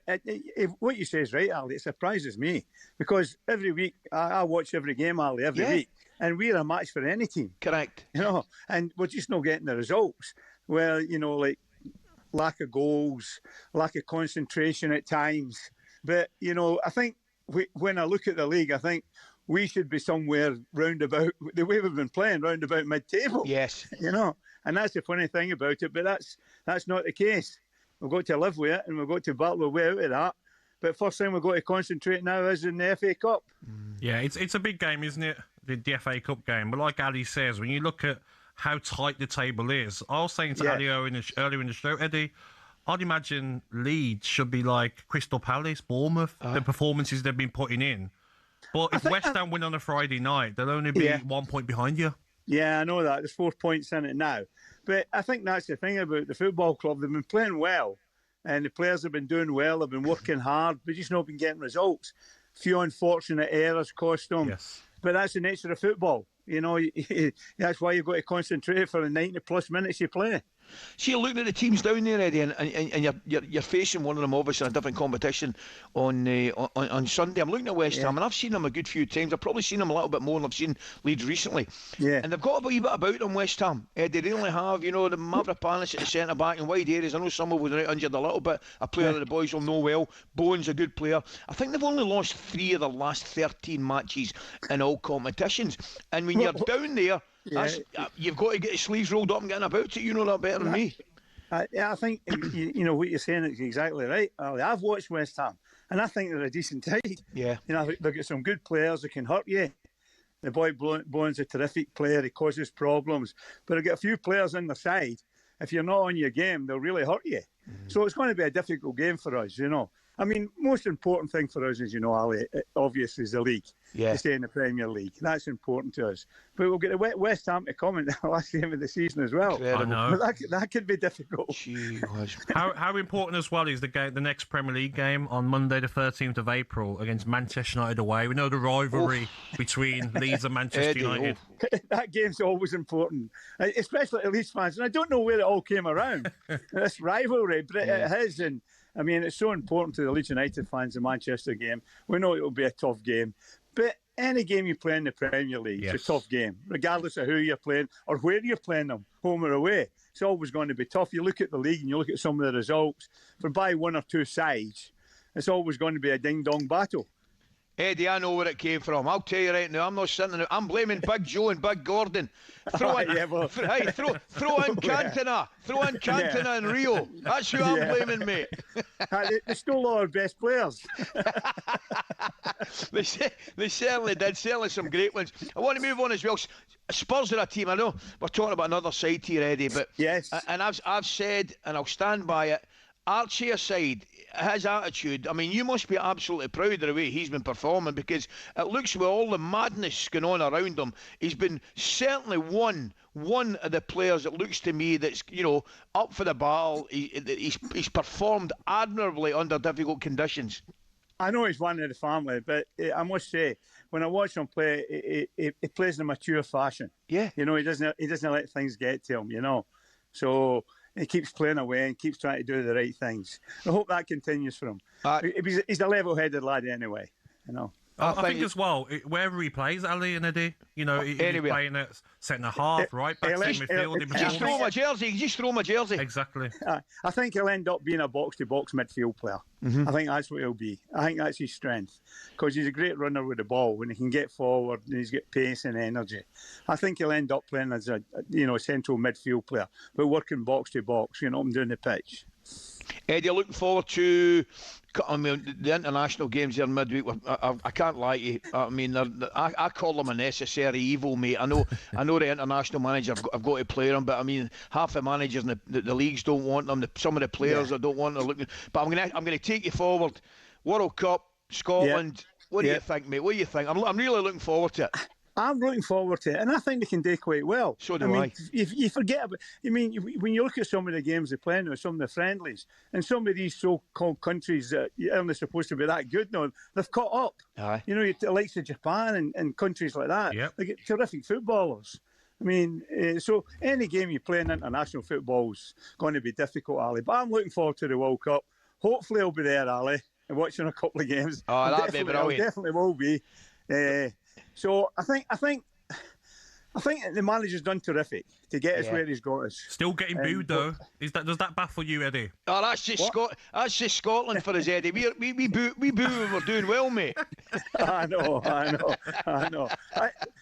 What you say is right, Ali. It surprises me because every week I watch every game, Ali, every week, and we're a match for any team. Correct. And we're just not getting the results. Well, like lack of goals, lack of concentration at times. But I think when I look at the league, I think we should be somewhere round about the way we've been playing, round about mid-table. Yes. And that's the funny thing about it. But that's not the case. We've got to live with it, and we've got to battle our way out of that. But first thing we've got to concentrate now is in the FA Cup. Yeah, it's a big game, isn't it? The FA Cup game. But like Ali says, when you look at how tight the table is, I was saying to Ali earlier in the show, Eddie, I'd imagine Leeds should be like Crystal Palace, Bournemouth, the performances they've been putting in. But if West Ham win on a Friday night, they'll only be 1 point behind you. Yeah, I know that. There's 4 points in it now. But I think that's the thing about the football club. They've been playing well, and the players have been doing well. They've been working hard, but just not been getting results. Few unfortunate errors cost them. Yes. But that's the nature of football. That's why you've got to concentrate for the 90-plus minutes you play. See, you're looking at the teams down there, Eddie, and you're facing one of them, obviously, in a different competition on Sunday. I'm looking at West Ham, and I've seen them a good few times. I've probably seen them a little bit more than I've seen Leeds recently. Yeah. And they've got a wee bit about them, West Ham. They really have, the Mavropanos at the centre-back in wide areas. I know someone was injured a little bit, a player that the boys will know well. Bowen's a good player. I think they've only lost 3 of the last 13 matches in all competitions. And when you're down there, you've got to get your sleeves rolled up and getting about it. You know that better than me. I think what you're saying is exactly right. I've watched West Ham, and I think they're a decent side. Yeah, they've got some good players that can hurt you. The boy Bowen's a terrific player. He causes problems, but they've got a few players in the side. If you're not on your game, they'll really hurt you. So it's going to be a difficult game for us. I mean, most important thing for us is, Ali, obviously is the league. To stay in the Premier League. That's important to us. But we'll get the West Ham to come in the last game of the season as well. I know. But that could be difficult. How important as well is the next Premier League game on Monday the 13th of April against Manchester United away? We know the rivalry between Leeds and Manchester United. That game's always important, especially to Leeds fans. And I don't know where it all came around, this rivalry, but it has. And I mean, it's so important to the Leeds United fans, the Manchester game. We know it will be a tough game. But any game you play in the Premier League, it's a tough game, regardless of who you're playing or where you're playing them, home or away. It's always going to be tough. You look at the league and you look at some of the results. For by 1 or 2 sides, it's always going to be a ding-dong battle. Eddie, I know where it came from. I'll tell you right now, I'm not sitting there. I'm blaming Big Joe and Big Gordon. Throw in Cantona. Throw in Cantona and Rio. That's who I'm blaming, mate. They stole all our best players. They certainly did. Certainly some great ones. I want to move on as well. Spurs are a team. I know we're talking about another side here, Eddie, but and I've said, and I'll stand by it, Archie aside, his attitude, I mean, you must be absolutely proud of the way he's been performing, because it looks with all the madness going on around him, he's been certainly one of the players that looks to me that's, up for the battle. He's performed admirably under difficult conditions. I know he's one of the family, but I must say, when I watch him play, he plays in a mature fashion. Yeah. He doesn't let things get to him, So he keeps playing away and keeps trying to do the right things. I hope that continues for him. He's a level-headed lad anyway, I think as well, wherever he plays, Ali and Eddie, he's playing at centre half, right back, midfield. Just throw my jersey. Exactly. I think he'll end up being a box-to-box midfield player. I think that's what he'll be. I think that's his strength, because he's a great runner with the ball when he can get forward and he's got pace and energy. I think he'll end up playing as a central midfield player, but working box-to-box, up and down the pitch. Eddie, looking forward to the international games here in midweek. I can't lie to you. I mean, I call them a necessary evil, mate. I know the international manager have got to play them, but I mean, half the managers in the leagues don't want them. Some of the players that don't want them. But I'm going to take you forward. World Cup, Scotland. What do you think, mate? What do you think? I'm really looking forward to it. I'm looking forward to it, and I think they can do quite well. So do I. You forget about. When you look at some of the games they're playing now, some of the friendlies, and some of these so-called countries that aren't supposed to be that good now, they've caught up. Aye. You know, the likes of Japan and countries like that. Yep. They get terrific footballers. So any game you play in international football is going to be difficult, Ali. But I'm looking forward to the World Cup. Hopefully, I'll be there, Ali, and watching a couple of games. Oh, that'd be brilliant. I definitely will be. So I think the manager's done terrific to get us where he's got us. Still getting booed though. Does that baffle you, Eddie? Oh, that's just Scotland for us, Eddie. We boo when we're doing well, mate. I know.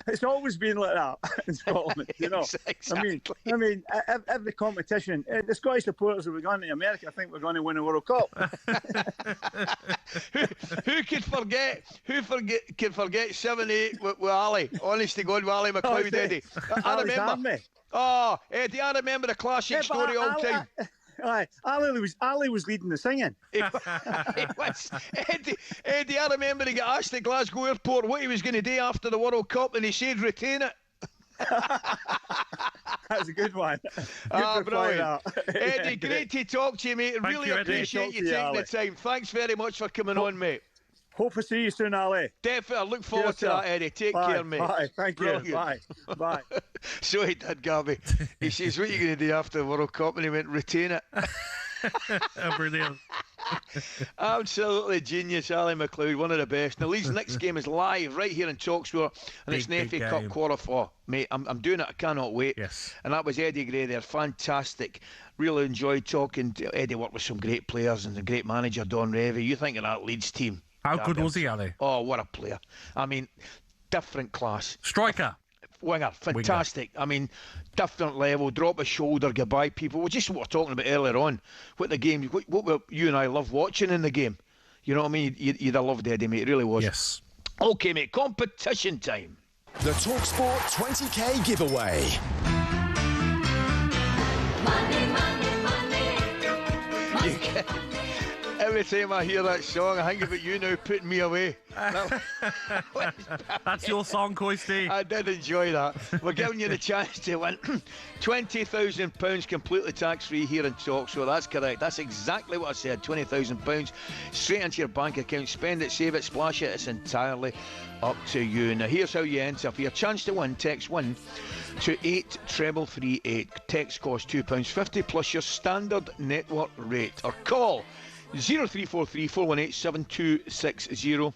It's always been like that in Scotland, you know. Exactly. I mean, every competition, the Scottish supporters will be going to America. I think we're going to win a World Cup. Who could forget? Can forget 7-8 with Ali? Honest to God, with Ali McLeod, Eddie. I remember. Oh, Eddie, I remember the classic story all the time. Aye, Ali was leading the singing. It was. Eddie, I remember he got asked at Glasgow Airport what he was going to do after the World Cup, and he said retain it. That's a good one. Brilliant. Eddie, great to talk to you, mate. Really appreciate you taking the time. Thanks very much for coming on, mate. Hope to see you soon, Ali. Definitely. I look forward to that, Eddie. Take care, mate. Bye. Thank you. Bye. So he did, Gabby. He says, what are you going to do after the World Cup? And he went, retain it. Brilliant. Absolutely genius, Ali McLeod, one of the best. Now, Leeds' next game is live right here in talkSPORT, and it's an FA Cup qualifier. Mate, I'm doing it. I cannot wait. Yes. And that was Eddie Gray there. Fantastic. Really enjoyed talking to Eddie. Worked with some great players and a great manager, Don Revie. You think of that Leeds team. How good was he, Ali? Oh, what a player. I mean, different class. Striker. Winger, fantastic. I mean, different level, drop a shoulder, goodbye people. Well, just what we're talking about earlier on, what the game, what you and I love watching in the game. You know what I mean? You'd have loved Eddie, mate. It really was. Yes. Okay, mate, competition time. The talkSPORT 20k giveaway. Every time I hear that song, I think about you now putting me away. That's your song, Coisty. I did enjoy that. We're giving you the chance to win £20,000 completely tax-free here in Talk. So that's correct. That's exactly what I said. £20,000 straight into your bank account. Spend it, save it, splash it. It's entirely up to you. Now here's how you enter. For your chance to win, text 1 to 83338. Text costs £2.50 plus your standard network rate. Or call 0343 418 7260.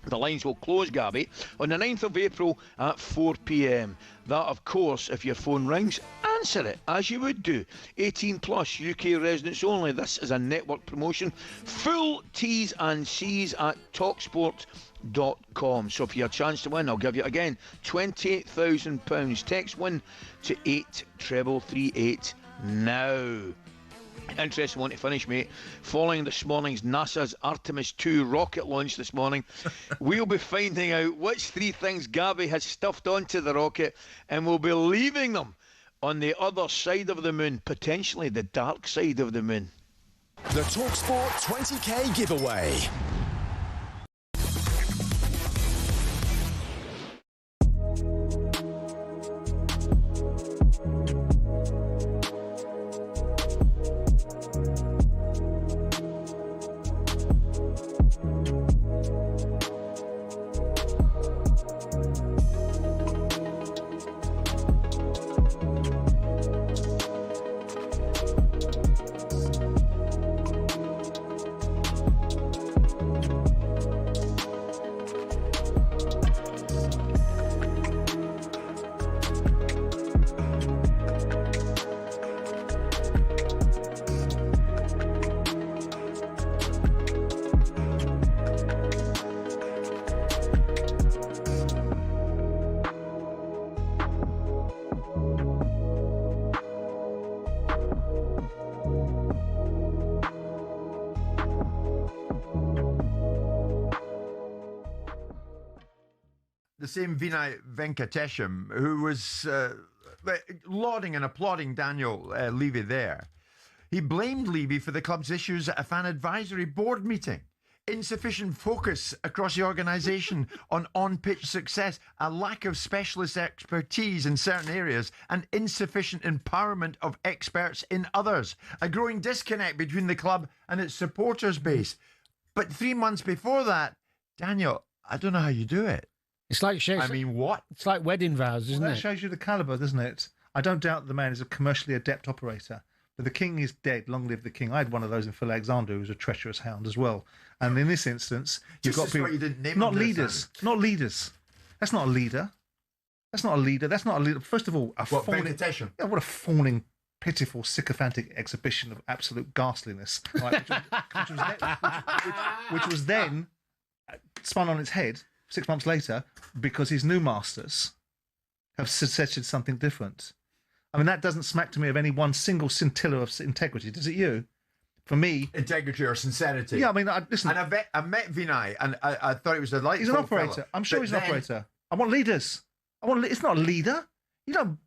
The lines will close, Gabby, on the 9th of April at 4 p.m. That, of course, if your phone rings, answer it, as you would do. 18 plus, UK residents only. This is a network promotion. Full T's and C's at talksport.com. So for your chance to win, I'll give you, again, £20,000. Text 1 to 83338 now. Interesting one to finish, mate. Following this morning's NASA's Artemis 2 rocket launch this morning, we'll be finding out which 3 things Gabby has stuffed onto the rocket, and we'll be leaving them on the other side of the moon, potentially the dark side of the moon. The talkSPORT 20k giveaway. The same Vinay Venkatesham, who was lauding and applauding Daniel Levy there. He blamed Levy for the club's issues at a fan advisory board meeting. insufficient focus across the organisation on on-pitch success, a lack of specialist expertise in certain areas, and insufficient empowerment of experts in others. A growing disconnect between the club and its supporters base. But 3 months before that, Daniel, I don't know how you do it. It's like what? It's like wedding vows, isn't That it? shows you the calibre, doesn't it? I don't doubt the man is a commercially adept operator. But the king is dead. Long live the king. I had one of those in Phil Alexander, who was a treacherous hound as well. And in this instance, you've got people you didn't name not them, leaders. Not leaders. That's not a leader. That's not a leader. That's not a leader. First of all, Vegetation? Yeah, what a fawning, pitiful, sycophantic exhibition of absolute ghastliness, right, which was then spun on its head 6 months later because his new masters have suggested something different. I mean, that doesn't smack to me of any one single scintilla of integrity. Does it you? For me... Integrity or sincerity. Yeah, I mean, listen... And I met Vinay, and I thought he was a delightful He's an operator. fella. I'm sure he's an operator. I want leaders. It's not a leader. You don't...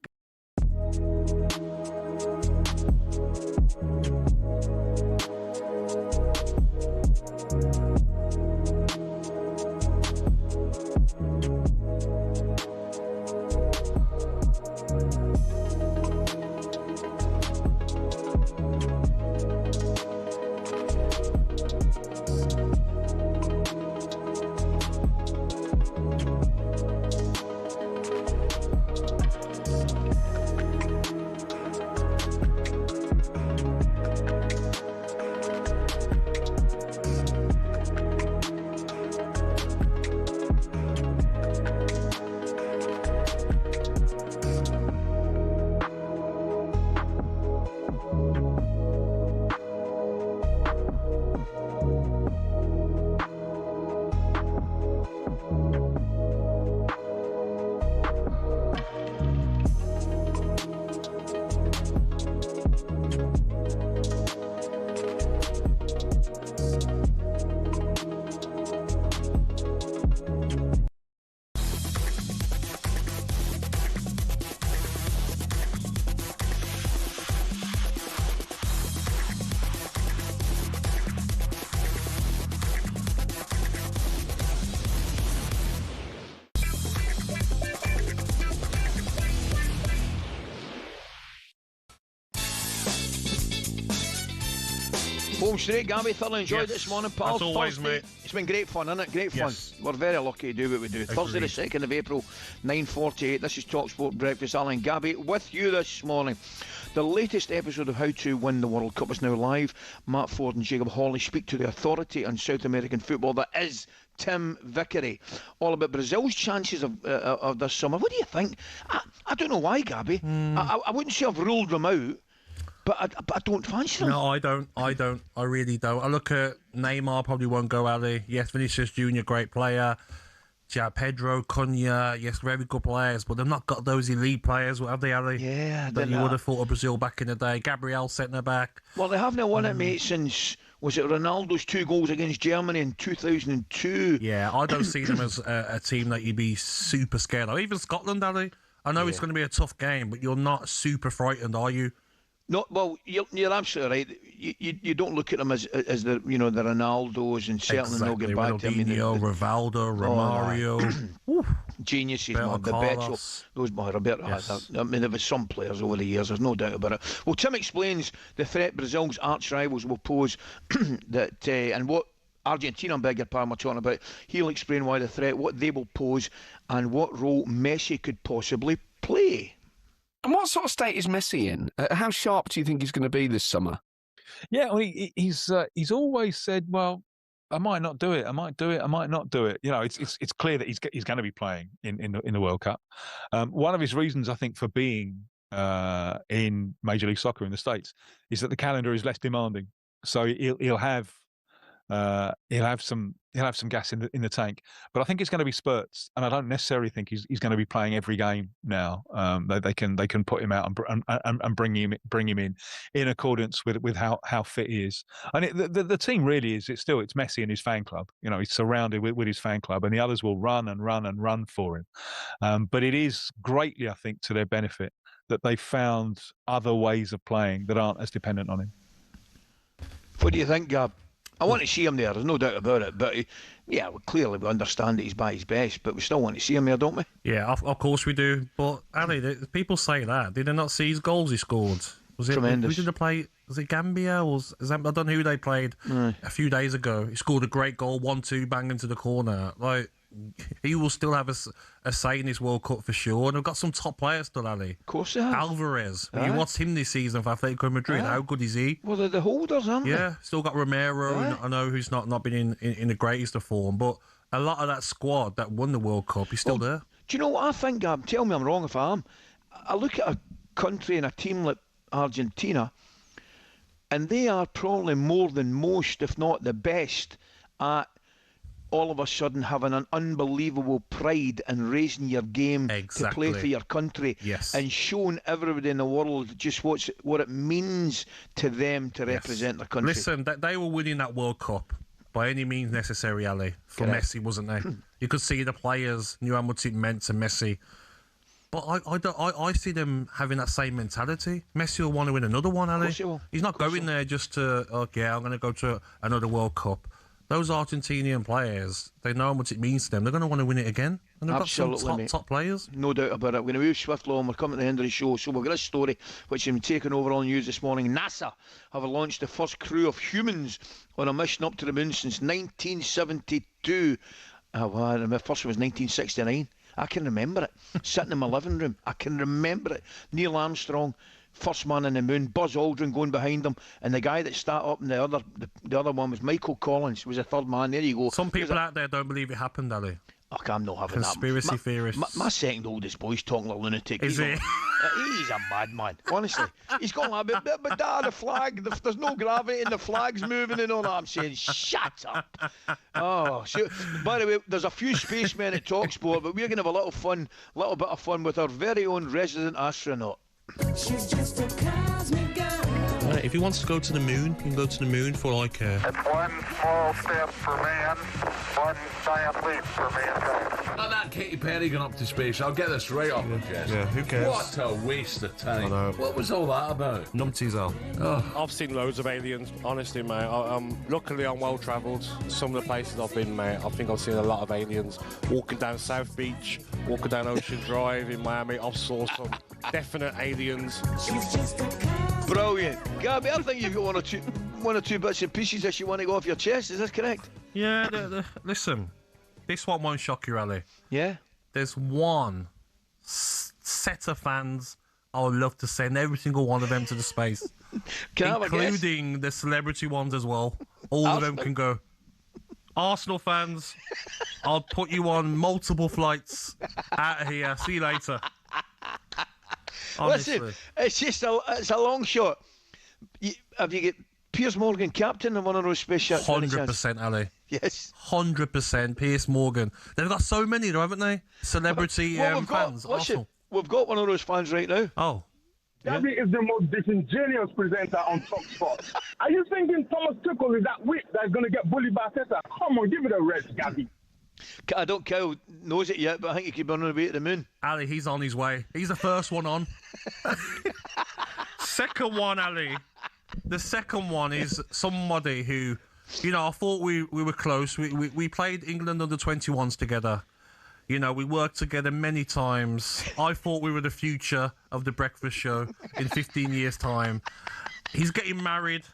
Home straight, Gabby. Thoroughly enjoyed this morning, pal. As always, Thursday. mate. It's been great fun, isn't it? Great fun. Yes. We're very lucky to do what we do. Thursday, the 2nd of April, 9:48. This is talkSPORT Breakfast. Alan Gabby with you this morning. The latest episode of How to Win the World Cup is now live. Matt Ford and Jacob Hawley speak to the authority on South American football. That is Tim Vickery. All about Brazil's chances of this summer. What do you think? I don't know why, Gabby. I wouldn't say I've ruled them out. But I don't fancy them. No, I don't. I really don't. I look at Neymar, probably won't go, Ali. Yes, Vinicius Junior, great player. Pedro, Cunha, yes, very good players, but they've not got those elite players, have they, Ali? Yeah, that you would have thought of Brazil back in the day. Gabriel centre back. Well, they haven't won it, mate, since, was it Ronaldo's 2 goals against Germany in 2002? Yeah, I don't see them as a team that you'd be super scared of. Even Scotland, Ali. I know it's going to be a tough game, but you're not super frightened, are you? No, well, you're absolutely right. You don't look at them as the the Ronaldos, and certainly they'll get back to. I mean, Rivaldo, Romario, geniuses, man. The Bellew, those Roberto. Yes. I mean, there was some players over the years. There's no doubt about it. Well, Tim explains the threat Brazil's arch rivals will pose, that and what Argentina, beg your pardon, we're talking about. He'll explain why the threat, what they will pose, and what role Messi could possibly play. And what sort of state is Messi in? How sharp do you think he's going to be this summer? Yeah, well, he's always said, well, I might not do it. I might do it. I might not do it. You know, it's clear that he's going to be playing in the World Cup. One of his reasons, I think, for being in Major League Soccer in the States is that the calendar is less demanding. So he'll have some gas in the tank, but I think it's going to be spurts, and I don't necessarily think he's going to be playing every game now. They can put him out and bring him in accordance with how fit he is. And the team really is it's Messi and his fan club. You know, he's surrounded with his fan club, and the others will run for him. But it is greatly, I think, to their benefit that they found other ways of playing that aren't as dependent on him. What do you think, Gab? I want to see him there, there's no doubt about it. But, yeah, clearly we understand that he's by his best, but we still want to see him there, don't we? Yeah, of course we do. But, Ali, people say that. Did they not see his goals he scored? Was it tremendous? Who did they play? Was it Gambia? Or I don't know who they played a few days ago. He scored a great goal, 1-2, bang into the corner. Like, he will still have a say in this World Cup for sure. And we've got some top players still, Ali. Of course they have. Alvarez. You watched him this season for Atletico Madrid. How good is he? Well, they're the holders, aren't they? Yeah, still got Romero. I know who's not been in the greatest of form, but a lot of that squad that won the World Cup is still there. Do you know what I think, Gab? Tell me I'm wrong if I am. I look at a country and a team like Argentina, and they are probably more than most, if not the best, at all of a sudden having an unbelievable pride and raising your game to play for your country, and showing everybody in the world just what it means to them to represent their country. Listen, they were winning that World Cup by any means necessary, Ali, for Messi, wasn't they? You could see the players knew how much it meant to Messi. But I see them having that same mentality. Messi will want to win another one, Ali. He's not going there just to, I'm going to go to another World Cup. Those Argentinian players, they know how much it means to them. They're going to want to win it again. And they've got some top players. No doubt about it. We're going to move swiftly on. We're coming to the end of the show. So we've got a story which has been taken over on news this morning. NASA have launched the first crew of humans on a mission up to the moon since 1972. Well, the first one was 1969. I can remember it. Sitting in my living room. I can remember it. Neil Armstrong, first man on the moon, Buzz Aldrin going behind him, and the guy that started up in the other one was Michael Collins, was the third man. There you go. Some people out there don't believe it happened, Ali. I'm not having Conspiracy theorists. My second oldest boy's talking like a lunatic. Is he? He's a madman, honestly. He's going like, but Dad, the flag, there's no gravity and the flag's moving and all that. I'm saying, shut up. Oh, so, by the way, there's a few spacemen at talkSPORT, but we're going to have a little bit of fun with our very own resident astronaut. She's just a cosmic girl. If he wants to go to the moon, he can go to the moon for like It's one small step for man, one giant leap for mankind. Not that Katy Perry going up to space. I'll get this right off my chest. Yeah, who cares? What a waste of time. I know. What was all that about? Numpties are. Oh. I've seen loads of aliens, honestly, mate. Luckily, I'm well travelled. Some of the places I've been, mate, I think I've seen a lot of aliens. Walking down South Beach, walking down Ocean Drive in Miami, I've saw some definite aliens. Brilliant. Gabby, I think you've got one or two bits and pieces that you want to go off your chest. Is this correct? Yeah, listen, this one won't shock you, Ali. Yeah? There's one set of fans I would love to send every single one of them to the space. Including the celebrity ones as well. All of them can go. Arsenal fans, I'll put you on multiple flights out of here. See you later. Honestly. Listen, it's a long shot. Have you got Piers Morgan captain in one of those space ships? 100%, Ali. Yes. 100%, Piers Morgan. They've got so many, though, haven't they? Celebrity fans. We've got one of those fans right now. Oh. Gabby is the most disingenuous presenter on talkSPORT. Are you thinking Thomas Tuchel is that whip that's going to get bullied by Teta? Come on, give it a rest, Gabby. I don't Kyle knows it yet, but I think he could be on the way to the moon. Ali, he's on his way. He's the first one on. Second one, Ali. The second one is somebody who, I thought we were close. We played England under 21s together. We worked together many times. I thought we were the future of the breakfast show in 15 years' time. He's getting married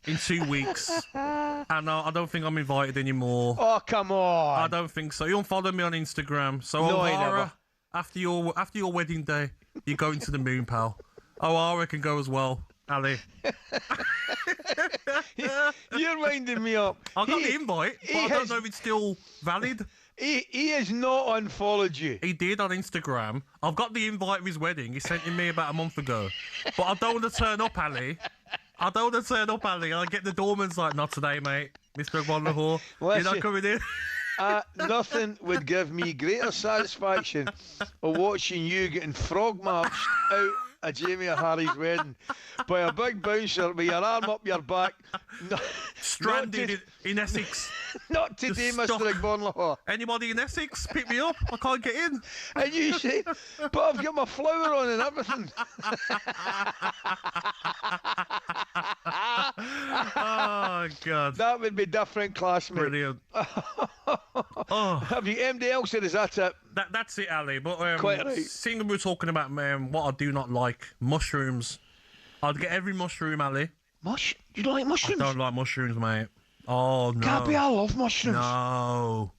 in 2 weeks, and I don't think I'm invited anymore. Oh, come on! I don't think so. You unfollow me on Instagram. So no, O'Hara, after your wedding day, you're going to the moon, pal. O'Hara can go as well, Ali. You're winding me up. I got the invite, but I don't know if it's still valid. He has not unfollowed you. He did on Instagram. I've got the invite of his wedding. He sent it me about a month ago. But I don't want to turn up, Ali. I get the doorman's like, not today, mate. Mr. Wonderhall. You're not coming in. Nothing would give me greater satisfaction of watching you getting frog marched out of Jamie Harry's wedding by a big bouncer with your arm up your back. Stranded in Essex. Not today, Just Mr. stuck. Igbornlaw. Anybody in Essex? Pick me up. I can't get in. And you say, but I've got my flower on and everything. Oh, God. That would be different, classmate. Brilliant. Have you MD else, or is that it? That's it, Ali. But Quite right. seeing we're talking about what I do not like, mushrooms. I'd get every mushroom, Ali. You don't like mushrooms? I don't like mushrooms, mate. Oh, no. Gabby, I love mushrooms. No.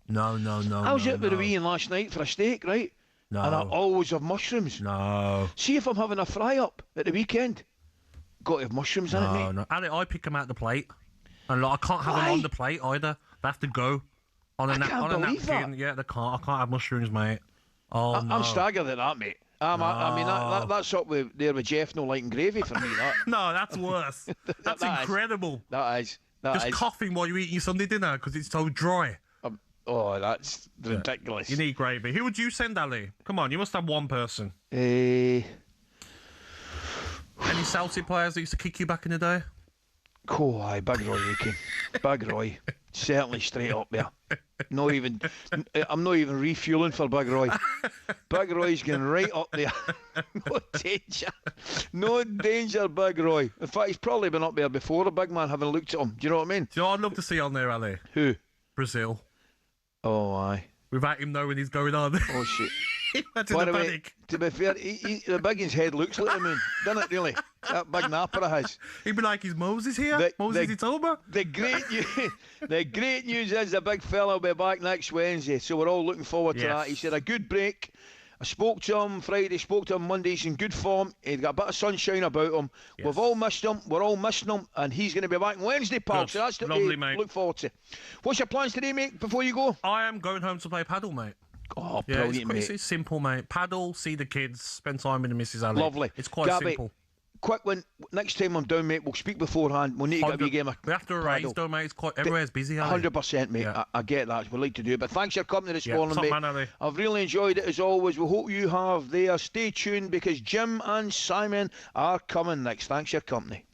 I was out with a Ian last night for a steak, right? No. And I always have mushrooms. No. See if I'm having a fry-up at the weekend. Got to have mushrooms in it, mate. No. Ali, I pick them out the plate. And I can't have them on the plate either. They have to go on a napkin. That. Yeah, they can't. I can't have mushrooms, mate. Oh, no. I'm staggered at that, mate. I mean, that's up there with Jeff no liking gravy for me, that. No, that's worse. That's incredible. That is. Just coughing while you're eating your Sunday dinner because it's so dry. That's ridiculous. You need gravy. Who would you send, Ali? Come on, you must have one person. Any Celtic players that used to kick you back in the day? Aye, Big Roy Aiken. Big Roy. Certainly straight up there. I'm not even refueling for Big Roy. Big Roy's going right up there. No danger, Big Roy. In fact, he's probably been up there before, a big man, having looked at him. Do you know what I mean? Do you know what I'd love to see on there, Ali? Who? Brazil. Oh, aye. Without him knowing he's going on. Oh, shit. Imagine By the the way, panic. to be fair, the Biggins' head looks like the moon, doesn't it, really? That big napper of his. He'd be like, is Moses here? Moses is over? The great news is the big fella will be back next Wednesday, so we're all looking forward to that. He said a good break. I spoke to him Friday, spoke to him Monday. He's in good form. He's got a bit of sunshine about him. Yes. We've all missed him. We're all missing him, and he's going to be back Wednesday, pal. So that's lovely, mate. Look forward to. What's your plans today, mate, before you go? I am going home to play paddle, mate. Oh, brilliant, mate. It's simple, mate. Paddle, see the kids, spend time with the missus, Ali. Lovely. It's quite simple. Quick one. Next time I'm down, mate, we'll speak beforehand. We'll need to get a wee game of we have to arrange, though, mate. Everywhere's busy, Ali. 100%, mate. Yeah. I get that. We'd like to do it. But thanks for your company this morning, top mate. Man, Ali. I've really enjoyed it, as always. We hope you have there. Stay tuned, because Jim and Simon are coming next. Thanks for your company.